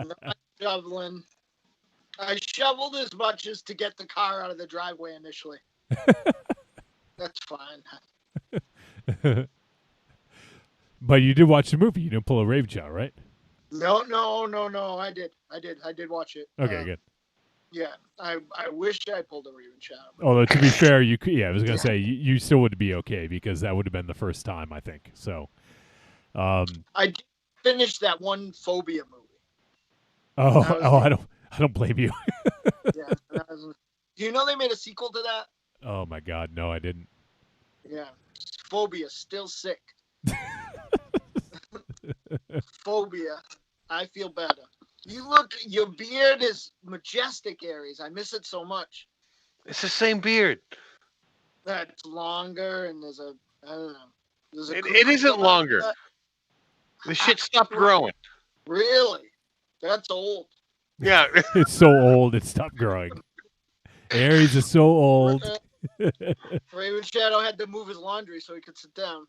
S14: Not shoveling. I shoveled as much as to get the car out of the driveway initially. That's fine.
S4: But you did watch the movie. You didn't pull a Raven Shadow, right?
S14: No. I did watch it.
S4: Okay, good.
S14: Yeah, I wish I pulled a Raven Shadow.
S4: Although to be fair, you could. Yeah, I was gonna say you still would be okay because that would have been the first time, I think. So,
S14: I finished that one Phobia movie.
S4: I don't blame you.
S14: Yeah. Do you know they made a sequel to that?
S4: Oh my God, no, I didn't.
S14: Yeah, Phobia, still sick. Phobia, I feel better. Your beard is majestic, Aries. I miss it so much.
S6: It's the same beard.
S14: That's longer, and I don't know.
S6: It isn't longer. The shit stopped growing.
S14: Really? That's old.
S6: Yeah.
S4: It's so old, it stopped growing. Aries is so old.
S14: Raven Shadow had to move his laundry so he could sit down.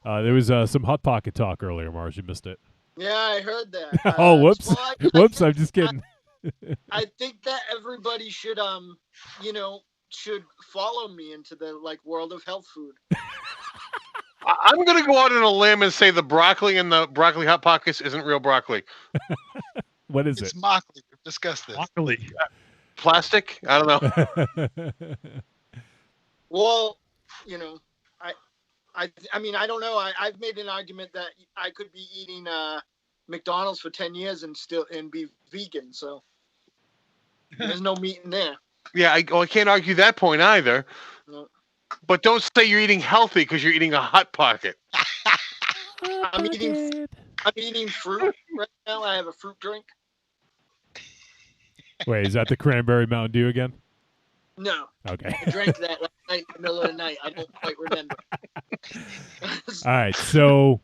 S4: There was some Hot Pocket talk earlier, Mars. You missed it.
S14: Yeah, I heard that.
S4: Oh, whoops.
S14: Well,
S4: Whoops, I'm just kidding.
S14: I think that everybody should, should follow me into the world of health food.
S6: I'm going to go out on a limb and say the broccoli in the broccoli Hot Pockets isn't real broccoli.
S4: What is
S5: It's
S4: it?
S5: mockly. We've discussed this.
S2: Broccoli.
S6: Plastic? I don't know.
S14: Well, I mean, I don't know. I've made an argument that I could be eating McDonald's for 10 years and be vegan. So there's no meat in there.
S6: Yeah, I can't argue that point either.
S14: No.
S6: But don't say you're eating healthy because you're eating a Hot Pocket.
S14: I'm eating fruit right now. I have a fruit drink.
S4: Wait, is that the cranberry Mountain Dew again?
S14: No.
S4: Okay.
S14: I drank that last night in the middle of the night. I don't quite remember.
S4: All right, so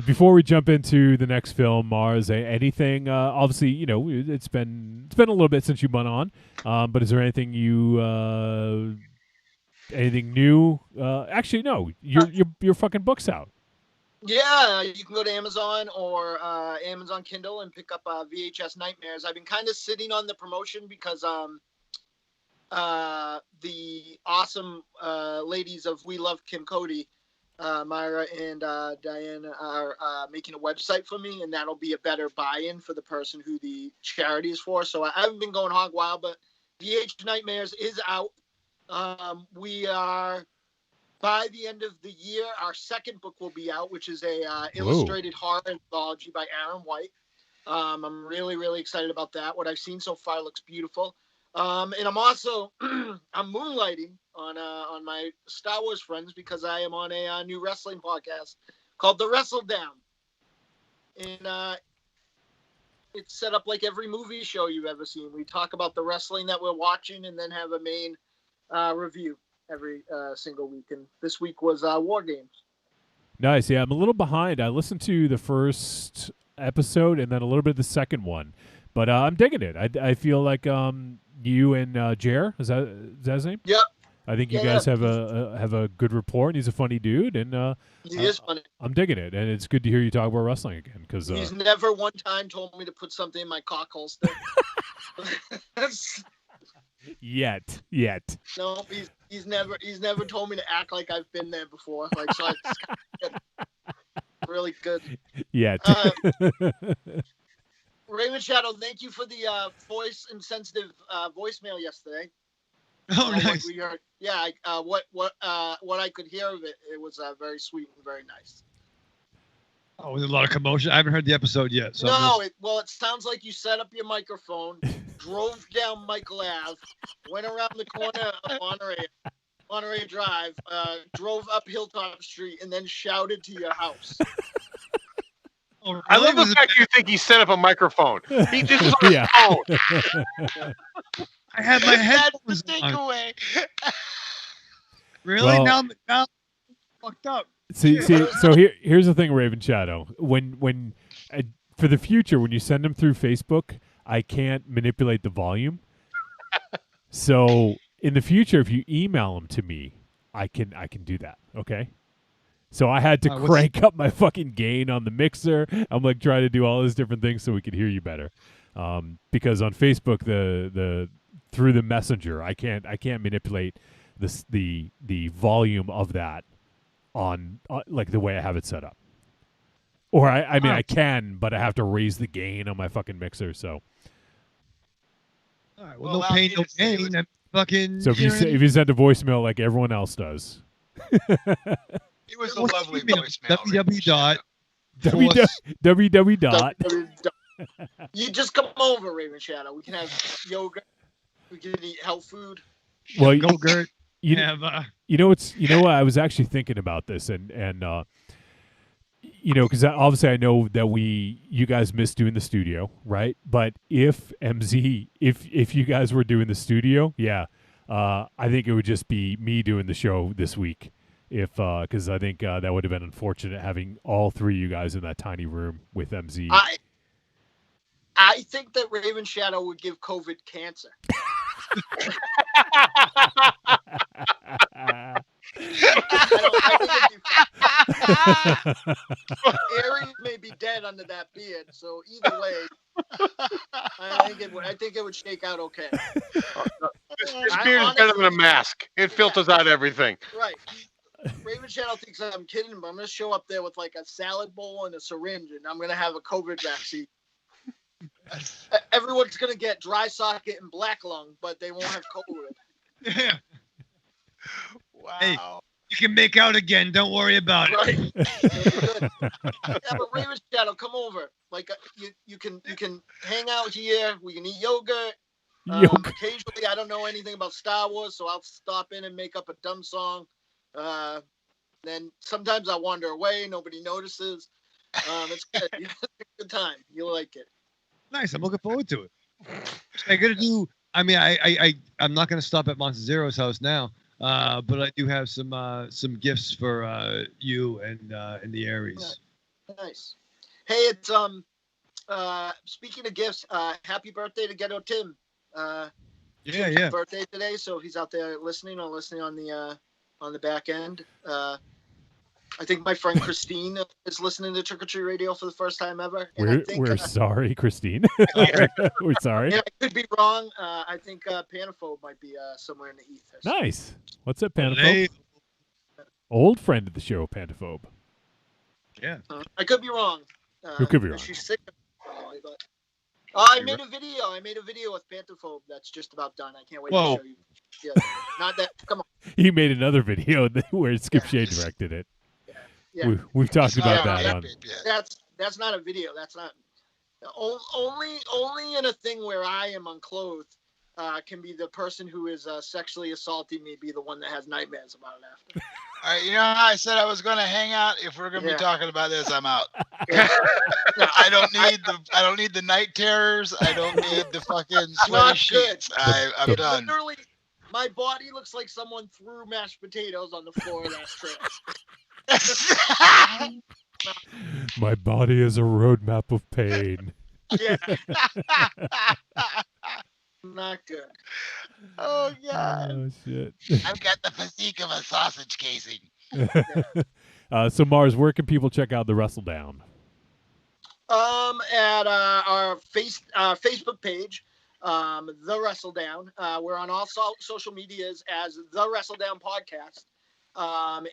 S4: before we jump into the next film, Mars, anything? Obviously, it's been a little bit since you've been on, but is there anything anything new? Actually, no. Your fucking book's out.
S14: Yeah, you can go to Amazon or Amazon Kindle and pick up VHS Nightmares. I've been kind of sitting on the promotion because the awesome ladies of We Love Kim Cody, Myra and Diane, are making a website for me, and that'll be a better buy-in for the person who the charity is for. So I haven't been going hog wild, but VH Nightmares is out. We are, by the end of the year, our second book will be out, which is a illustrated horror anthology by Aaron White. I'm really, really excited about that. What I've seen so far looks beautiful. And I'm also I'm moonlighting on my Star Wars friends because I am on a new wrestling podcast called The Wrestle Down, and it's set up like every movie show you've ever seen. We talk about the wrestling that we're watching and then have a main review every single week. And this week was War Games.
S4: Nice. Yeah, I'm a little behind. I listened to the first episode and then a little bit of the second one, but I'm digging it. I feel like you and Jer, is that his name?
S14: Yep.
S4: I think you guys have a good rapport, and he's a funny dude, and
S14: he is funny.
S4: I'm digging it, and it's good to hear you talk about wrestling again because
S14: he's never one time told me to put something in my cock holster.
S4: Yet.
S14: No, he's never told me to act like I've been there before. So it's really good.
S4: Yet.
S14: Raven Shadow, thank you for the voice insensitive voicemail yesterday.
S2: Oh, nice.
S14: What we heard, yeah. What I could hear of it, it was very sweet and very nice.
S2: Oh, there's a lot of commotion. I haven't heard the episode yet. So
S14: no, it sounds like you set up your microphone, drove down Michael Ave, went around the corner of Monterey Drive, drove up Hilltop Street, and then shouted to your house.
S2: Oh, really?
S6: I love the fact you think he set up a microphone. He just on his phone.
S2: I had my headphones
S5: That's the
S2: on.
S5: takeaway.
S2: Really?
S4: Well,
S2: now I'm fucked up.
S4: See. So here's the thing, Raven Shadow. When for the future, when you send them through Facebook, I can't manipulate the volume. So in the future, if you email them to me, I can do that. Okay. So I had to crank up my fucking gain on the mixer. I'm like trying to do all these different things so we could hear you better. Because on Facebook, the through the messenger, I can't manipulate the volume of that on like the way I have it set up. Or I mean I can, but I have to raise the gain on my fucking mixer. So.
S2: All right. Well, no pain, no gain. I'm fucking.
S4: So if you send a voicemail like everyone else does.
S5: It was a lovely voicemail.
S2: www.
S14: You just come over, Raven Shadow. We can have yoga. We can eat health food.
S4: Well,
S2: yogurt.
S4: You know what? I was actually thinking about this, and because obviously I know that you guys miss doing the studio, right? But if MZ, if you guys were doing the studio, yeah, I think it would just be me doing the show this week, because I think that would have been unfortunate having all three of you guys in that tiny room with MZ.
S14: I think that Raven Shadow would give COVID cancer. Aries may be dead under that beard, so either way, I think it would shake out okay.
S6: This beard is better than a mask. It filters out everything.
S14: Right. Raven Shadow thinks I'm kidding, but I'm going to show up there with like a salad bowl and a syringe, and I'm going to have a COVID vaccine. Everyone's going to get dry socket and black lung, but they won't have COVID.
S2: Yeah.
S5: Wow.
S2: Hey, you can make out again. Don't worry about it.
S14: Right. Yeah, but Raven Shadow, come over. Like you can hang out here. We can eat yogurt. Occasionally, I don't know anything about Star Wars, so I'll stop in and make up a dumb song. Then sometimes I wander away. Nobody notices. It's good. It's a good time. You'll like it.
S2: Nice. I'm looking forward to it. I gotta do. I mean, I'm not gonna stop at Monster Zero's house now. But I do have some gifts for you and the Aries.
S14: Nice. Hey, it's speaking of gifts, happy birthday to Ghetto Tim.
S2: Yeah.
S14: Birthday today, so he's out there listening on the back end. I think my friend Christine is listening to Trick or Treat Radio for the first time ever.
S4: We're sorry, Christine. We're sorry.
S14: Yeah, I could be wrong. I think Panophobe might be somewhere in the ether.
S4: Nice. What's up, Panophobe? Old friend of the show, Panophobe.
S2: Yeah.
S14: I could be wrong.
S4: Who could be wrong?
S14: She's sick. I made a video. I made a video with Panophobe that's just about done. I can't wait to show you. Yeah. Not that. Come on.
S4: He made another video where Skip Shea directed it.
S14: Yeah.
S4: We've talked about that.
S14: That's not a video. That's not only in a thing where I am unclothed can be the person who is sexually assaulting me be the one that has nightmares about it after.
S5: All right, you know how I said I was going to hang out? If we're going to be talking about this, I'm out. I don't need the night terrors. I don't need the fucking sweaty sheets. I'm done.
S14: Literally, my body looks like someone threw mashed potatoes on the floor of that trash.
S4: My body is a roadmap of pain.
S14: Yeah. Not good.
S5: Oh, God.
S4: Oh, shit.
S5: I've got the physique of a sausage casing.
S4: So, Mars, where can people check out the Wrestle Down?
S14: At our Facebook page, The Wrestle Down. We're on all social medias as The Wrestle Down Podcast.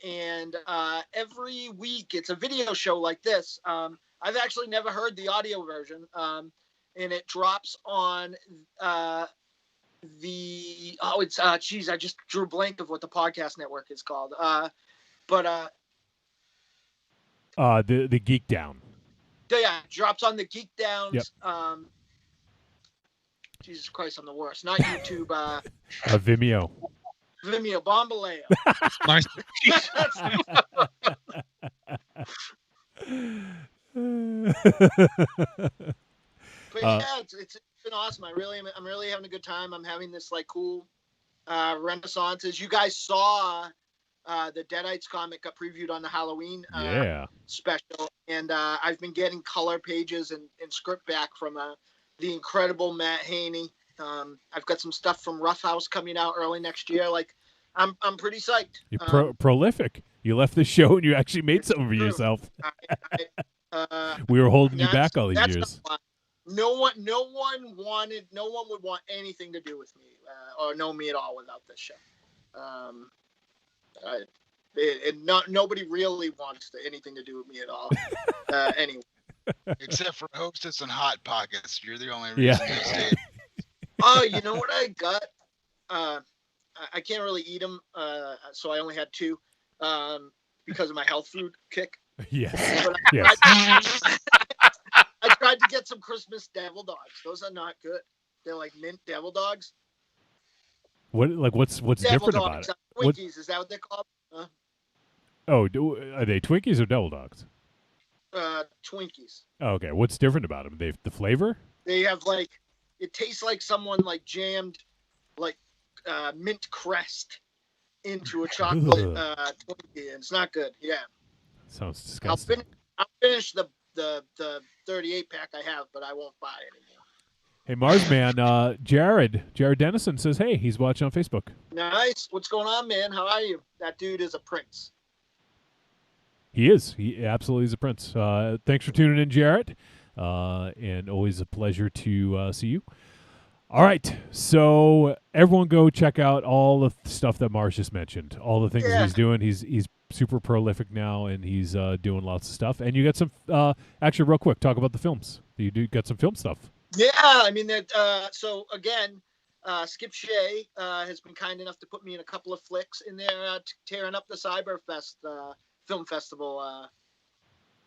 S14: And every week it's a video show like this. I've actually never heard the audio version. And it drops on I just drew a blank of what the podcast network is called.
S4: The Geek Down.
S14: Yeah, drops on the Geek Downs.
S4: Yep.
S14: Jesus Christ, I'm the worst. Not YouTube.
S4: Vimeo.
S14: Vimeo, Bombaleo. But yeah, it's been awesome. I'm really having a good time. I'm having this like cool renaissance. As you guys saw, the Deadites comic got previewed on the Halloween special, and I've been getting color pages and script back from the incredible Matt Haney. I've got some stuff from Rough House coming out early next year. Like, I'm pretty psyched.
S4: You're prolific. You left the show and you actually made something for yourself. We were holding you back all these years.
S14: No one would want anything to do with me or know me at all without this show. Nobody really wants anything to do with me at all. Anyway,
S5: except for Hostess and Hot Pockets, you're the only reason you stayed.
S14: Oh, you know what I got? I can't really eat them, so I only had 2 because of my health food kick.
S4: Yes.
S14: But
S4: yes.
S14: I tried to get some Christmas devil dogs. Those are not good. They're like mint devil dogs.
S4: What's different about it?
S14: Twinkies, is that what they're called?
S4: Are they Twinkies or Devil Dogs?
S14: Twinkies.
S4: Oh, okay. What's different about them? The flavor?
S14: They have it tastes like someone jammed mint crest into a chocolate Twinkie, and it's not good. Yeah,
S4: Sounds disgusting.
S14: I'll finish the 38 pack I have, but I won't buy anymore.
S4: Hey, Marsman, Jared Dennison says, hey, he's watching on Facebook.
S14: Nice. What's going on, man? How are you? That dude is a prince.
S4: He is. He absolutely is a prince. Thanks for tuning in, Jared, and always a pleasure to see you. All right, so everyone go check out all the stuff that Mars just mentioned, all the things he's doing. He's super prolific now, and he's doing lots of stuff. And you got some, actually, real quick, talk about the films. You got some film stuff.
S14: Yeah, I mean, so again, Skip Shea has been kind enough to put me in a couple of flicks in there, tearing up the Cyberfest Film Festival,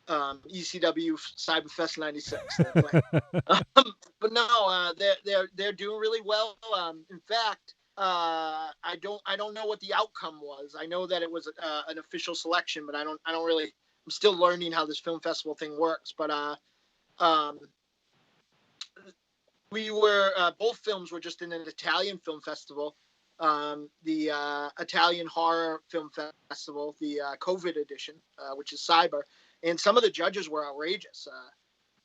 S14: ECW Cyberfest '96. But no, they're doing really well. In fact, I don't know what the outcome was. I know that it was an official selection, but I don't really. I'm still learning how this film festival thing works. But we were both films were just in an Italian film festival, the Italian Horror Film Festival, the COVID edition, which is Cyber, and some of the judges were outrageous.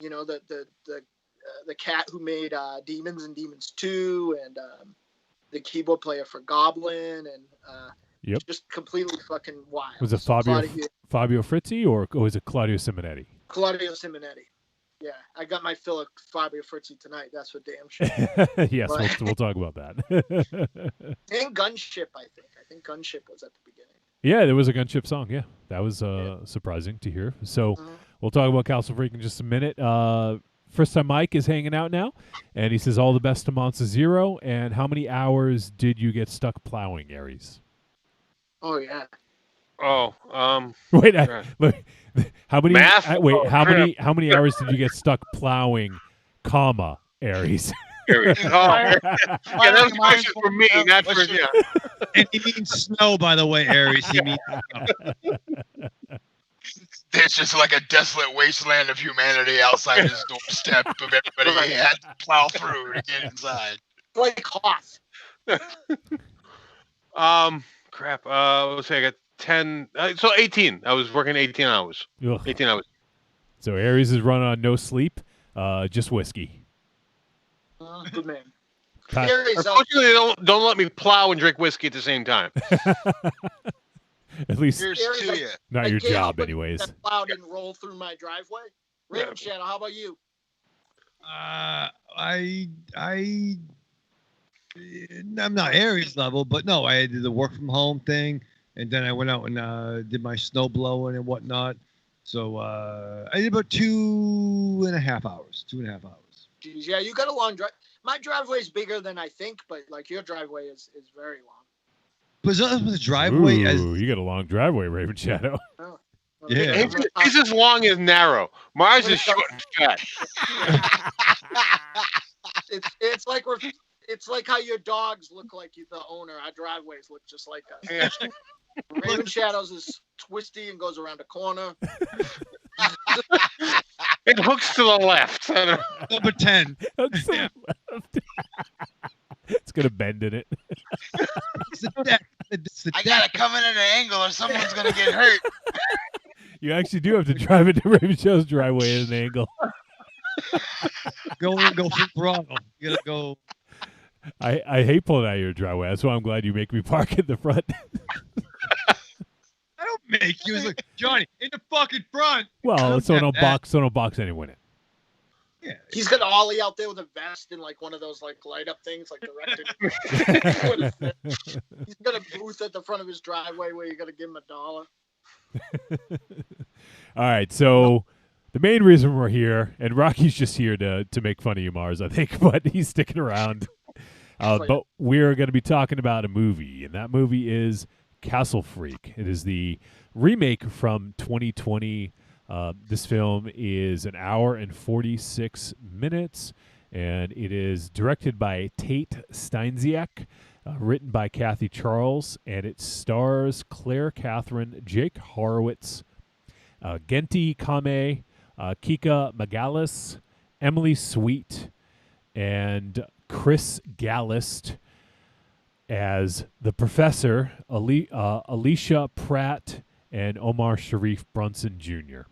S14: The cat who made Demons and Demons 2, and the keyboard player for Goblin, and just completely fucking wild.
S4: Was it Fabio Frizzi or was it Claudio Simonetti?
S14: Claudio Simonetti. Yeah, I got my fill of Fabio Frizzi tonight. That's for damn sure.
S4: Yes, we'll talk about that.
S14: And Gunship, I think. I think Gunship was at the beginning.
S4: Yeah, there was a Gunship song. Yeah, that was surprising to hear. So we'll talk about Castle Freak in just a minute. First Time Mike is hanging out now, and he says, all the best to Monza Zero. And how many hours did you get stuck plowing, Aries?
S14: Oh, yeah.
S6: Oh,
S4: wait, how many? How many hours did you get stuck plowing, comma, Aries?
S6: Yeah, that was a question for me, not for you.
S2: And he means snow, by the way, Aries. He means snow.
S5: There's just like a desolate wasteland of humanity outside his doorstep of everybody he had to plow through to get inside.
S14: Like Hoth.
S6: Crap. Let's say I got 10. So 18. I was working 18 hours.
S4: Ugh.
S6: 18 hours.
S4: So Aries is running on no sleep, just whiskey.
S14: Good man.
S6: Unfortunately, don't let me plow and drink whiskey at the same time.
S4: At least
S14: Aries,
S4: not your job, anyways.
S14: That plow didn't roll through my driveway. Raven Shadow, how about you?
S2: I'm not Aries level, but no, I did the work from home thing, and then I went out and did my snow blowing and whatnot. So I did about 2.5 hours. 2.5 hours.
S14: Jeez, yeah, you got a long drive. My driveway is bigger than I think, but like your driveway is very long.
S2: Was the driveway?
S4: You got a long driveway, Raven Shadow.
S14: Oh.
S2: Yeah.
S6: He's as long as narrow. Mars is short and fat.
S14: It's like how your dogs look like you, the owner. Our driveways look just like us. Raven Shadows is twisty and goes around a corner.
S6: It hooks to the left.
S2: Number 10.
S4: Hooks to the left. It's gonna bend in it.
S5: I gotta come in at an angle, or someone's gonna get hurt.
S4: You actually do have to drive into Raven Show's driveway at an angle.
S2: Go full throttle. You gotta go.
S4: I hate pulling out of your driveway. That's why I'm glad you make me park in the front.
S2: I don't make you. It's like, Johnny, in the fucking front.
S4: Well, so no box anyone in.
S2: Yeah.
S14: He's got Ollie out there with a vest and like one of those like light up things like directed. He's got a booth at the front of his driveway where you got to give him $1.
S4: All right, so the main reason we're here, and Rocky's just here to make fun of you, Mars, I think, but he's sticking around. But we're going to be talking about a movie, and that movie is Castle Freak. It is the remake from 2020. This film is 1 hour and 46 minutes, and it is directed by Tate Steinziak, written by Kathy Charles, and it stars Claire Catherine, Jake Horowitz, Genti Kame, Kika Magalis, Emily Sweet, and Chris Gallist. as the Professor, Alicia Pratt, and Omar Sharif Brunson Jr.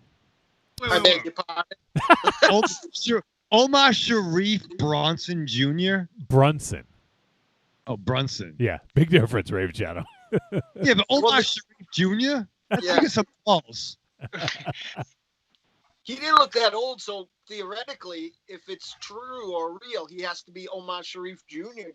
S14: I beg your pardon.
S2: Omar Sharif Bronson Jr.
S4: Brunson.
S2: Oh, Brunson.
S4: Yeah, big difference, Raven Shadow.
S2: Yeah, but Omar Sharif Jr. That's
S14: Yeah.
S2: like some balls.
S14: He didn't look that old, so theoretically, if it's true or real, he has to be Omar Sharif Jr.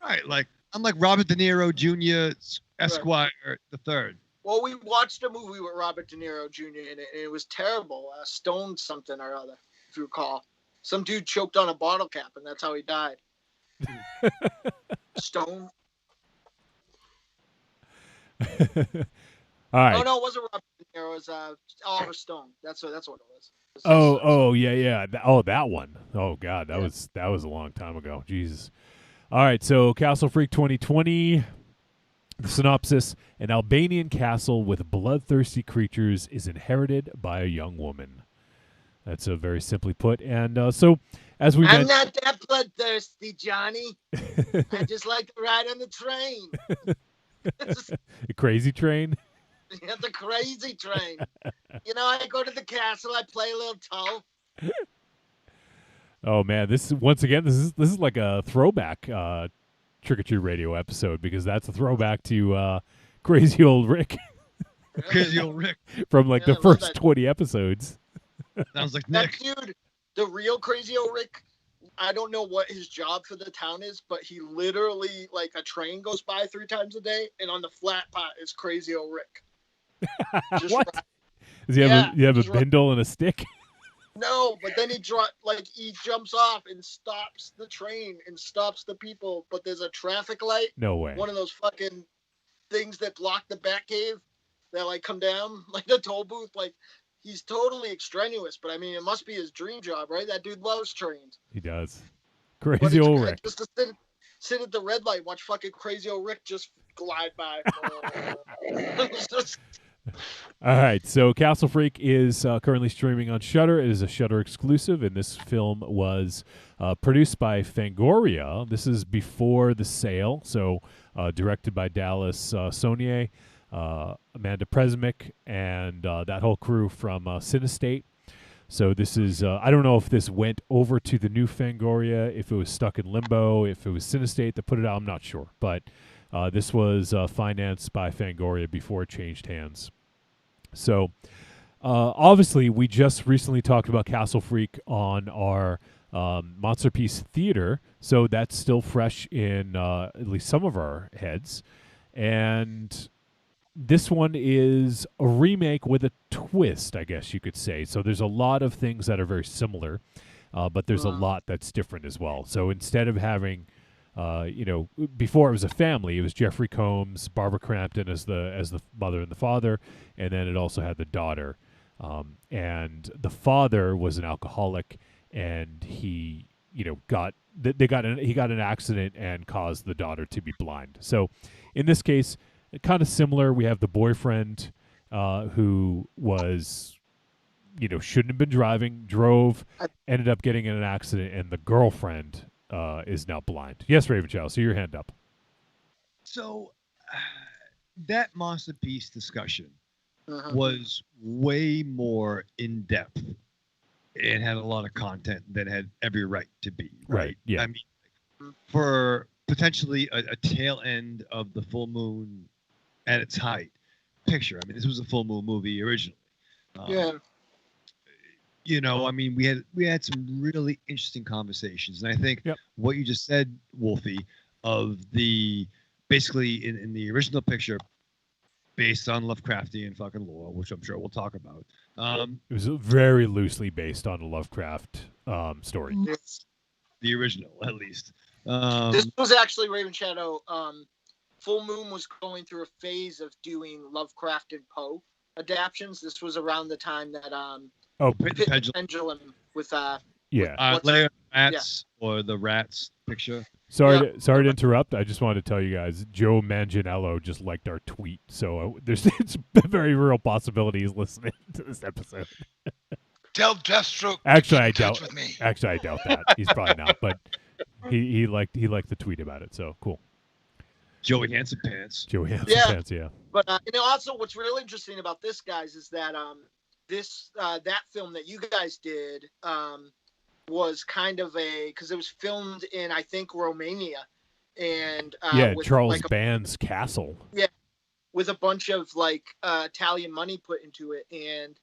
S2: Right, like I'm like Robert De Niro Jr. Esquire the third.
S14: Well, we watched a movie with Robert De Niro Jr. in it, and it was terrible. Stone something or other, if you recall. Some dude choked on a bottle cap, and that's how he died. Stone.
S4: All right.
S14: Oh no, it wasn't Robert De Niro. It was Oliver Stone. That's what it was.
S4: Oh, yeah. That one. Oh God, that was a long time ago. Jesus. All right, so Castle Freak 2020. The synopsis: an Albanian castle with bloodthirsty creatures is inherited by a young woman. That's very simply put. And so, as we
S14: I'm
S4: mentioned,
S14: not that bloodthirsty, Johnny. I just like to ride on the train.
S4: the crazy train.
S14: Yeah, the crazy train. You know, I go to the castle, I play a little toe.
S4: Oh man, this is like a throwback Trick or Treat Radio episode, because that's a throwback to Crazy Old Rick.
S2: Crazy Old Rick
S4: From like the first 20 episodes.
S2: Sounds like
S14: That
S2: Nick.
S14: dude, the real Crazy Old Rick, I don't know what his job for the town is, but he literally, like, a train goes by 3 times a day, and on the flat pot is Crazy Old Rick. Just
S4: What?
S14: right.
S4: Does he have a bindle and a stick?
S14: No, but then he jumps off and stops the train and stops the people, but there's a traffic light.
S4: No way.
S14: One of those fucking things that block the Batcave that like come down like the toll booth. Like, he's totally extraneous, but I mean, it must be his dream job, right? That dude loves trains.
S4: He does. Crazy Old Rick.
S14: Just to sit at the red light, watch fucking Crazy Old Rick just glide by.
S4: All right, so Castle Freak is currently streaming on Shudder. It is a Shudder exclusive, and this film was produced by Fangoria. This is before the sale, so directed by Dallas Saunier, Amanda Presmick, and that whole crew from Cinestate. So this is, I don't know if this went over to the new Fangoria, if it was stuck in limbo, if it was Cinestate that put it out, I'm not sure. But this was financed by Fangoria before it changed hands. So obviously, we just recently talked about Castle Freak on our Monster Piece Theater, so that's still fresh in at least some of our heads. And this one is a remake with a twist, I guess you could say. So there's a lot of things that are very similar, but there's a lot that's different as well. So instead of having, before it was a family, it was Jeffrey Combs, Barbara Crampton as the mother and the father, and then it also had the daughter. And the father was an alcoholic, and he, got an accident and caused the daughter to be blind. So in this case, kind of similar. We have the boyfriend who was, shouldn't have been driving, drove, ended up getting in an accident, and the girlfriend is now blind. Yes, Ravenchild, see your hand up.
S2: So that Monster Piece discussion was way more in depth. It had a lot of content that had every right to be. Right.
S4: Yeah.
S2: I mean, for potentially a tail end of the full moon at its height picture. I mean, this was a full moon movie originally.
S14: Yeah.
S2: I mean, we had some really interesting conversations, and I think what you just said, Wolfie, of the basically in the original picture, based on Lovecraftian fucking lore, which I'm sure we'll talk about.
S4: It was very loosely based on a Lovecraft story.
S2: The original, at least.
S14: This was actually Raven Shadow. Full Moon was going through a phase of doing Lovecraft and Poe adaptions. This was around the time that Pendulum with
S2: Layer Rats or the Rats picture.
S4: Sorry to interrupt. I just wanted to tell you guys, Joe Mangianello just liked our tweet, so it's a very real possibility he's listening to this episode.
S5: Tell Deathstroke.
S4: Actually, I doubt that. He's probably not, but he liked the tweet about it. So cool.
S2: Joey Hansen pants.
S4: Joey Hansen
S14: Yeah.
S4: pants, yeah.
S14: But and also, what's real interesting about this, guys, is that that film that you guys did was kind of because it was filmed in, I think, Romania, and with
S4: Charles
S14: like
S4: Band's castle.
S14: Yeah, with a bunch of like Italian money put into it, and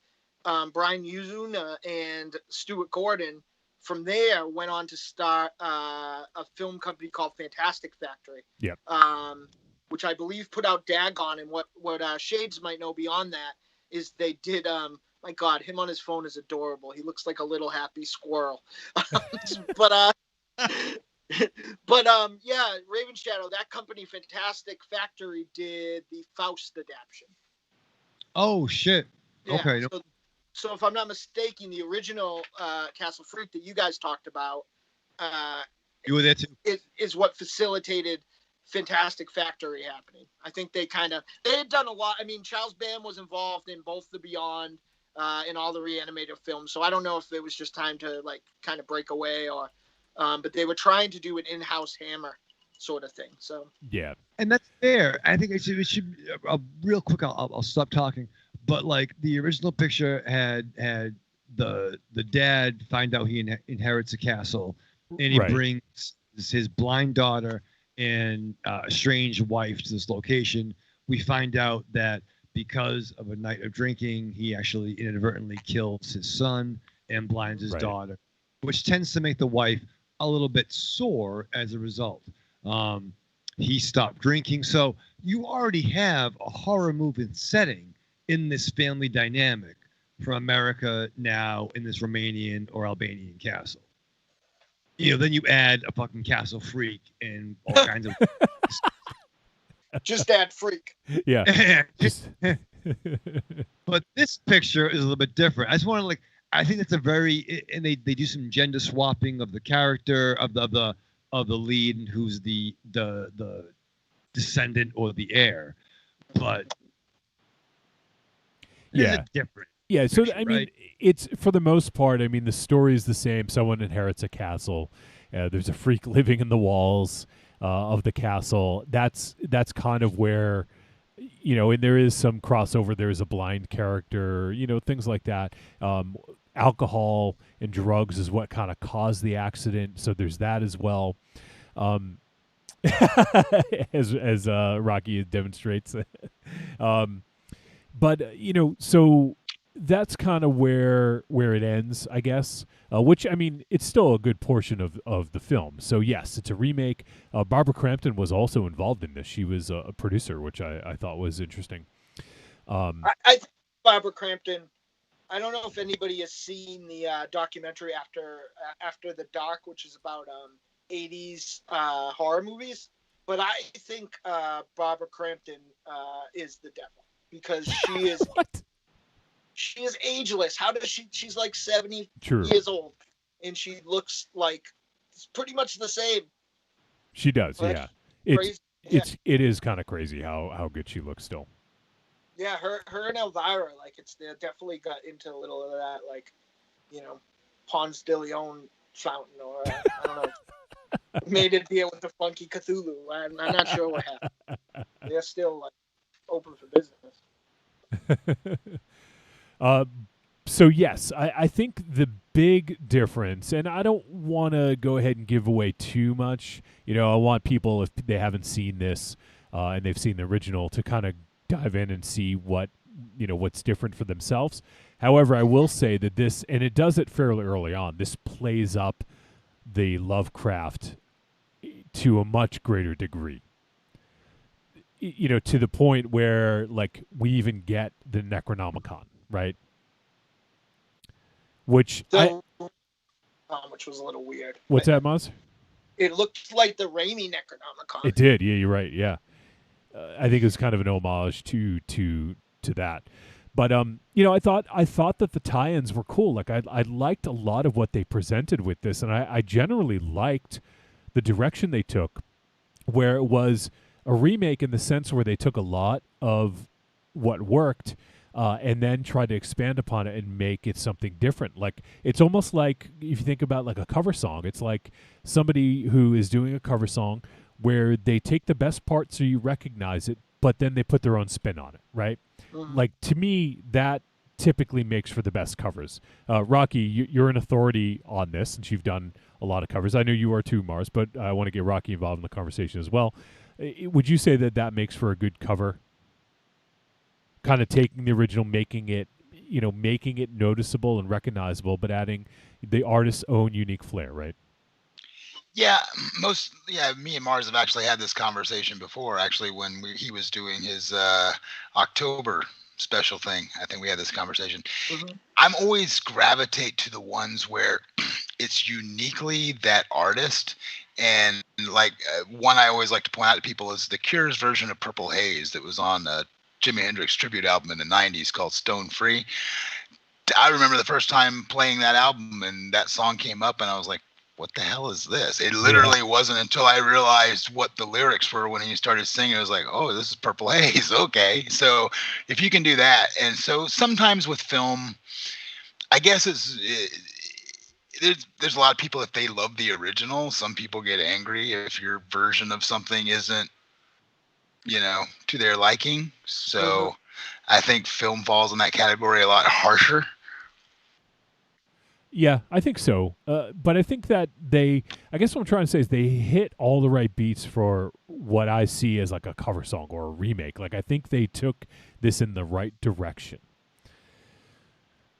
S14: Brian Yuzuna and Stuart Gordon from there went on to start a film company called Fantastic Factory.
S4: Yep.
S14: Which I believe put out Dagon, and what Shades might know beyond that is they did. My God, him on his phone is adorable. He looks like a little happy squirrel. But yeah, Raven Shadow, that company, Fantastic Factory, did the Faust adaptation.
S2: Oh shit.
S14: Yeah,
S2: Okay.
S14: So if I'm not mistaken, the original Castle Freak that you guys talked about,
S2: you were there too.
S14: Is what facilitated Fantastic Factory happening. I think they had done a lot. I mean, Charles Band was involved in both the Beyond and all the reanimated films. So I don't know if it was just time to like kind of break away or, but they were trying to do an in-house Hammer sort of thing. So
S4: yeah,
S2: and that's fair. I think it should real quick. I'll stop talking. But like the original picture had the dad find out he inherits a castle, and he brings his blind daughter and a strange wife to this location. We find out that because of a night of drinking, he actually inadvertently kills his son and blinds his daughter, which tends to make the wife a little bit sore as a result. He stopped drinking. So you already have a horror movie setting in this family dynamic from America now in this Romanian or Albanian castle. Then you add a fucking castle freak and all kinds of
S14: just add freak.
S4: Yeah.
S2: But this picture is a little bit different. I just want to I think it's a very, and they do some gender swapping of the character of the lead and who's the descendant or the heir, but
S4: yeah,
S2: different.
S4: Yeah, so
S2: picture,
S4: I mean, it's for the most part. I mean, the story is the same. Someone inherits a castle. There's a freak living in the walls of the castle. That's kind of where, and there is some crossover. There's a blind character, things like that. Alcohol and drugs is what kind of caused the accident. So there's that as well. As Rocky demonstrates. But so that's kind of where it ends, I guess. Which, I mean, it's still a good portion of the film. So yes, it's a remake. Barbara Crampton was also involved in this. She was a producer, which I thought was interesting.
S14: I think Barbara Crampton. I don't know if anybody has seen the documentary After the Dark, which is about 80s horror movies. But I think Barbara Crampton is the devil because she is she is ageless. How does she's like 70 years old and she looks like it's pretty much the same.
S4: She does,
S14: like,
S4: yeah. It is kind of crazy how good she looks still.
S14: Yeah, her and Elvira, they definitely got into a little of that, Ponce de Leon fountain, or I don't know, made it deal with the funky Cthulhu. I'm not sure what happened. They're still open for business.
S4: So yes, I think the big difference, and I don't want to go ahead and give away too much. I want people, if they haven't seen this and they've seen the original, to kind of dive in and see what's different for themselves. However, I will say that this, and it does it fairly early on, this plays up the Lovecraft to a much greater degree. To the point where we even get the Necronomicon, right? Which
S14: was a little weird.
S4: What's that, Maz?
S14: It looked like the Raimi Necronomicon.
S4: It did. Yeah, you're right. Yeah. I think it was kind of an homage to that, but I thought that the tie-ins were cool. I liked a lot of what they presented with this, and I generally liked the direction they took, where it was a remake in the sense where they took a lot of what worked and then tried to expand upon it and make it something different. It's almost like, if you think about a cover song, it's like somebody who is doing a cover song where they take the best part so you recognize it, but then they put their own spin on it, right? Like, to me, that typically makes for the best covers. Rocky, you're an authority on this, since you've done a lot of covers. I know you are too, Mars, but I want to get Rocky involved in the conversation as well. Would you say that makes for a good cover? Kind of taking the original, making it noticeable and recognizable, but adding the artist's own unique flair, right?
S5: Yeah, me and Mars have actually had this conversation before. Actually, when he was doing his October special thing, I think we had this conversation. I'm always gravitate to the ones where it's uniquely that artist. And like one I always like to point out to people is the Cure's version of Purple Haze that was on Jimi Hendrix tribute album in the 90s called Stone Free. I remember the first time playing that album and that song came up and I was like, what the hell is this? It literally wasn't until I realized what the lyrics were when he started singing. I was like, oh, this is Purple Haze. Okay. So if you can do that. And so sometimes with film, I guess there's a lot of people, if they love the original, some people get angry if your version of something isn't, to their liking. So I think film falls in that category a lot harsher.
S4: Yeah, I think so. But I think that I guess what I'm trying to say is they hit all the right beats for what I see as like a cover song or a remake. Like, I think they took this in the right direction.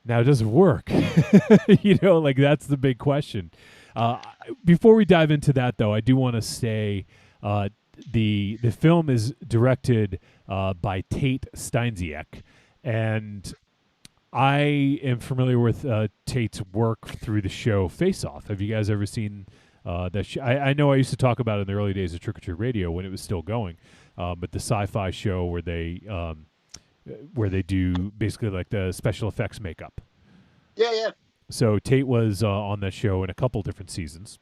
S4: Now, does it work? Like, that's the big question. Before we dive into that, though, I do want to say the film is directed by Tate Steinziek, and I am familiar with Tate's work through the show Face Off. Have you guys ever seen that show? I know I used to talk about it in the early days of Trick or Treat Radio when it was still going, but the sci-fi show where they do basically like the special effects makeup.
S14: Yeah.
S4: So Tate was on that show in a couple different seasons,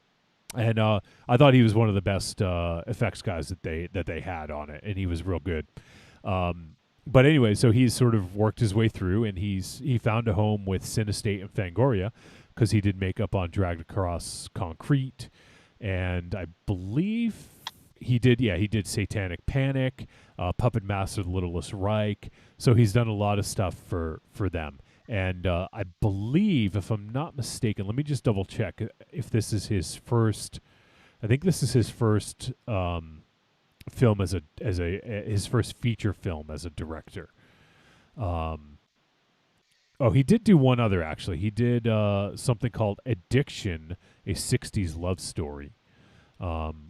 S4: and I thought he was one of the best effects guys that they had on it, and he was real good. But anyway, so he's sort of worked his way through, and he found a home with Cinestate and Fangoria because he did makeup on Dragged Across Concrete, and I believe he did Satanic Panic, Puppet Master of the Littlest Reich. So he's done a lot of stuff for them. And I believe, if I'm not mistaken, let me just double check if this is his first. I think this is his first film his first feature film as a director. He did do one other actually. He did something called Addiction, a 60s love story,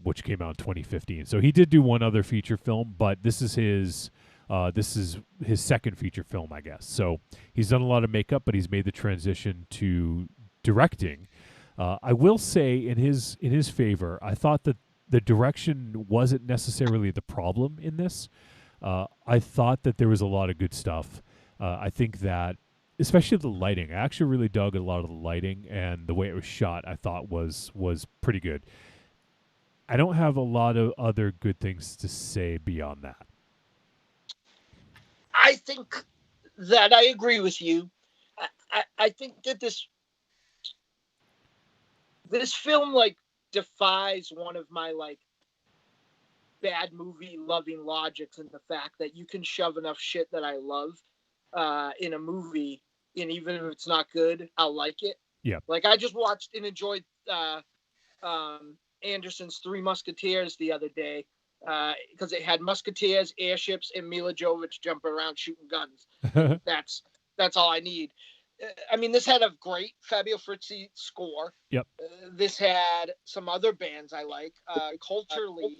S4: which came out in 2015. So he did do one other feature film, but this is his second feature film, I guess. So he's done a lot of makeup, but he's made the transition to directing. I will say in his favor, I thought that the direction wasn't necessarily the problem in this. I thought that there was a lot of good stuff. I think that, especially the lighting, I actually really dug a lot of the lighting, and the way it was shot I thought was pretty good. I don't have a lot of other good things to say beyond that.
S14: I think that I agree with you. I think that this film like defies one of my like bad movie loving logics, in the fact that you can shove enough shit that I love in a movie, and even if it's not good, I'll like it.
S4: Yeah.
S14: Like I just watched and enjoyed Anderson's Three Musketeers the other day, because it had musketeers, airships, and Mila Jovovich jumping around shooting guns. That's all I need. I mean, this had a great Fabio Frizzi score.
S4: Yep.
S14: This had some other bands I like. Culturally,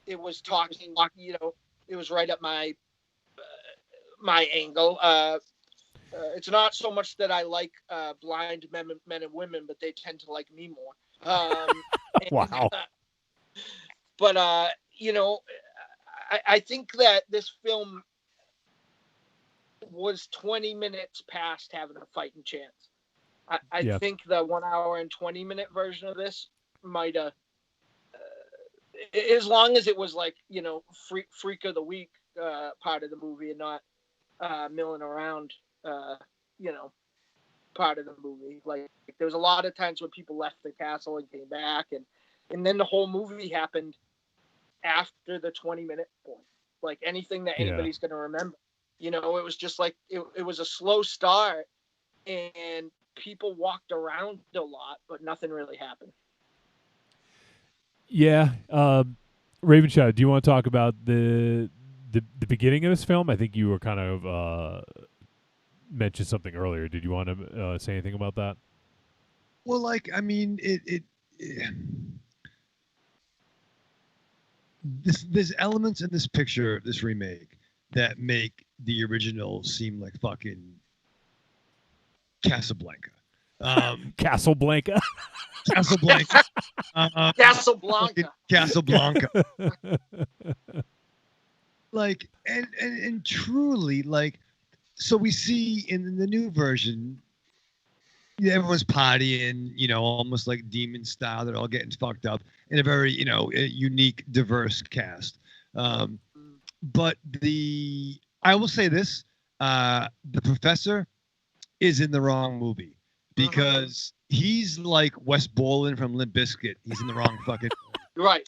S14: it was talking. It was right up my angle. It's not so much that I like blind men and women, but they tend to like me more.
S4: Wow.
S14: But I think that this film was 20 minutes past having a fighting chance. I think the 1 hour and 20-minute version of this might have, as long as it was like, freak of the week part of the movie, and not milling around, part of the movie. Like there was a lot of times when people left the castle and came back, and and then the whole movie happened after the 20-minute point. Like anything that anybody's going to remember. You know, it was just like it was a slow start, and people walked around a lot, but nothing really happened.
S4: Yeah. Ravenshaw, do you want to talk about the beginning of this film? I think you were kind of mentioned something earlier. Did you want to say anything about that?
S2: Well, like, I mean, there's elements in this picture, this remake, that make the original seem like fucking Casablanca.
S4: Casablanca.
S2: Casablanca.
S14: Casablanca.
S2: Casablanca. Like, and truly, like, so we see in the new version, everyone's partying, you know, almost like demon style. They're all getting fucked up in a very, you know, unique, diverse cast. But I will say this, the professor is in the wrong movie because he's like Wes Borland from Limp Bizkit. He's in the wrong fucking
S14: right.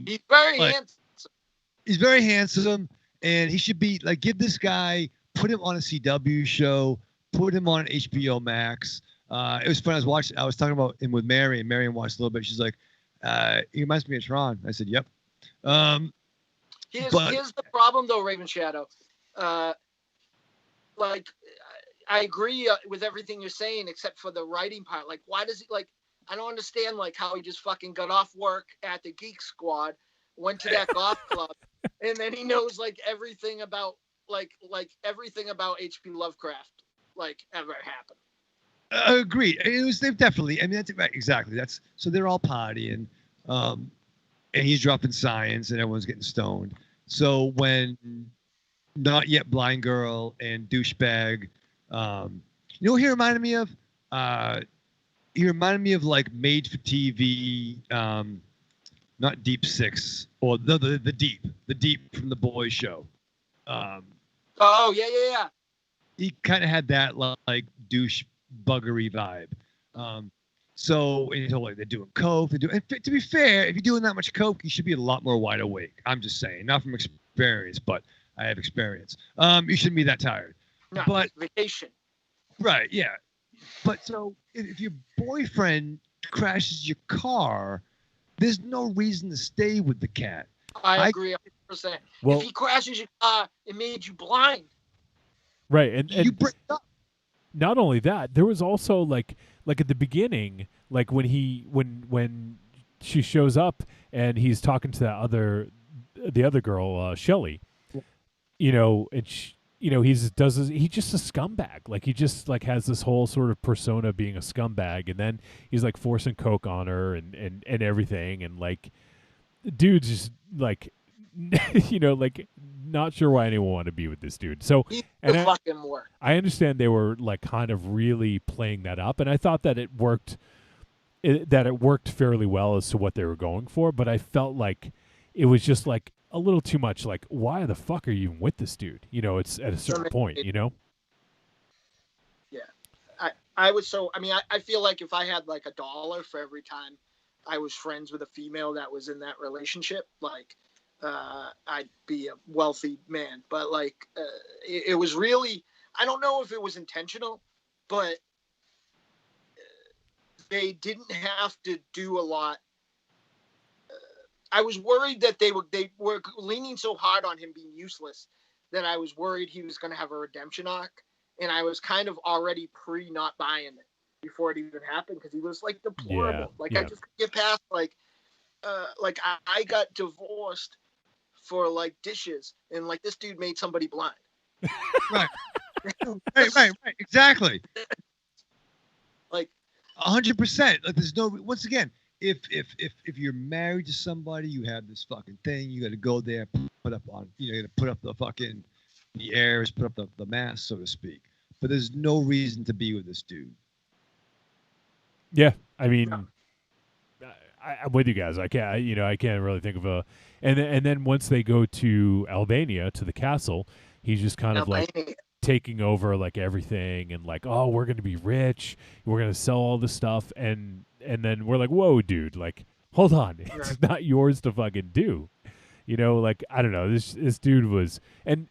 S14: He's very handsome.
S2: He's very handsome, and he should be like, give this guy, put him on a CW show, put him on HBO Max. It was fun. I was talking about him with Mary, and Mary watched a little bit. She's like, he reminds me of Tron. I said, yep.
S14: Here's the problem, though, Raven Shadow. Like, I agree with everything you're saying, except for the writing part. Like, why does he, like, I don't understand, like, how he just fucking got off work at the Geek Squad, went to that golf club, and then he knows, like, everything about, like everything about H.P. Lovecraft, like, ever happened.
S2: Agreed. They've definitely, I mean, that's right, exactly. So they're all partying, and he's dropping science, and everyone's getting stoned. So when Not Yet Blind Girl and Douchebag, you know what he reminded me of? He reminded me of like made for TV, not Deep Six, or the Deep from the Boys show.
S14: Oh yeah.
S2: He kind of had that like douche buggery vibe. So and like they're doing coke. And to be fair, if you're doing that much coke, you should be a lot more wide awake. I'm just saying, not from experience, but I have experience. You shouldn't be that tired.
S14: No,
S2: but
S14: vacation.
S2: Right, yeah. But so if your boyfriend crashes your car, there's no reason to stay with the cat.
S14: I agree 100%.
S4: Well,
S14: if he crashes your car, it made you blind.
S4: Right, and
S2: you break up.
S4: Not only that, there was also like at the beginning, like when she shows up and he's talking to the other girl, Shelley. You know, and he's just a scumbag. Like he just like has this whole sort of persona of being a scumbag, and then he's like forcing coke on her and everything, and like dude's just like you know, like not sure why anyone want to be with this dude. So I understand they were like kind of really playing that up, and I thought that it worked fairly well as to what they were going for, but I felt like it was just like a little too much. Like, why the fuck are you even with this dude? You know, it's at a certain point, you know?
S14: Yeah. I feel like if I had like $1 for every time I was friends with a female that was in that relationship, like, I'd be a wealthy man. But like, it was really, I don't know if it was intentional, but they didn't have to do a lot. I was worried that they were leaning so hard on him being useless that I was worried he was going to have a redemption arc, and I was kind of already not buying it before it even happened because he was like deplorable. I just couldn't get past like I got divorced for like dishes, and like this dude made somebody blind.
S2: Right, exactly.
S14: Like
S2: 100%. Like there's no. Once again. If you're married to somebody, you have this fucking thing. You got to go there, put up on. You got to put up the fucking the airs, put up the mask, so to speak. But there's no reason to be with this dude.
S4: Yeah, I mean, I'm with you guys. I can't really think of a. And then once they go to Albania to the castle, he's just kind of like taking over like everything and like, oh, we're gonna be rich, we're gonna sell all this stuff, and then we're like, whoa, dude, like hold on, it's not yours to fucking do. Like, I don't know, this dude was, and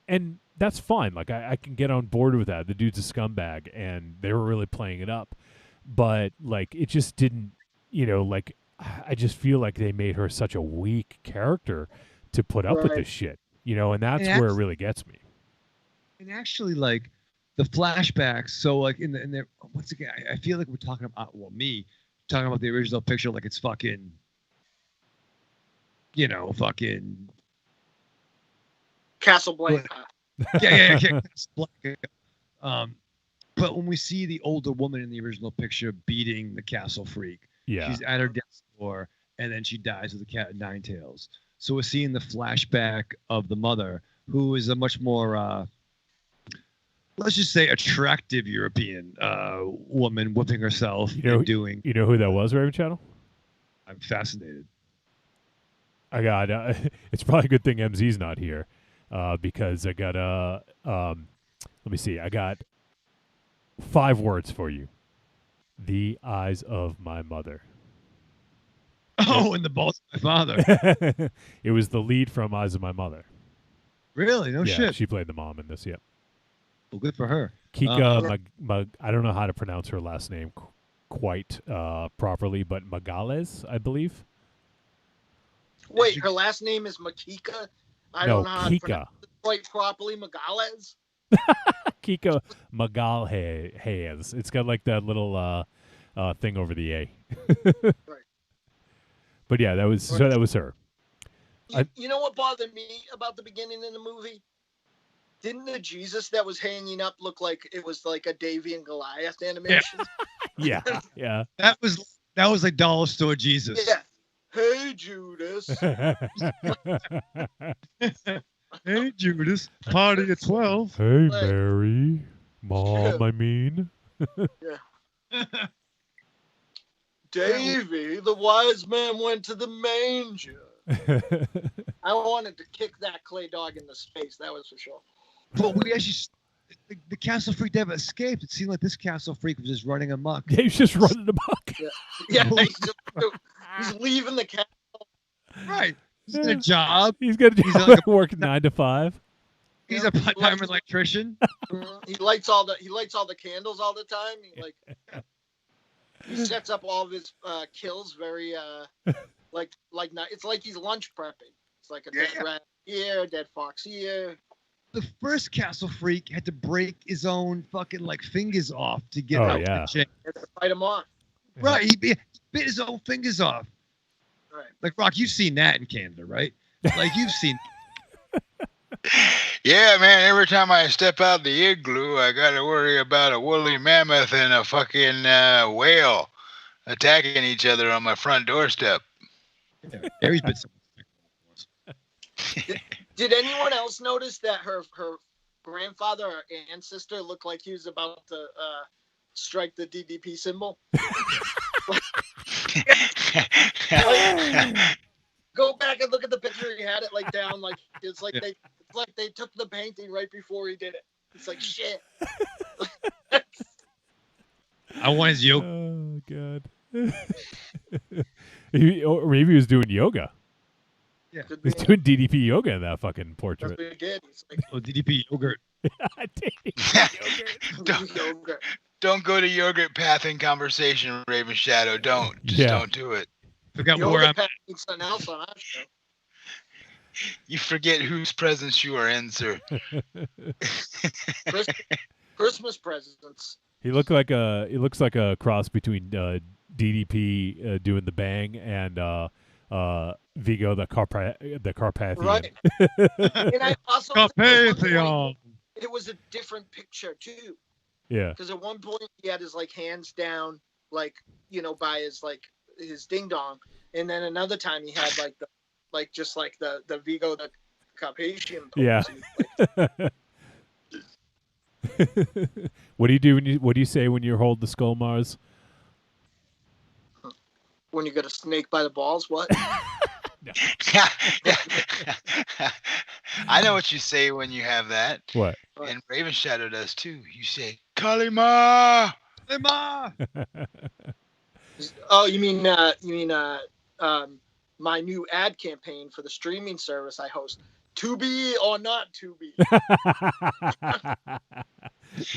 S4: that's fine. Like, I can get on board with that. The dude's a scumbag, and they were really playing it up. But, like, it just didn't, like, I just feel like they made her such a weak character to put up with this shit, and that's where it really gets me.
S2: And actually, like, the flashbacks, so, like, in the once again, I feel like we're talking about, talking about the original picture like it's fucking, fucking
S14: Casablanca.
S2: Yeah. Casablanca. But when we see the older woman in the original picture beating the castle freak, she's at her death's door, and then she dies with the cat of nine tails. So we're seeing the flashback of the mother, who is a much more, let's just say, attractive European woman whipping herself and doing.
S4: You know who that was, Raven Shadow?
S2: I'm fascinated.
S4: I got. It's probably a good thing MZ's not here, because I got let me see. I got 5 words for you. The eyes of my mother.
S2: Oh, and the balls of my father.
S4: It was the lead from Eyes of My Mother.
S2: Really? No shit.
S4: She played the mom in this. Yep.
S2: Well, good for her.
S4: Kika, I don't know how to pronounce her last name quite properly, but Magales, I believe.
S14: Wait, her last name is Makika? I don't know how to pronounce it quite properly. Magales?
S4: Kika Magalhaes. It's got like that little thing over the A.
S14: Right.
S4: But yeah, that was her.
S14: You know what bothered me about the beginning of the movie? Didn't the Jesus that was hanging up look like it was like a Davy and Goliath animation?
S4: Yeah.
S2: That was like dollar store Jesus.
S14: Yeah. Hey, Judas.
S2: Hey, Judas. Party at 12.
S4: Hey, Mary. Mom, I mean.
S14: Yeah. Davy, the wise man went to the manger. I wanted to kick that clay dog in the face. That was for sure.
S2: Well, we actually, the castle freak never escaped. It seemed like this castle freak was just running amok.
S4: Yeah, he's just running amok.
S14: Yeah, he's leaving the castle.
S2: Right. He's got a job.
S4: He's got a job. Like working 9 to 5.
S2: He's a part-time electrician.
S14: He lights all the candles all the time. He sets up all of his kills very it's like he's lunch prepping. It's like a dead rat here, a dead fox here.
S2: The first castle freak had to break his own fucking like fingers off to get out the chain.
S14: To fight him off.
S2: Right, he bit his own fingers off.
S14: Right.
S2: Like, Rock, you've seen that in Canada, right? Like, you've seen.
S5: Yeah, man. Every time I step out the igloo, I got to worry about a woolly mammoth and a fucking whale attacking each other on my front doorstep.
S2: Yeah, Aries bit
S14: Did anyone else notice that her grandfather or ancestor looked like he was about to strike the DDP symbol? Go back and look at the picture. He had it like down, like it's like they took the painting right before he did it. It's like shit.
S2: I want his yoga.
S4: Oh God. Or maybe he was doing yoga.
S2: Yeah,
S4: he's doing DDP yoga in that fucking portrait.
S14: That's what he did.
S2: DDP yogurt.
S5: Don't go to yogurt path in conversation, Raven Shadow. Don't do it.
S2: Forgot where I'm.
S14: Something else on our show.
S5: You forget whose presence you are in, sir.
S14: Christmas presents.
S4: He looks like a cross between DDP doing the bang and Vigo the Carpathian.
S14: Right. And I also
S2: Carpathian.
S14: It was a different picture too.
S4: Yeah.
S14: Because at one point he had his like hands down, like by his ding dong, and then another time he had the Vigo the Carpathian pose.
S4: Yeah. What do you do what do you say when you hold the skull, Mars?
S14: When you get a snake by the balls, what?
S5: I know what you say when you have that.
S4: What?
S5: And Raven Shadow does too. You say, Kalima!
S2: Kalima!
S14: Oh, you mean my new ad campaign for the streaming service I host. To be or not to be.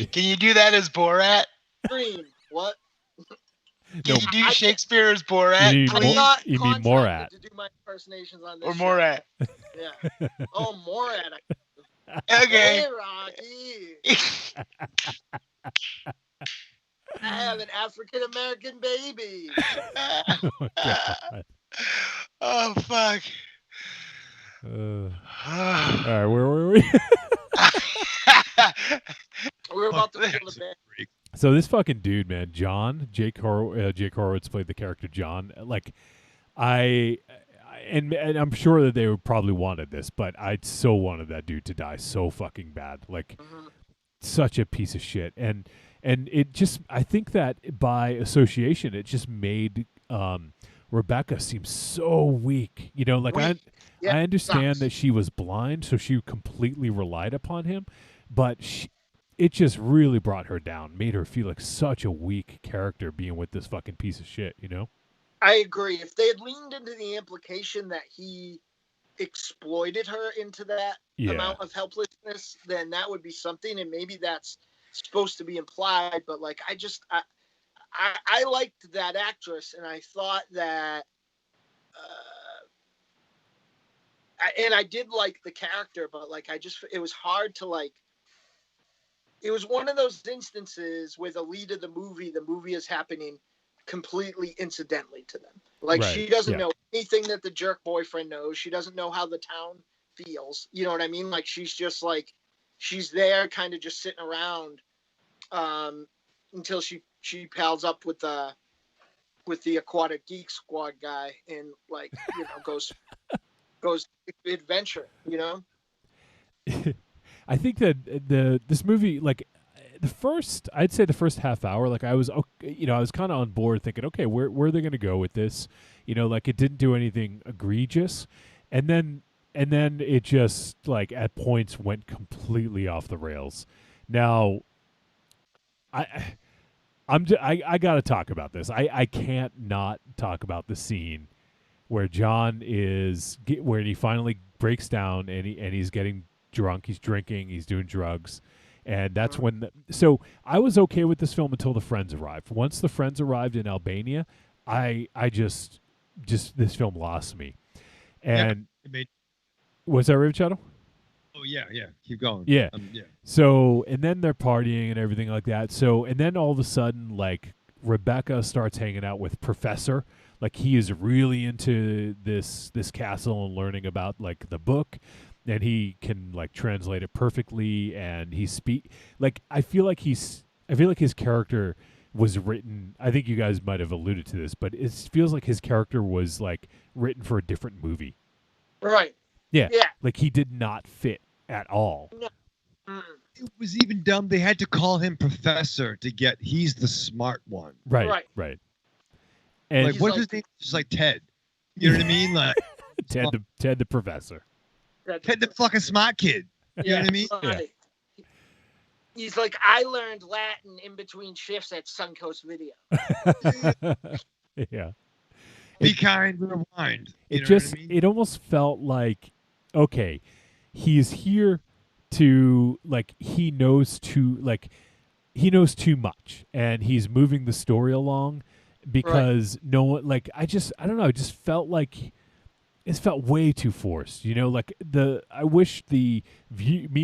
S5: Can you do that as Borat?
S14: Stream. What?
S5: Can you do Shakespeare as Borat?
S4: You
S14: I'm not
S4: mean
S14: contracted
S4: Morat.
S14: to do my impersonations on this
S5: Or
S14: show.
S5: Morat.
S14: Yeah. Oh, Morat.
S5: Okay.
S14: Hey, Rocky. I have an African American baby.
S4: Oh, God.
S5: Oh, fuck.
S4: All right, where were we?
S14: We're about to feel the bed.
S4: So this fucking dude, man, John, Jake Horowitz played the character John. Like, and I'm sure that they would probably wanted this, but I so wanted that dude to die so fucking bad. Like, such a piece of shit. And it just, I think that by association, it just made Rebecca seem so weak. You know, like I understand that she was blind, so she completely relied upon him, but it just really brought her down, made her feel like such a weak character being with this fucking piece of shit, you know?
S14: I agree. If they had leaned into the implication that he exploited her into that amount of helplessness, then that would be something, and maybe that's supposed to be implied, but like I liked that actress, and I thought that and I did like the character, but like it was hard to like. It was one of those instances where the lead of the movie is happening completely incidentally to them. Like she doesn't know anything that the jerk boyfriend knows. She doesn't know how the town feels. You know what I mean? Like she's just like, she's there kind of just sitting around until she pals up with the Aquatic Geek Squad guy and like, you know, goes adventure, you know?
S4: I think that this movie, like I'd say the first half hour, like I was kind of on board thinking, okay, where are they going to go with this? You know, like it didn't do anything egregious, and then it just like at points went completely off the rails. Now, I got to talk about this. I can't not talk about the scene where John where he finally breaks down and he's getting drunk, he's drinking, he's doing drugs, and that's when so I was okay with this film until the friends arrived. Once the friends arrived in Albania, I just this film lost me. And was that Raven Shadow?
S2: Oh yeah, keep going.
S4: Yeah.
S2: Yeah.
S4: So and then they're partying and everything like that. So and then all of a sudden, like Rebecca starts hanging out with Professor. Like he is really into this castle and learning about like the book. And he can like translate it perfectly, and I feel like his character was written. I think you guys might have alluded to this, but it feels like his character was like written for a different movie.
S14: Right.
S4: Yeah. Like he did not fit at all.
S14: No.
S2: It was even dumb. They had to call him Professor to get. He's the smart one.
S4: Right. And
S2: like, what's his name? Just like Ted. You know what I mean? Like
S4: Ted the Professor.
S2: Ted the fucking smart kid. You know what I mean?
S14: Right. Yeah. He's like, I learned Latin in between shifts at Suncoast Video.
S4: Yeah.
S2: Be kind, rewind.
S4: It almost felt like, okay, he's here to like he knows too much, and he's moving the story along because no one like I don't know, it just felt like. It felt way too forced, you know. Like I wish me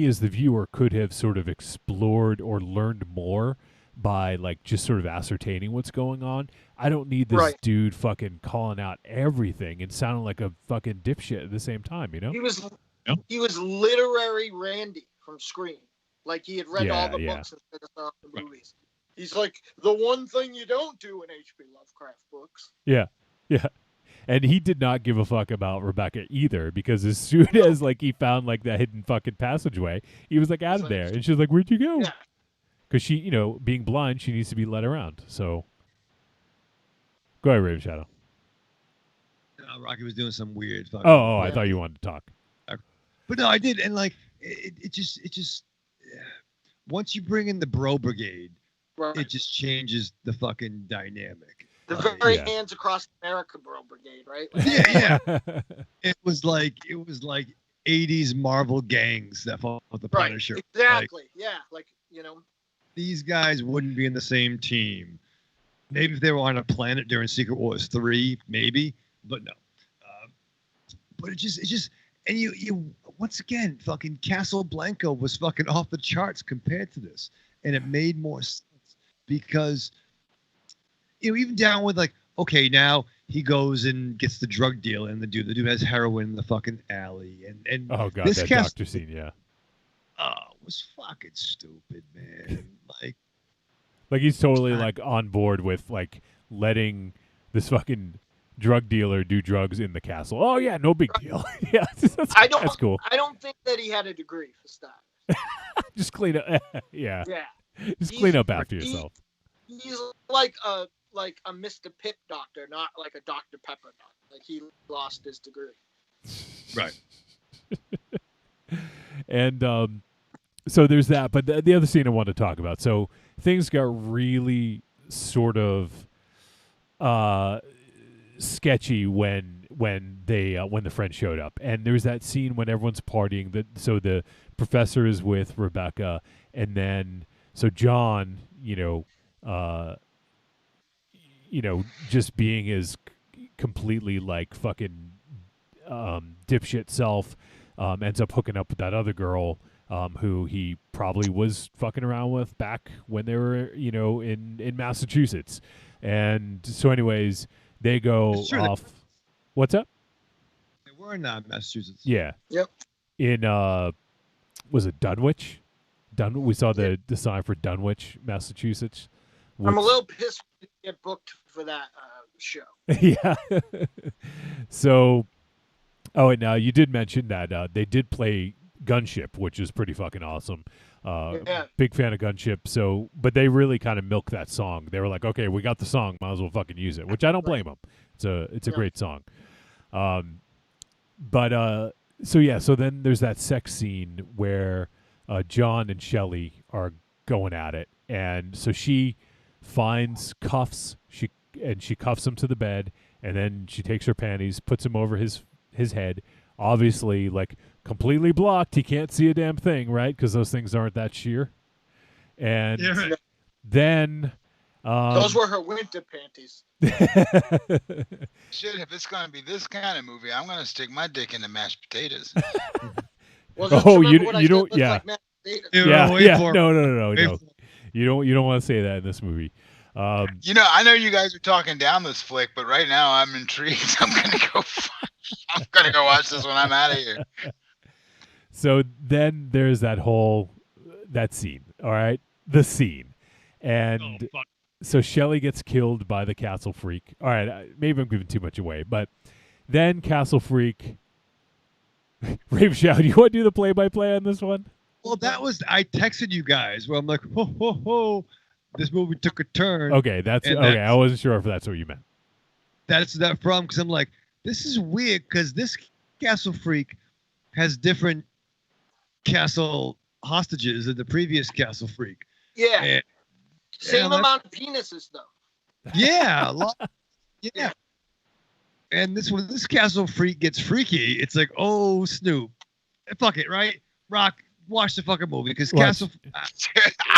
S4: as the viewer could have sort of explored or learned more by like just sort of ascertaining what's going on. I don't need this dude fucking calling out everything and sounding like a fucking dipshit at the same time, you know.
S14: He was literary Randy from Scream. Like he had read all the books instead of saw the movies. He's like the one thing you don't do in H.P. Lovecraft books.
S4: Yeah. And he did not give a fuck about Rebecca either, because as soon as like he found like that hidden fucking passageway, he was like out of there, and she was like, "Where'd you go?" Because she, you know, being blind, she needs to be led around. So, go ahead, Raven Shadow.
S2: Rocky was doing some weird. Fucking
S4: I thought you wanted to talk.
S2: But no, I did, and like it just once you bring in the Bro Brigade, it just changes the fucking dynamic.
S14: The very
S4: Yeah.
S14: Hands Across America Brigade, right?
S2: Yeah. It was like 80s Marvel gangs that fought with the
S14: Right.
S2: Punisher. Like,
S14: Exactly. Yeah. Like,
S2: these guys wouldn't be in the same team. Maybe if they were on a planet during Secret Wars 3, maybe, but no. But it just, and you once again, fucking Casablanca was fucking off the charts compared to this, and it made more sense because, even down with like, okay, now he goes and gets the drug deal, and the dude has heroin in the fucking alley, and
S4: Oh god,
S2: this
S4: that
S2: cast
S4: doctor scene, yeah.
S2: was fucking stupid, man.
S4: Like he's totally like on board with like letting this fucking drug dealer do drugs in the castle. Oh yeah, no big deal. Yeah, that's cool.
S14: I don't think that he had a degree for starters.
S4: Just clean up. Yeah.
S14: Yeah.
S4: Just clean up after yourself.
S14: He's like a Mr. Pitt doctor, not like a Dr. Pepper doctor. Like he lost his degree.
S2: Right.
S4: And so there's that. But the other scene I want to talk about. So things got really sort of sketchy when the friend showed up, and there's that scene when everyone's partying. So the professor is with Rebecca, and then so John, just being his completely like fucking dipshit self, ends up hooking up with that other girl. Who he probably was fucking around with back when they were, in Massachusetts. And so anyways, they go off. What's up?
S2: They were in Massachusetts.
S4: Yeah.
S14: Yep.
S4: In, was it Dunwich? We saw the sign for Dunwich, Massachusetts.
S14: I'm a little pissed to get booked for that show.
S4: Yeah. So, and now you did mention that they did play Gunship, which is pretty fucking awesome. Big fan of Gunship. So, but they really kind of milked that song. They were like, okay, we got the song, might as well fucking use it, which I don't blame them. It's a great song. So then there's that sex scene where John and Shelley are going at it, and so she finds cuffs. She cuffs him to the bed, and then she takes her panties, puts him over his head. Obviously, like completely blocked. He can't see a damn thing, right? Because those things aren't that sheer. And then
S14: those were her winter panties.
S5: Shit, if it's gonna be this kind of movie, I'm gonna stick my dick into mashed potatoes.
S4: Oh, you don't? Yeah. No. You don't want to say that in this movie.
S5: I know you guys are talking down this flick, but right now I'm intrigued. I'm gonna go watch this when I'm out of here.
S4: So then there's that scene. All right, the scene, and so Shelley gets killed by the Castle Freak. All right, maybe I'm giving too much away, but then Castle Freak. Rave Shout, do you want to do the play-by-play on this one?
S2: Well, I texted you guys where I'm like, ho, ho, ho, this movie took a turn.
S4: Okay, I wasn't sure if that's what you meant.
S2: That's that from, because I'm like, this is weird, because this Castle Freak has different castle hostages than the previous Castle Freak.
S14: Yeah. Same amount of penises, though.
S2: Yeah. Yeah. And this Castle Freak gets freaky. It's like, oh, Snoop. Fuck it, right? Rock, watch the fucking movie, because Castle...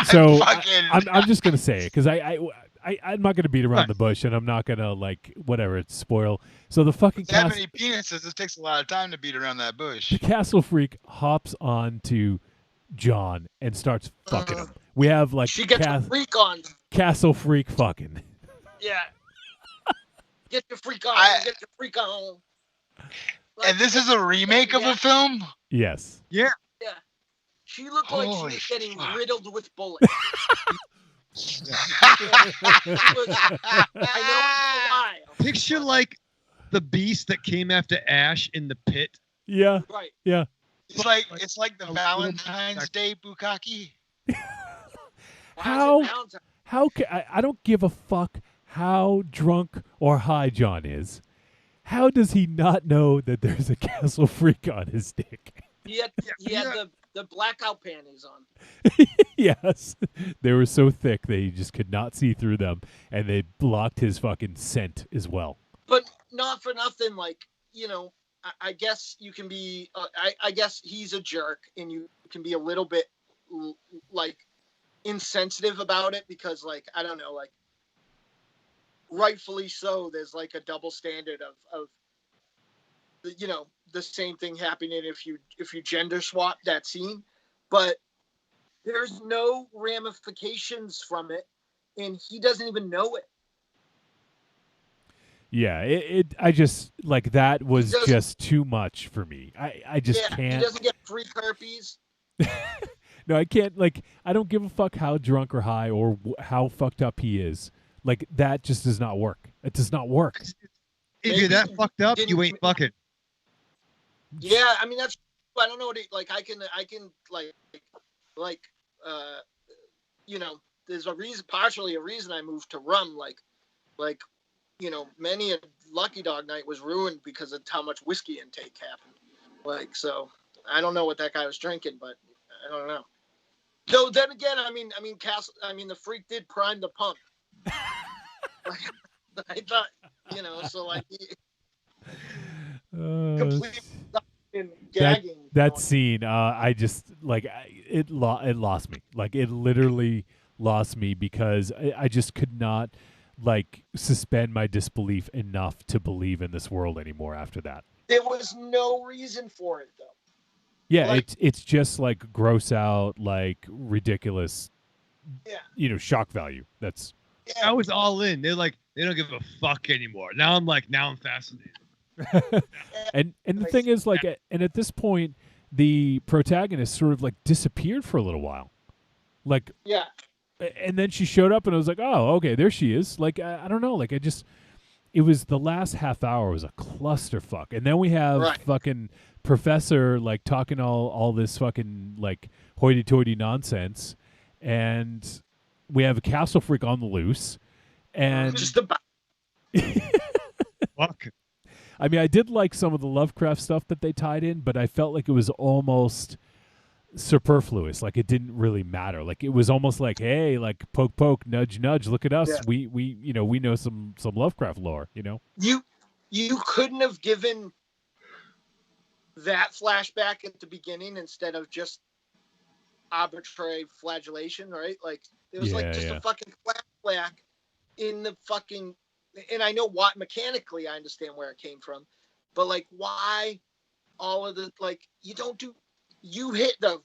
S4: So I'm just going to say it, because I'm not going to beat around the bush, and I'm not going to, spoil. So the fucking
S5: that many penises, it takes a lot of time to beat around that bush.
S4: The Castle Freak hops onto John and starts fucking him. We have,
S14: she gets a freak on.
S4: Castle Freak fucking.
S14: Yeah. Get your freak on. Get your freak on.
S5: And this is a remake of a film?
S4: Yes.
S2: Yeah.
S14: Yeah. She looked like she was getting riddled with bullets. I know.
S2: Picture like the beast that came after Ash in the pit.
S4: Yeah.
S14: Right.
S4: Yeah.
S5: It's like the Valentine's Day bukkake.
S4: How I don't give a fuck how drunk or high John is. How does he not know that there's a Castle Freak on his dick?
S14: He had the the blackout panties on.
S4: Yes. They were so thick that he just could not see through them, and they blocked his fucking scent as well.
S14: But not for nothing, like, I guess you can be, I guess he's a jerk, and you can be a little bit, like, insensitive about it because, like, I don't know, like, rightfully so, there's, like, a double standard of the same thing happening if you gender swap that scene, but there's no ramifications from it, and he doesn't even know it.
S4: Yeah, I just, like, that was just too much for me. I just can't.
S14: He doesn't get free herpes.
S4: No, I can't, like, I don't give a fuck how drunk or high or how fucked up he is. Like, that just does not work. It does not work.
S2: If you're that fucked up, you ain't fucking.
S14: Yeah, I mean, that's, I don't know what like, I can there's a reason, partially a reason I moved to rum, like, many a Lucky Dog night was ruined because of how much whiskey intake happened. Like, so I don't know what that guy was drinking, but I don't know. So then again, the freak did prime the pump. Like, I thought, so like completely gagging.
S4: That scene, I just, like, it lost me. Like, it literally lost me because I just could not, like, suspend my disbelief enough to believe in this world anymore after that.
S14: There was no reason for it, though.
S4: Yeah, like, it's just, like, gross out, like, ridiculous, shock value. That's.
S2: I was all in. They're like, they don't give a fuck anymore. Now I'm fascinated.
S4: and the thing is, like, and at this point, the protagonist sort of, like, disappeared for a little while. Like,
S14: yeah.
S4: And then she showed up, and I was like, oh, okay, there she is. Like, I don't know. Like, it was the last half hour was a clusterfuck. And then we have fucking Professor, like, talking all this fucking, like, hoity-toity nonsense. And we have a castle freak on the loose. And
S14: just about.
S2: Fuck.
S4: I mean, I did like some of the Lovecraft stuff that they tied in, but I felt like it was almost superfluous. Like, it didn't really matter. Like, it was almost like, hey, like, poke poke, nudge nudge, look at us. Yeah. We know some Lovecraft lore,
S14: You couldn't have given that flashback at the beginning instead of just arbitrary flagellation, right? Like, it was like just a fucking flashback in the fucking, and I know what mechanically I understand where it came from, but like, why all of the, like, you hit the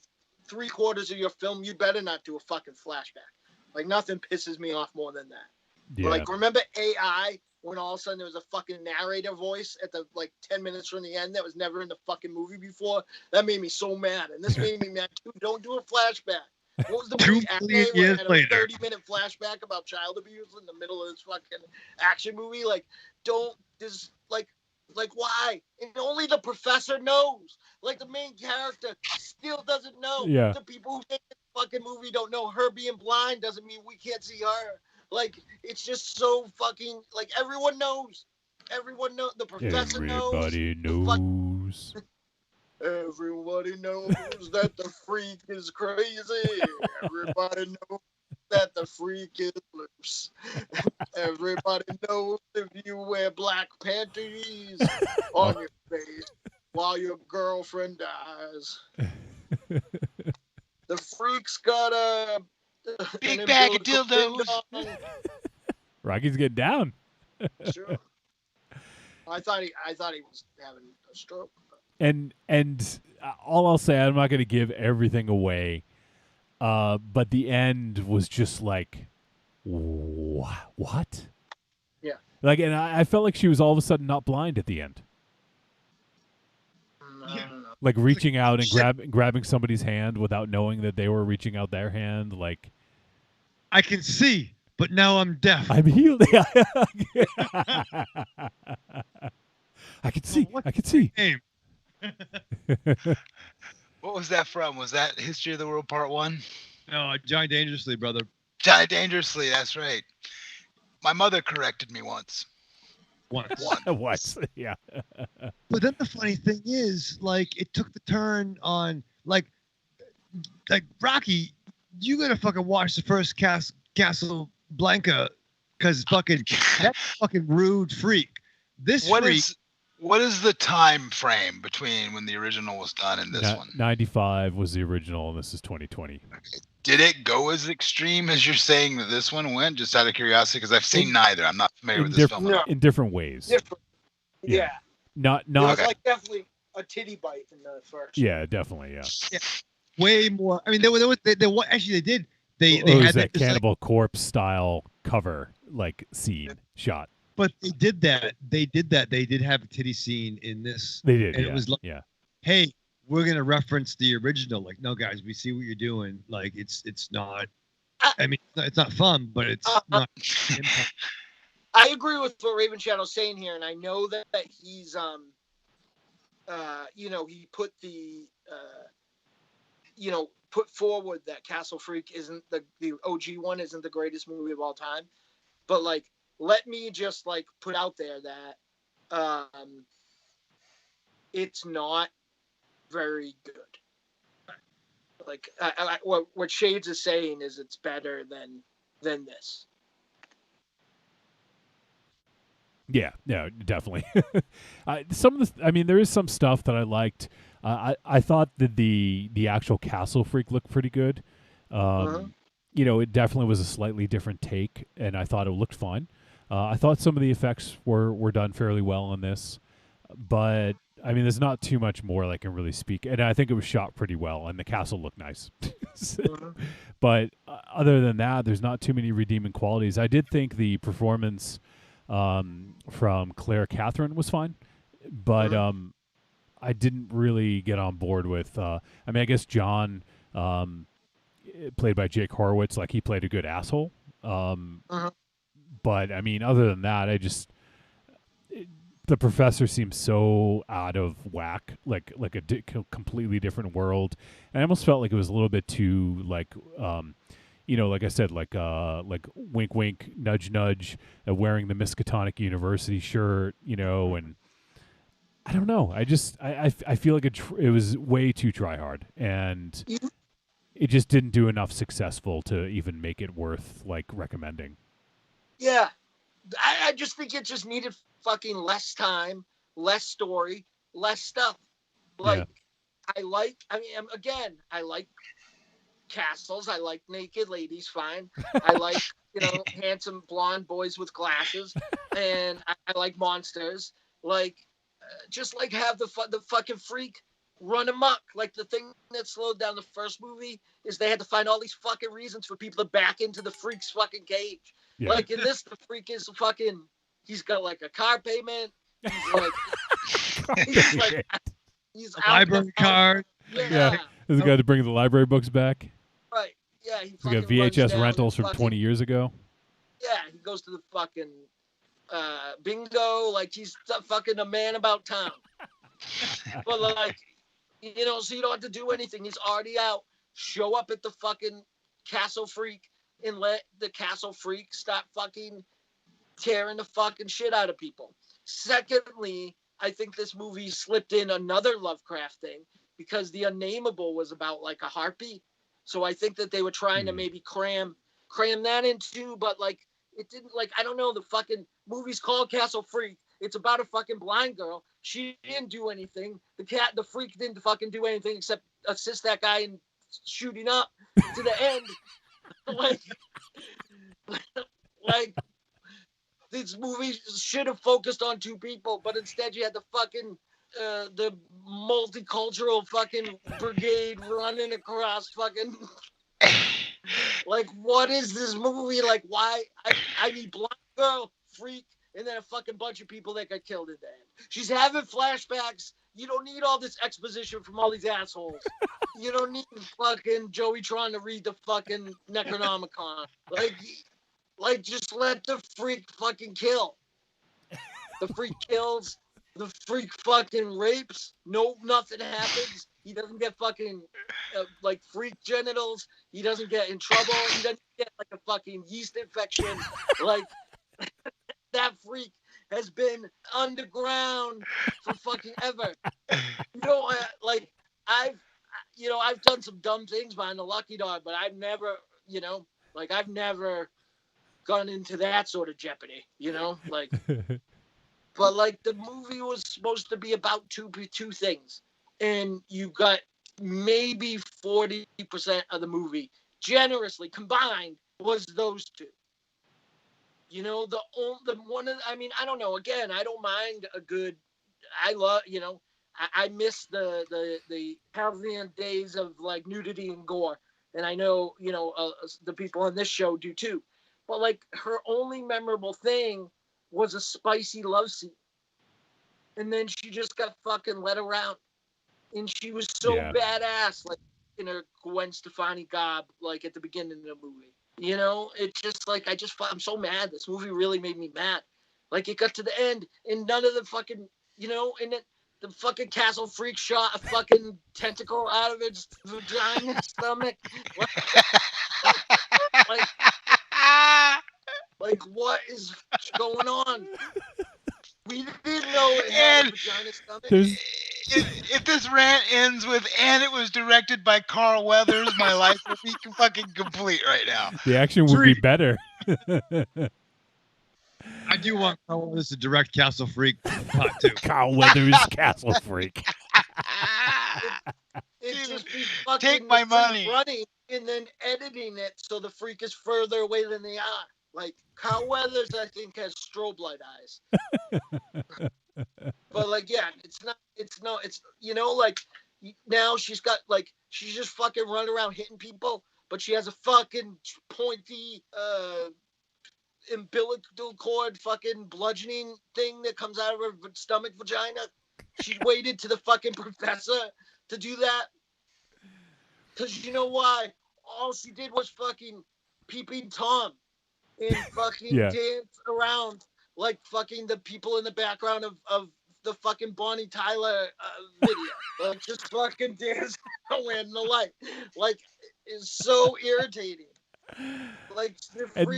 S14: 3/4 of your film, you better not do a fucking flashback. Like, nothing pisses me off more than that. Yeah. Like, remember AI when all of a sudden there was a fucking narrator voice at the, like, 10 minutes from the end that was never in the fucking movie before? That made me so mad, and this made me mad too. Don't do a flashback. What was the movie?
S2: 2 million years later.
S14: 30-minute flashback about child abuse in the middle of this fucking action movie. Like, don't this, like why? And only the professor knows. Like, the main character still doesn't know.
S4: Yeah.
S14: The people who make this fucking movie don't know. Her being blind doesn't mean we can't see her. Like, it's just so fucking, like, everyone knows. Everyone knows. The professor knows.
S4: Everybody knows.
S14: Everybody knows that the freak is crazy. Everybody knows that the freak is loose. Everybody knows if you wear black panties on your face while your girlfriend dies. The freak's got a
S5: big bag of dildos.
S4: Rocky's getting down.
S14: Sure. I thought he was having a stroke.
S4: And all I'll say, I'm not going to give everything away, but the end was just like, what?
S14: Yeah.
S4: Like, and I felt like she was all of a sudden not blind at the end.
S14: I don't know.
S4: Like, reaching out and grabbing somebody's hand without knowing that they were reaching out their hand. Like,
S2: I can see, but now I'm deaf.
S4: I'm healed. I can see. I can see.
S5: What was that from? Was that History of the World Part 1?
S2: No, Die Dangerously, brother.
S5: Die Dangerously, that's right. My mother corrected me once.
S4: Once, yeah.
S2: But then the funny thing is, like, it took the turn on, like, like Rocky, you gotta fucking watch the first Castle Blanca because fucking that fucking rude freak. This freak.
S5: What is the time frame between when the original was done and this one?
S4: 95 was the original, and this is 2020.
S5: Did it go as extreme as you're saying that this one went? Just out of curiosity, because I've seen neither. I'm not familiar with this film at all.
S4: In different ways.
S14: Different. Yeah.
S4: Not.
S14: It was like definitely a titty bite in the first.
S4: Yeah, definitely. Yeah.
S2: Way more. I mean, they actually they did. They
S4: had
S2: that
S4: Cannibal Corpse style cover like scene shot.
S2: But they did that. They did have a titty scene in this.
S4: They did.
S2: And
S4: yeah.
S2: it was like, hey, we're gonna reference the original. Like, no, guys, we see what you're doing. Like, it's not. I mean, it's not fun, but it's not.
S14: I agree with what Raven Shadow's saying here, and I know that he's he put the put forward that Castle Freak isn't the OG one isn't the greatest movie of all time, but like, let me just like put out there that it's not very good. Like what Shades is saying is it's better than this.
S4: Yeah, definitely. There is some stuff that I liked. I thought that the actual Castle Freak looked pretty good. It definitely was a slightly different take, and I thought it looked fun. I thought some of the effects were done fairly well on this, but I mean, there's not too much more that I can really speak. And I think it was shot pretty well, and the castle looked nice. But other than that, there's not too many redeeming qualities. I did think the performance from Claire Catherine was fine, but I didn't really get on board with. I guess John, played by Jake Horowitz, like he played a good asshole. But I mean, other than that, the professor seems so out of whack, like a completely different world. And I almost felt like it was a little bit too like I said, like wink, wink, nudge, nudge, wearing the Miskatonic University shirt, and I don't know. I feel like it was way too try hard, and it just didn't do enough successful to even make it worth like recommending.
S14: Yeah, I just think it just needed fucking less time, less story, less stuff. Like, I like castles. I like naked ladies, fine. I like, handsome blonde boys with glasses. And I like monsters. Like, just like have the fucking freak run amok. Like, the thing that slowed down the first movie is they had to find all these fucking reasons for people to back into the freak's fucking cage. Yeah. Like, in this, the freak is fucking, he's got like a car payment. He's
S2: a library card.
S4: Yeah. There's a guy to bring the library books back.
S14: Right. Yeah. He's
S4: got VHS rentals from 20 years ago. Yeah.
S14: He goes to the fucking bingo. Like, he's fucking a man about town. But like, so you don't have to do anything. He's already out. Show up at the fucking Castle Freak and let the Castle Freak stop fucking tearing the fucking shit out of people. Secondly, I think this movie slipped in another Lovecraft thing because the Unnameable was about like a harpy. So I think that they were trying to maybe cram that in too, but like it didn't. Like, I don't know, the fucking movie's called Castle Freak. It's about a fucking blind girl. She didn't do anything. The freak didn't fucking do anything except assist that guy in shooting up to the end. like this movie should have focused on two people, but instead you had the fucking the multicultural fucking brigade running across fucking like, what is this movie? Like, why? I need blind girl, freak, and then a fucking bunch of people that got killed at the end. She's having flashbacks. You don't need all this exposition from all these assholes. You don't need fucking Joey trying to read the fucking Necronomicon. Like, just let the freak fucking kill. The freak kills. The freak fucking rapes. No, nothing happens. He doesn't get fucking, freak genitals. He doesn't get in trouble. He doesn't get, like, a fucking yeast infection. Like, that freak has been underground for fucking ever. I've done some dumb things behind the lucky dog, but I've never, I've never gone into that sort of jeopardy, but like the movie was supposed to be about two things, and you got maybe 40% of the movie generously combined was those two. The one of, I mean, I don't know. Again, I don't mind a good. I love, I miss the Calvian days of like nudity and gore, and I know the people on this show do too. But like her only memorable thing was a spicy love scene, and then she just got fucking led around, and she was so badass, like in her Gwen Stefani garb, like at the beginning of the movie. It's just like I'm so mad. This movie really made me mad. Like it got to the end, and none of the fucking, and the fucking Castle Freak shot a fucking tentacle out of its vagina stomach. Like what is going on? We didn't know it had a vagina stomach.
S5: If this rant ends with "and it was directed by Carl Weathers," my life would be fucking complete right now.
S4: The action would be better.
S2: I do want Carl Weathers to direct Castle Freak Part 2.
S4: Carl Weathers, Castle Freak.
S14: It's just be fucking
S5: take my money.
S14: Running and then editing it so the freak is further away than they are. Like Carl Weathers, I think, has strobe light eyes. But like, yeah, it's like now she's got like she's just fucking running around hitting people, but she has a fucking pointy umbilical cord fucking bludgeoning thing that comes out of her stomach vagina. She waited to the fucking professor to do that. Cause you know why? All she did was fucking peeping Tom and fucking dance around like fucking the people in the background of the fucking Bonnie Tyler video. Like just fucking dance in the light. Like it's so irritating. Like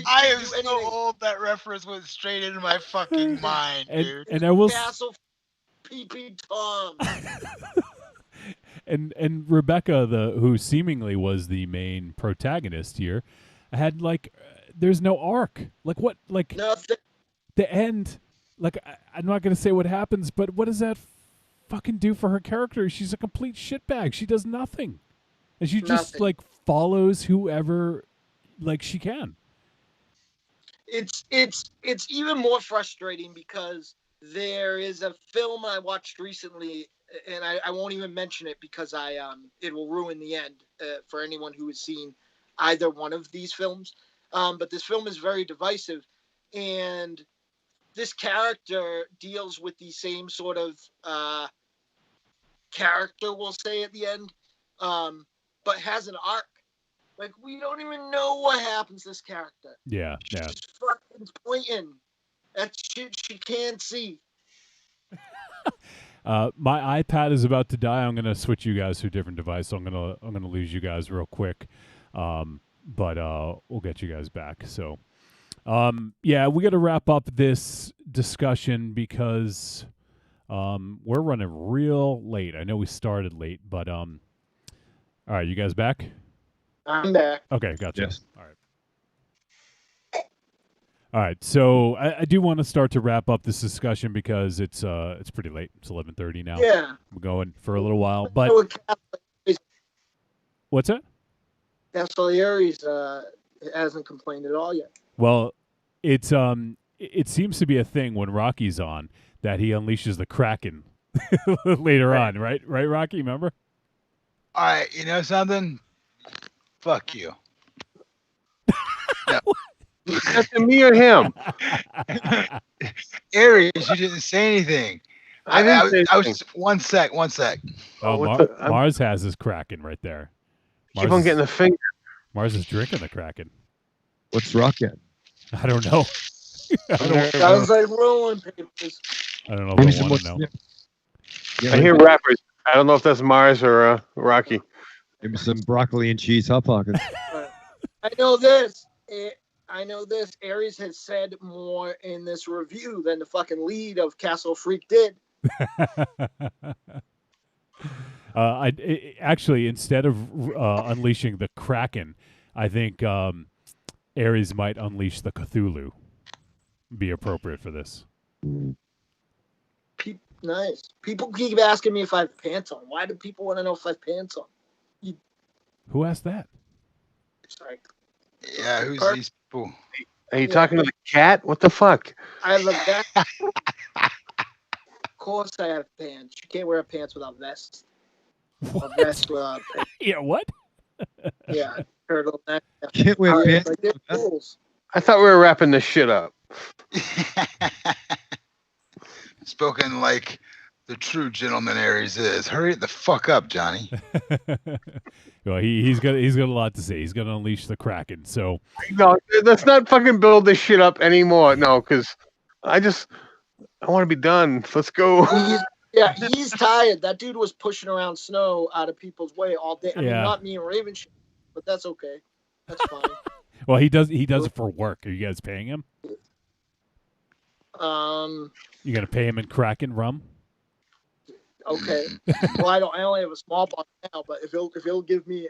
S5: I am so old that reference went straight into my fucking mind, dude.
S4: And I will
S14: Castle peeping Tom.
S4: And Rebecca, who seemingly was the main protagonist here, had like there's no arc. Like what? Like
S14: nothing.
S4: The end. Like I'm not gonna say what happens, but what does that fucking do for her character? She's a complete shitbag. She does nothing, and she just like follows whoever like she can.
S14: It's even more frustrating because there is a film I watched recently, and I won't even mention it because it will ruin the end for anyone who has seen either one of these films. But this film is very divisive, and this character deals with the same sort of character, we'll say, at the end, but has an arc. Like, we don't even know what happens to this character.
S4: Yeah.
S14: She's fucking pointing at shit she can't see.
S4: My iPad is about to die. I'm gonna switch you guys to a different device, so I'm gonna lose you guys real quick. But we'll get you guys back. So, yeah, we got to wrap up this discussion because we're running real late. I know we started late, but all right, you guys back?
S14: I'm back.
S4: Okay, gotcha.
S2: Yes.
S4: All right. So I do want to start to wrap up this discussion because it's pretty late. It's 11:30 now.
S14: Yeah.
S4: We're going for a little while, but what's that?
S14: Castellieri's hasn't complained at all yet.
S4: Well, it seems to be a thing when Rocky's on that he unleashes the Kraken later on, right? Right, Rocky, remember?
S5: All right, you know something? Fuck you. No.
S6: That's me or him?
S5: Aries, you didn't say anything. I was one sec.
S4: Oh, Mars has his Kraken right there.
S6: Keep on getting the finger.
S4: Mars is drinking the Kraken.
S2: What's Rocket?
S4: I don't know.
S14: Sounds like rolling papers.
S4: I don't know if I want to know.
S6: I hear rappers. I don't know if that's Mars or Rocky.
S2: Maybe some broccoli and cheese hot pockets.
S14: I know this. Aries has said more in this review than the fucking lead of Castle Freak did.
S4: Actually, instead of unleashing the Kraken, I think Ares might unleash the Cthulhu. Be appropriate for this.
S14: Nice. People keep asking me if I have pants on. Why do people want to know if I have pants on?
S4: Who asked that?
S14: Sorry.
S5: Yeah, who's these people?
S6: Are you talking to the cat? What the fuck?
S14: I have a vest. Of course I have pants. You can't wear pants without vests.
S4: What?
S14: A vest without pants.
S4: Yeah, what?
S14: Yeah, turtleneck.
S2: Can't wear pants.
S14: Like, they're rules.
S6: I thought we were wrapping this shit up.
S5: Spoken like the true gentleman Ares is. Hurry the fuck up, Johnny.
S4: Well, he's got a lot to say. He's going to unleash the Kraken. So
S6: No, let's not fucking build this shit up anymore. No, because I want to be done. Let's go.
S14: He's tired. That dude was pushing around snow out of people's way all day. I mean, not me and Raven, but that's okay. That's fine.
S4: Well, he does it for work. Are you guys paying him? You gonna pay him in Kraken rum?
S14: Okay. Well, I only have a small box now, but if he'll give me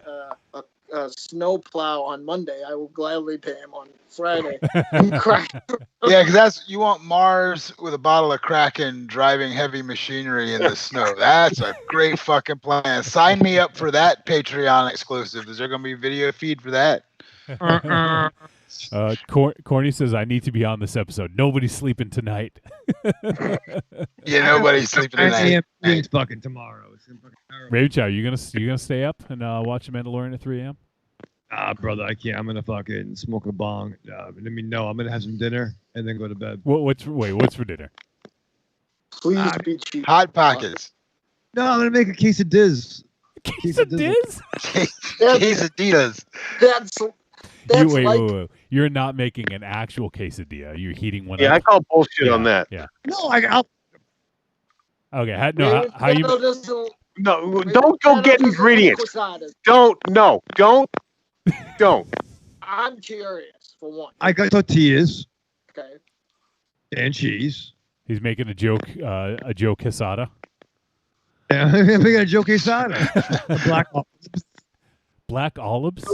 S14: a snow plow on Monday, I will gladly pay him on Friday.
S5: Yeah, because you want Mars with a bottle of Kraken driving heavy machinery in the snow. That's a great fucking plan. Sign me up for that Patreon exclusive. Is there gonna be a video feed for that?
S4: Corny says, I need to be on this episode. Nobody's sleeping tonight.
S5: Yeah, nobody's sleeping tonight.
S2: It's fucking tomorrow. It's fucking terrible.
S4: Raven Chow, you gonna stay up and watch The Mandalorian at 3 a.m.?
S2: Brother, I can't. I'm gonna fucking smoke a bong. I'm gonna have some dinner and then go to bed.
S4: What's for dinner?
S14: Please be cheap.
S5: Hot Pockets.
S2: No, I'm gonna make a quesadillas.
S4: Quesadillas?
S5: Quesadillas.
S14: That's
S4: wait. You're not making an actual quesadilla. You're heating one up.
S6: Yeah, I call bullshit on that.
S4: Yeah.
S2: No, I'll.
S4: Okay. How you?
S6: No, don't go get ingredients. Don't.
S14: I'm curious for one.
S2: I got tortillas.
S14: Okay.
S2: And cheese.
S4: He's making a Joe quesada.
S2: Yeah, I'm making a Joe quesada. Black olives.
S4: Black olives?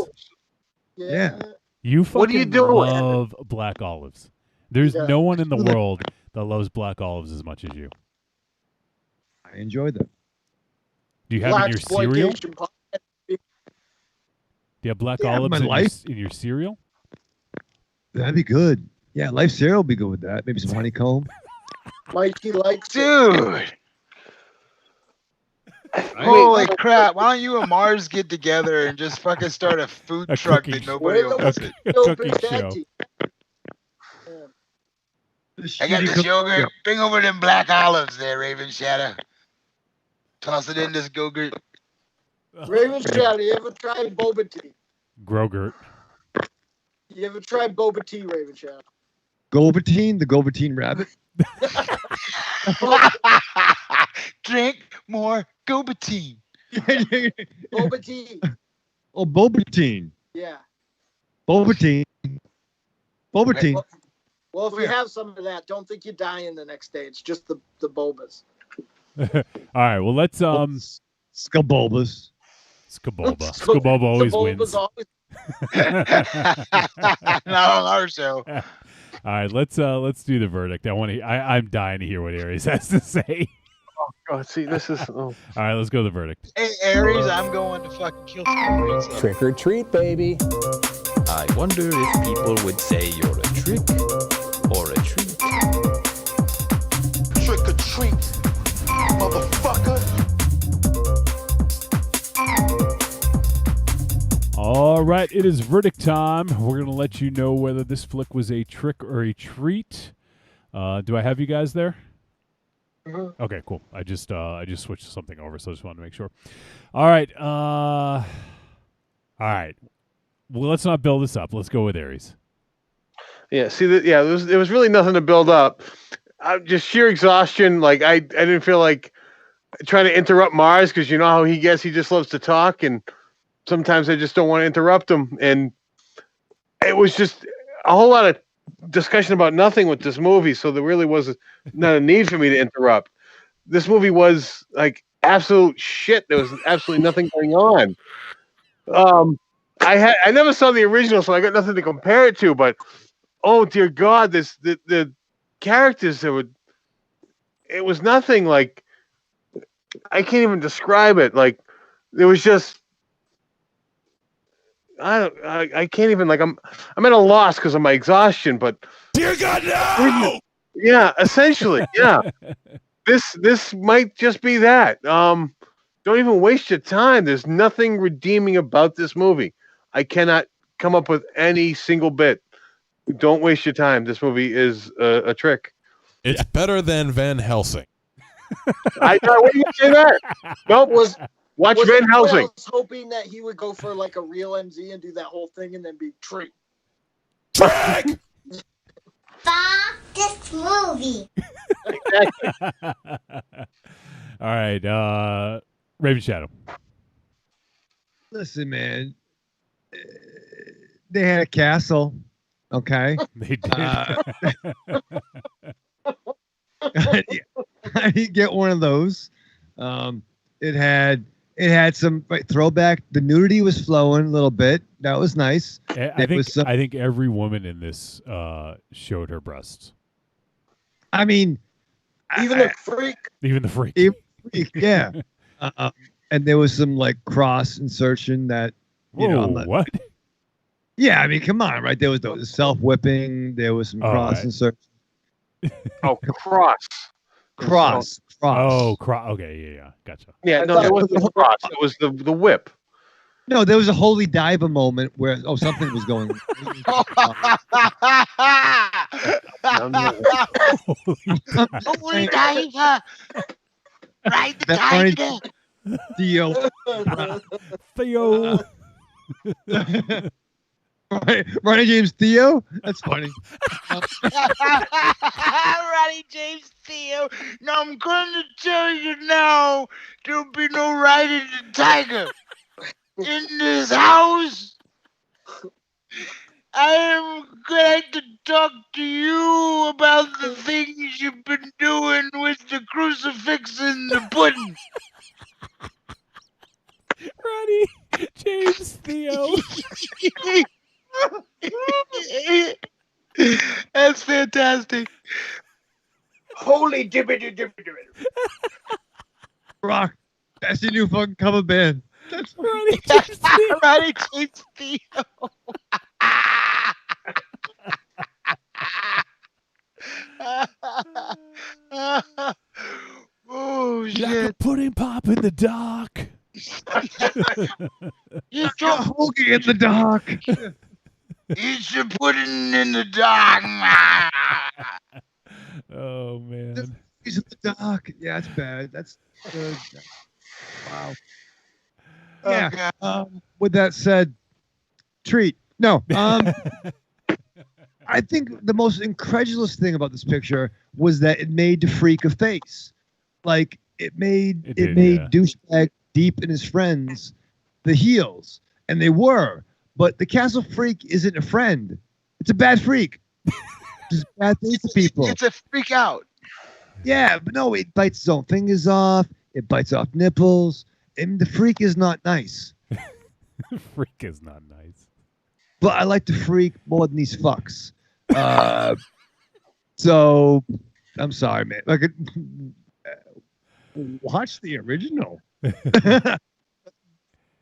S2: Yeah.
S4: You fucking
S6: What are you doing?
S4: love black olives. There's no one in the world that loves black olives as much as you.
S2: I enjoy them.
S4: Do you have in your cereal? Do you have black olives in your cereal?
S2: That'd be good. Yeah, Life cereal would be good with that. Maybe some honeycomb.
S14: Mikey likes
S5: Dude. Holy crap. Why don't you and Mars get together and just fucking start a food truck that nobody will visit?
S4: A cooking show.
S5: I got this yogurt. Bring over them black olives there, Raven Shadow. Toss it in this yogurt.
S14: Raven Shadow, you ever tried boba tea?
S4: Grogurt.
S14: You ever tried boba tea, Raven Shadow?
S2: Gobatine, the Gobatine rabbit.
S5: Drink more Gobatine.
S14: Boba tea.
S2: Oh, Bobatine.
S14: Yeah.
S2: Bobatine.
S14: Well, if you have some of that, don't think you're dying the next day. It's just the bobas.
S4: All right. Well, let's
S2: Skabulbas.
S4: Skaboba. Skaboba always wins.
S5: Not on our show.
S4: All right, let's do the verdict. I'm dying to hear what Ares has to say.
S6: Oh God, see, this is. Oh.
S4: All right, let's go to the verdict.
S5: Hey, Ares, I'm going to fucking kill some.
S13: Trick or treat, baby. I wonder if people would say you're a trick or a treat.
S3: Trick or treat, motherfucker.
S4: All right, it is verdict time. We're going to let you know whether this flick was a trick or a treat. Do I have you guys there?
S14: Mm-hmm.
S4: Okay, cool. I just switched something over, so I just wanted to make sure. All right. All right. Well, let's not build this up. Let's go with Ares.
S6: Yeah. See, there was really nothing to build up. Just sheer exhaustion. Like I didn't feel like trying to interrupt Mars because you know how he gets. He just loves to talk, and sometimes I just don't want to interrupt him. And it was just a whole lot of discussion about nothing with this movie. So there really was not a need for me to interrupt. This movie was like absolute shit. There was absolutely nothing going on. I never saw the original, so I got nothing to compare it to. But oh dear God, the characters it was nothing like. I can't even describe it. Like there was just I can't even I'm at a loss because of my exhaustion. But
S10: dear God, no.
S6: Yeah, essentially, yeah. This might just be that. Don't even waste your time. There's nothing redeeming about this movie. I cannot come up with any single bit. Don't waste your time. This movie is a trick.
S10: It's better than Van Helsing.
S6: I wouldn't say that. Nope. Watch Van Helsing.
S14: I was hoping that he would go for like a real MZ and do that whole thing and then be trick.
S10: Trick.
S15: Stop this movie.
S6: Exactly.
S4: All right, Raven Shadow.
S2: Listen, man. They had a castle. Okay.
S4: They did.
S2: I didn't get one of those. It had some throwback. The nudity was flowing a little bit. That was nice.
S4: I think every woman in this showed her breasts.
S2: I mean,
S14: even the freak.
S4: Even the freak.
S2: Yeah. And there was some like cross insertion that
S4: what?
S2: Yeah, I mean, come on, right? There was the self whipping. There was some cross insertion.
S6: Oh, cross.
S4: Oh, cross. Okay, yeah, gotcha.
S6: Yeah, no, it wasn't the cross. It was the whip.
S2: No, there was a holy diver moment where something was going.
S15: Holy diver, ride the tiger.
S2: Theo. Ronnie James Theo? That's funny.
S15: Ronnie James Theo. Now I'm going to tell you now, there'll be no riding the tiger in this house. I am going to talk to you about the things you've been doing with the crucifix and the pudding.
S4: Ronnie James Theo.
S15: That's fantastic. Holy dippity dippity.
S2: Rock. That's your new fucking cover band. That's
S4: Ronnie James Theo.
S15: Ronnie James Theo. Oh shit!
S4: Like a pudding pop in the dark.
S15: You
S2: got Hoagie in the dark.
S15: Eat your pudding in the dark.
S4: Oh man.
S2: He's in the dark. Yeah, that's bad. That's good. Wow. Yeah. With that said, treat. No. I think the most incredulous thing about this picture was that it made the freak a face. Like it made douchebag Deep and his friends the heels, and they were. But the castle freak isn't a friend. It's a bad freak. Just bad things to people.
S5: It's a freak out.
S2: Yeah, but no, it bites its own fingers off. It bites off nipples. And the freak is not nice.
S4: Freak is not nice.
S2: But I like the freak more than these fucks. So I'm sorry, man. Like, watch the original.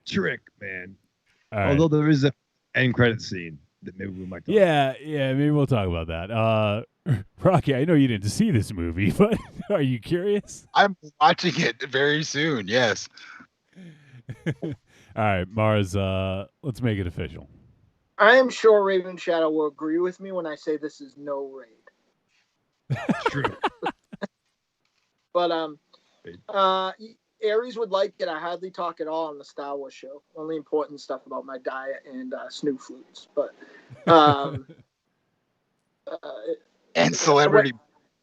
S2: Trick, man.
S4: All right.
S2: Although there is an end credit scene that maybe we might talk
S4: Yeah, maybe we'll talk about that. Rocky, I know you didn't see this movie, but are you curious?
S5: I'm watching it very soon, yes.
S4: All right, Mars, let's make it official.
S14: I am sure Raven Shadow will agree with me when I say this is no raid.
S2: True.
S14: But Aries would like it. I hardly talk at all on the Star Wars show. Only important stuff about my diet and snoo flutes. But
S5: and celebrity.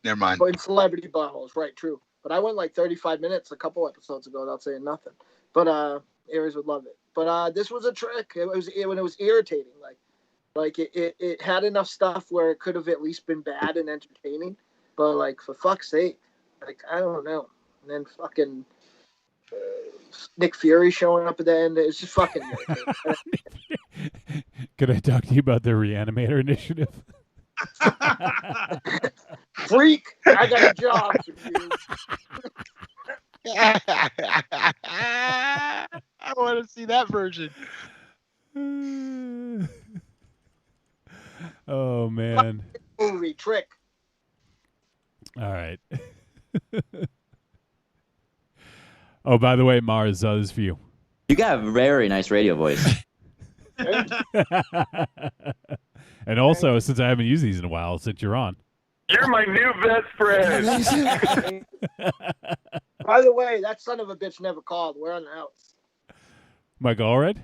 S5: Never mind.
S14: And celebrity buttholes, right? True. But I went like 35 minutes a couple episodes ago without saying nothing. But Aries would love it. But this was a trick. It was irritating. Like it had enough stuff where it could have at least been bad and entertaining. But like for fuck's sake, like I don't know. And then fucking Nick Fury showing up at the end. It's just fucking.
S4: Could I talk to you about the Reanimator initiative?
S14: Freak! I got a job for you.
S5: I want to see that version.
S4: Oh man.
S14: Movie trick.
S4: All right. Oh, by the way, Mars, this is for you.
S16: You got a very nice radio voice.
S4: And also, since I haven't used these in a while, since you're on.
S17: You're my new best friend.
S14: By the way, that son of a bitch never called. We're on the house.
S4: Mike Allred?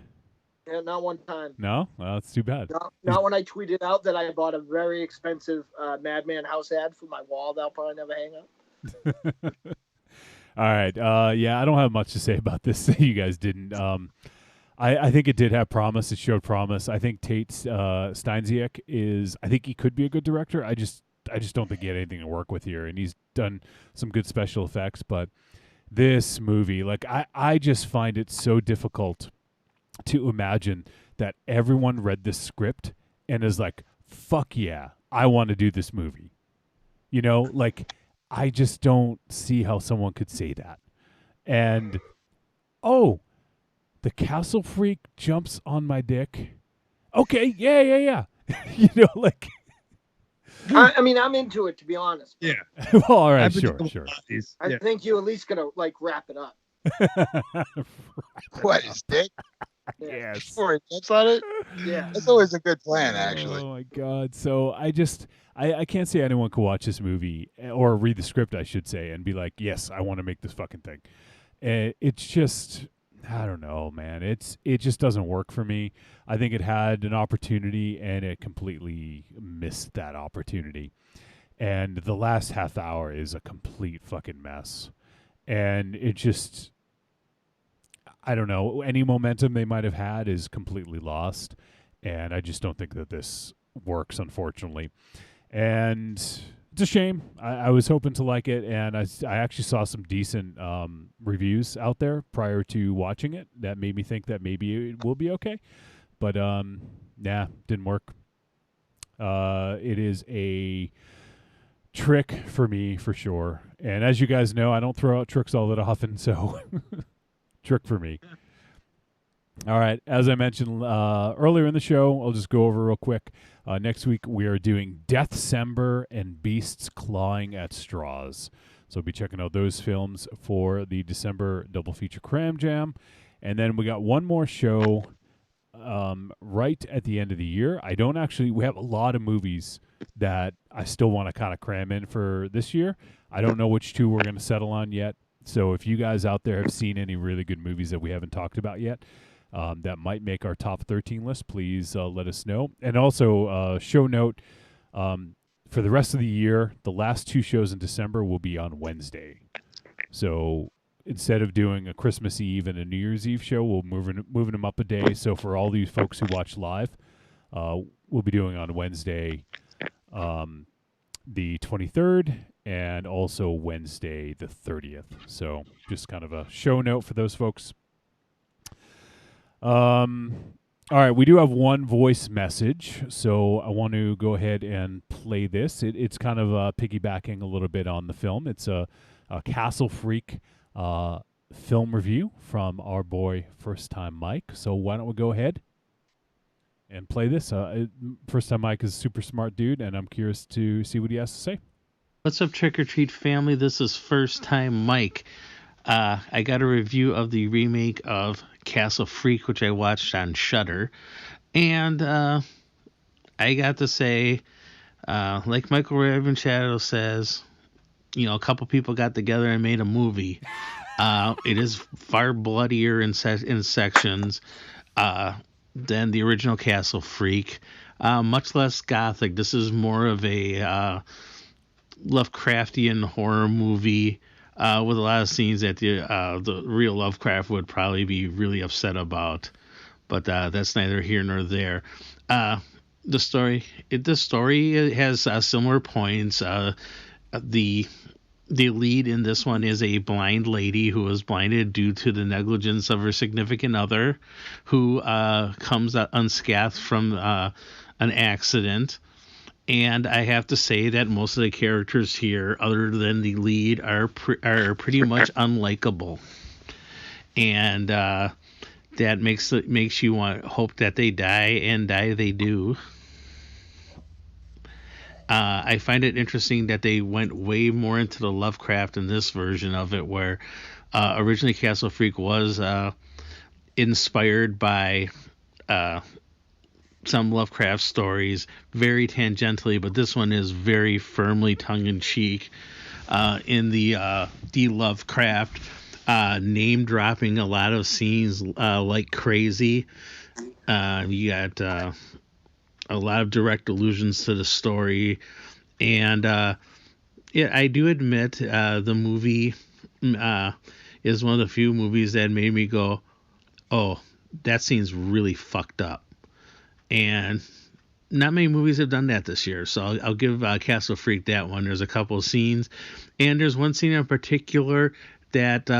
S14: Yeah, not one time.
S4: No? Well, that's too bad.
S14: Not when I tweeted out that I bought a very expensive Madman house ad for my wall that I'll probably never hang up.
S4: All right. Yeah, I don't have much to say about this. You guys didn't. I think it did have promise. It showed promise. I think Tate Steinsiek is. I think he could be a good director. I just don't think he had anything to work with here, and he's done some good special effects. But this movie, like, I just find it so difficult to imagine that everyone read this script and is like, "Fuck yeah, I want to do this movie." You know, like. I just don't see how someone could say that. And, oh, the castle freak jumps on my dick. Okay, yeah. You know, like.
S14: I mean, I'm into it, to be honest.
S2: Yeah.
S4: Well, all right, sure.
S14: I think you at least gonna like wrap it up.
S5: What, his dick?
S4: Yes.
S5: Before he jumps on it?
S14: Yeah.
S5: That's always a good plan, actually.
S4: Oh, my God. So I can't say anyone could watch this movie or read the script, I should say, and be like, yes, I want to make this fucking thing. It's just, I don't know, man. It just doesn't work for me. I think it had an opportunity and it completely missed that opportunity. And the last half hour is a complete fucking mess. And it just, I don't know, any momentum they might have had is completely lost. And I just don't think that this works, unfortunately. And it's a shame. I was hoping to like it, and I actually saw some decent reviews out there prior to watching it that made me think that maybe it will be okay. But, didn't work. It is a trick for me, for sure. And as you guys know, I don't throw out tricks all that often, so trick for me. All right, as I mentioned earlier in the show, I'll just go over real quick. Next week, we are doing Deathcember and Beasts Clawing at Straws. So we'll be checking out those films for the December double feature Cram Jam. And then we got one more show right at the end of the year. We have a lot of movies that I still want to kind of cram in for this year. I don't know which two we're going to settle on yet. So if you guys out there have seen any really good movies that we haven't talked about yet, that might make our top 13 list, please let us know. And also, show note, for the rest of the year, the last two shows in December will be on Wednesday. So instead of doing a Christmas Eve and a New Year's Eve show, we'll moving them up a day. So for all these folks who watch live, we'll be doing on Wednesday the 23rd and also Wednesday the 30th. So just kind of a show note for those folks. All right, we do have one voice message, so I want to go ahead and play this. It's kind of piggybacking a little bit on the film. It's a Castle Freak film review from our boy First Time Mike. So why don't we go ahead and play this? First Time Mike is a super smart dude, and I'm curious to see what he has to say.
S18: What's up, Trick or Treat family? This is First Time Mike. I got a review of the remake of Castle Freak, which I watched on Shudder, and I got to say, like Michael Raven Shadow says, a couple people got together and made a movie. It is far bloodier in sections than the original Castle Freak, much less gothic. This is more of a Lovecraftian horror movie. With a lot of scenes that the real Lovecraft would probably be really upset about, but that's neither here nor there. The story has similar points. The the lead in this one is a blind lady who is blinded due to the negligence of her significant other, who comes out unscathed from an accident. And I have to say that most of the characters here, other than the lead, are pretty much unlikable, and that makes you hope that they die, and die they do. I find it interesting that they went way more into the Lovecraft in this version of it, where originally Castle Freak was inspired by some Lovecraft stories, very tangentially, but this one is very firmly tongue-in-cheek in the Lovecraft, name-dropping a lot of scenes like crazy. You got a lot of direct allusions to the story, and I do admit the movie is one of the few movies that made me go, oh, that scene's really fucked up. And not many movies have done that this year, so I'll give Castle Freak that one. There's a couple of scenes, and there's one scene in particular that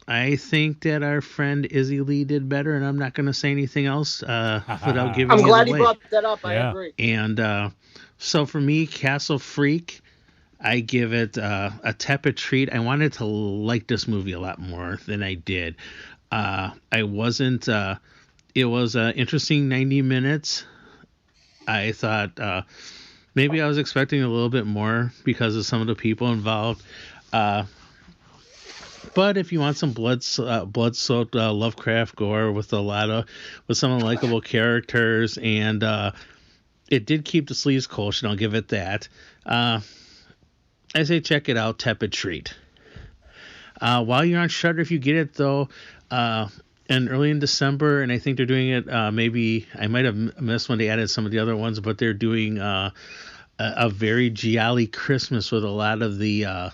S18: I think that our friend Izzy Lee did better, and I'm not going to say anything else without giving it away.
S14: I'm glad he brought that up. I agree.
S18: And so for me, Castle Freak, I give it a tepid treat. I wanted to like this movie a lot more than I did. I wasn't... It was an interesting 90 minutes. I thought maybe I was expecting a little bit more because of some of the people involved. But if you want some blood-soaked Lovecraft gore with some unlikable characters, and it did keep the sleeves kosher, I'll give it that. I say check it out, tepid treat. While you're on Shudder, if you get it though, and early in December, and I think they're doing it, maybe I might have missed when they added some of the other ones, but they're doing a very gialli Christmas with a lot of the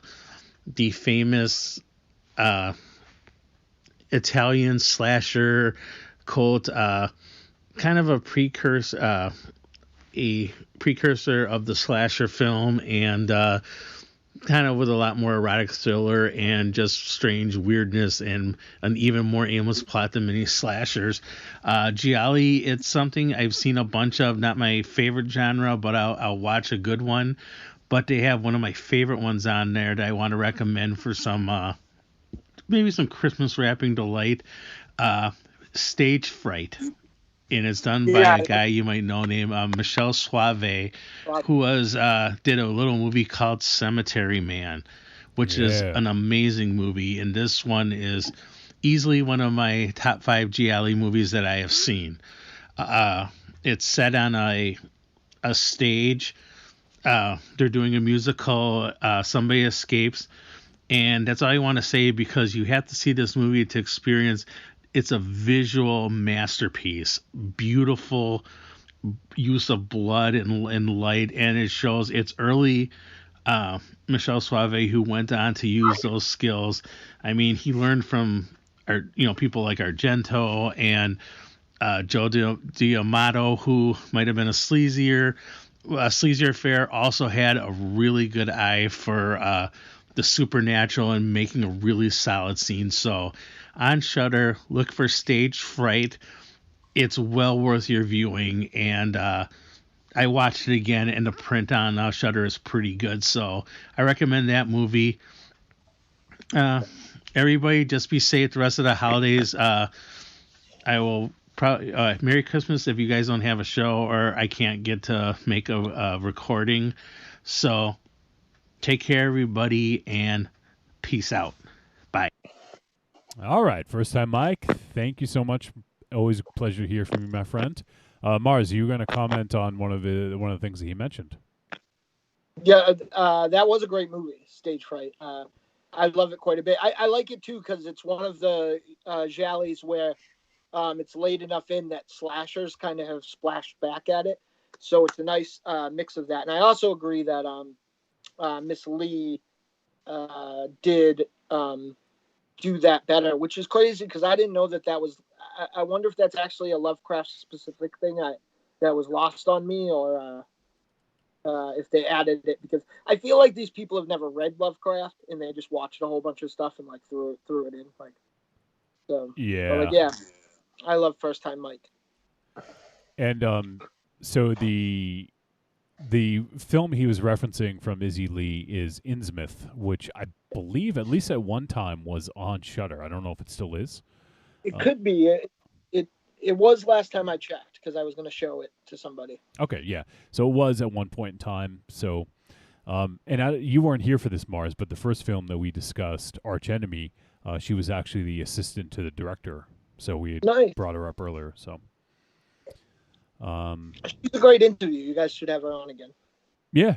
S18: famous Italian slasher cult, kind of a precursor of the slasher film, and kind of with a lot more erotic thriller and just strange weirdness and an even more aimless plot than many slashers. Gialli, it's something I've seen a bunch of, not my favorite genre, but I'll watch a good one. But they have one of my favorite ones on there that I want to recommend for some, maybe some Christmas wrapping delight. Stage Fright. And it's done by a guy you might know named Michel Suave, who did a little movie called Cemetery Man, which is an amazing movie. And this one is easily one of my top 5 gialli movies that I have seen. It's set on a stage. They're doing a musical. Somebody escapes. And that's all I want to say, because you have to see this movie to experience. It's a visual masterpiece, beautiful use of blood and light, and it shows it's early Michel Suave, who went on to use those skills. I mean, he learned from people like Argento and Joe D'Amato, who might have been a sleazier fare, also had a really good eye for the supernatural and making a really solid scene. So on Shudder, look for Stage Fright. It's well worth your viewing, and I watched it again, and the print on Shudder is pretty good, so I recommend that movie. Everybody, just be safe the rest of the holidays. I will probably Merry Christmas if you guys don't have a show, or I can't get to make a recording. So take care, everybody, and peace out. Bye.
S4: All right, first time Mike, thank you so much. Always a pleasure to hear from you, my friend. Mars, you were going to comment on one of the things that he mentioned.
S14: Yeah, that was a great movie, Stage Fright. I love it quite a bit. I like it too because it's one of the giallis where it's laid enough in that slashers kind of have splashed back at it. So it's a nice mix of that. And I also agree that Miss Lee did do that better, which is crazy because I didn't know that was. I wonder if that's actually a Lovecraft specific thing that was lost on me, or if they added it, because I feel like these people have never read Lovecraft and they just watched a whole bunch of stuff and like threw it in, like. So
S4: Yeah.
S14: but, like, yeah, I love First Time Mike.
S4: And so the film he was referencing from Izzy Lee is Innsmouth, which I believe at least at one time was on Shudder. I don't know if it still is.
S14: It could be. It was last time I checked because I was going to show it to somebody.
S4: Okay, yeah. So it was at one point in time. So, you weren't here for this, Mars, but the first film that we discussed, Archenemy, she was actually the assistant to the director. So we had brought her up earlier. So,
S14: she's a great interview. You guys should have her on again.
S4: Yeah.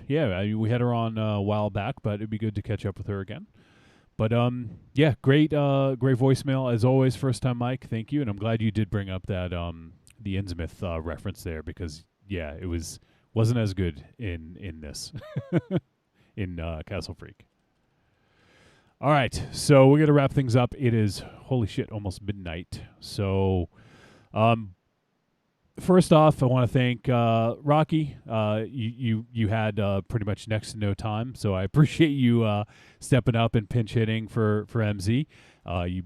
S4: We had her on a while back, but it'd be good to catch up with her again. But yeah, great voicemail as always. First time, Mike. Thank you, and I'm glad you did bring up that the Innsmouth reference there, because yeah, it wasn't as good in this in Castle Freak. All right, so we're gonna wrap things up. It is holy shit, almost midnight. So, first off, I want to thank Rocky. You had pretty much next to no time, so I appreciate you stepping up and pinch hitting for MZ.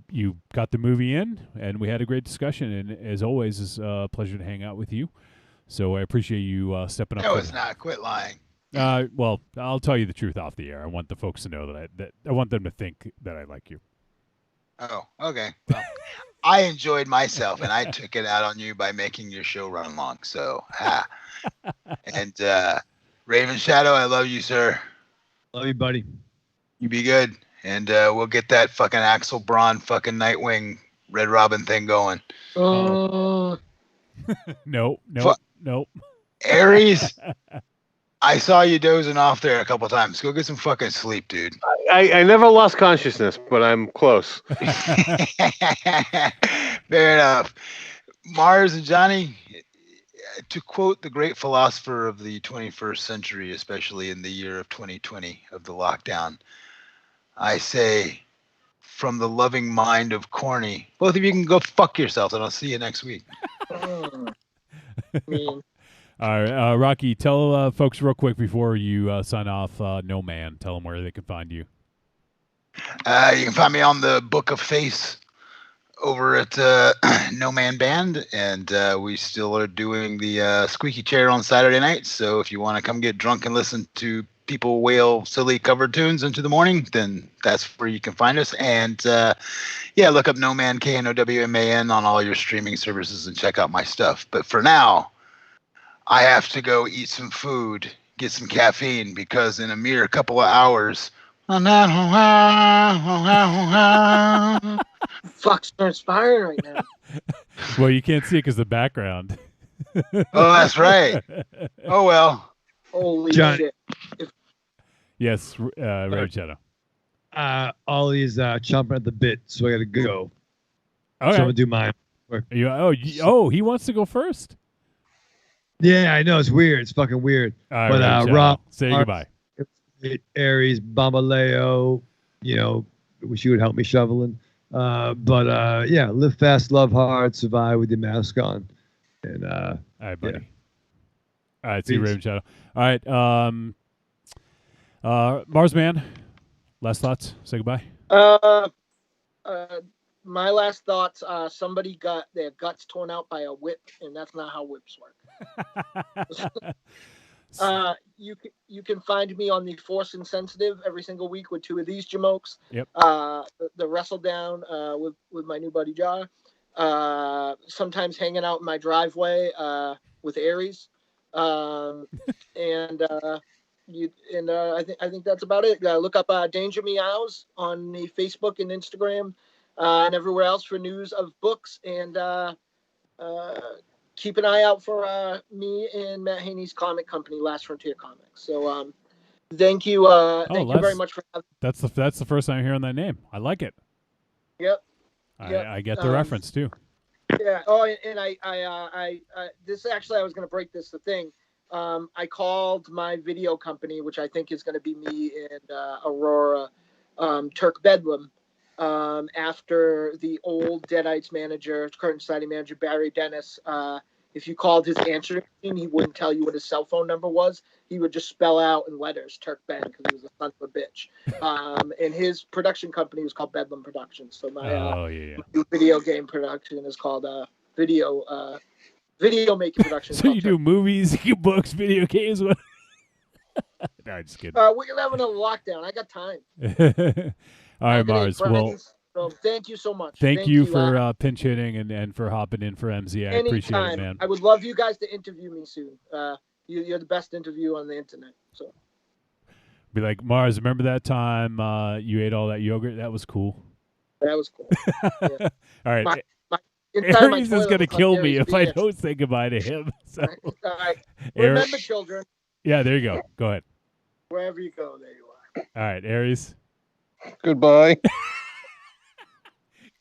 S4: You got the movie in, and we had a great discussion. And as always, it's a pleasure to hang out with you. So I appreciate you stepping up.
S5: No, it's not. Quit lying.
S4: Well, I'll tell you the truth off the air. I want the folks to know that I want them to think that I like you.
S5: Oh, okay. Well, I enjoyed myself, and I took it out on you by making your show run long. So, and Raven Shadow, I love you, sir.
S2: Love you, buddy.
S5: You be good, and we'll get that fucking Axel Braun fucking Nightwing Red Robin thing going.
S4: Nope.
S5: Aries, I saw you dozing off there a couple times. Go get some fucking sleep, dude.
S6: I never lost consciousness, but I'm close.
S5: Fair enough. Mars and Johnny, to quote the great philosopher of the 21st century, especially in the year of 2020 of the lockdown, I say, from the loving mind of Corny, both of you can go fuck yourselves, and I'll see you next week.
S4: All right, Rocky, tell folks real quick before you sign off, No Man. Tell them where they can find you.
S5: You can find me on the Book of Face over at No Man Band, and we still are doing the Squeaky Chair on Saturday nights. So if you want to come get drunk and listen to people wail silly cover tunes into the morning, then that's where you can find us. And yeah, look up No Man, KNOWMAN on all your streaming services and check out my stuff. But for now, I have to go eat some food, get some caffeine, because in a mere couple of hours,
S14: Fuck's inspiring right now.
S4: Well, you can't see it because the background.
S5: Oh, that's right. Oh, well.
S14: Holy
S2: John.
S14: shit.
S4: Yes, Red Shadow.
S2: Ollie's chomping at the bit, so I got to go.
S4: Okay.
S2: So I'm gonna do mine.
S4: He wants to go first.
S2: Yeah, I know it's weird. It's fucking weird.
S4: All right,
S2: But
S4: Red Shadow,
S2: Rob,
S4: say goodbye.
S2: Aries, Bambaleo, wish you would help me shoveling. But yeah, live fast, love hard, survive with your mask on. And
S4: all right, buddy.
S2: Yeah.
S4: All right, see you, Raven Shadow. All right, Marsman, last thoughts. Say goodbye.
S14: My last thoughts, somebody got their guts torn out by a whip, and that's not how whips work. You can find me on the Force Insensitive every single week with two of these jamokes.
S4: Yep.
S14: The Wrestle Down with my new buddy Jar. Sometimes hanging out in my driveway with Aries. I think that's about it. Look up Danger Meows on the Facebook and Instagram and everywhere else for news of books, and keep an eye out for me and Matt Haney's comic company, Last Frontier Comics. So thank you very much for having me.
S4: That's the first time I'm hearing that name. I like it.
S14: Yep.
S4: I get the reference too.
S14: Yeah. Oh, and I this actually, I was going to break the thing. I called my video company, which I think is going to be me and Aurora, Turk Bedlam, after the old Deadites manager, current society manager Barry Dennis, if you called his answering machine, he wouldn't tell you what his cell phone number was. He would just spell out in letters Turk Ben because he was a son of a bitch. And his production company was called Bedlam Productions. So my new video game production is called video making production.
S4: So you do movies, you do books, video games. What? No, just kidding.
S14: We're gonna have another lockdown. I got time.
S4: All right, Mars. Well,
S14: so thank you so much.
S4: Thank you for pinch hitting and for hopping in for MZ. I appreciate it, man.
S14: I would love you guys to interview me soon. You're the best interview on the internet. So
S4: be like, Mars, remember that time you ate all that yogurt? That was cool.
S14: That was cool. Yeah.
S4: All right.
S14: Aries
S4: is going to kill me if I don't say goodbye to him. So.
S14: All right. Remember, children.
S4: Yeah, there you go. Go ahead.
S14: Wherever you go, there you are.
S4: All right, Aries.
S6: Goodbye.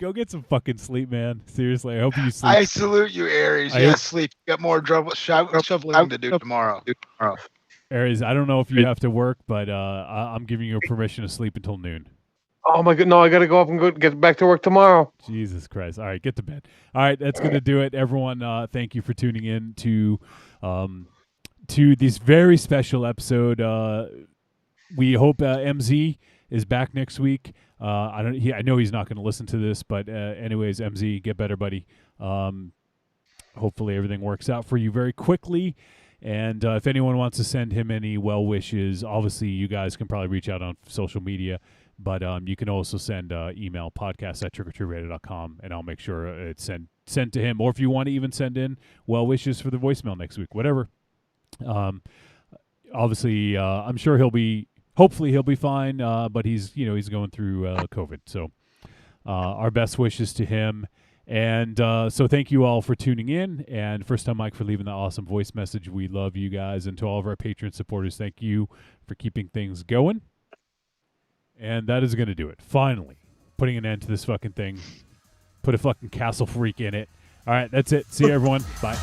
S4: Go get some fucking sleep, man. Seriously, I hope you sleep.
S5: I salute you, Aries. Sleep. You got more shoveling to do tomorrow.
S4: Aries, I don't know if you have to work, but I'm giving you permission to sleep until noon.
S6: Oh my god, no! I gotta go up and get back to work tomorrow.
S4: Jesus Christ! All right, get to bed. All right, that's gonna do it, everyone. Thank you for tuning in to this very special episode. We hope MZ is back next week. I know he's not going to listen to this, but anyways, MZ, get better, buddy. Hopefully everything works out for you very quickly. And if anyone wants to send him any well wishes, obviously you guys can probably reach out on social media. But you can also send email podcast@trickortreatradio.com, and I'll make sure it's sent to him. Or if you want to even send in well wishes for the voicemail next week, whatever. Obviously, I'm sure hopefully he'll be fine. But he's going through COVID. So our best wishes to him. And so thank you all for tuning in. And first time Mike for leaving that awesome voice message. We love you guys. And to all of our Patreon supporters, thank you for keeping things going. And that is going to do it. Finally, putting an end to this fucking thing. Put a fucking castle freak in it. All right, that's it. See you, everyone. Bye.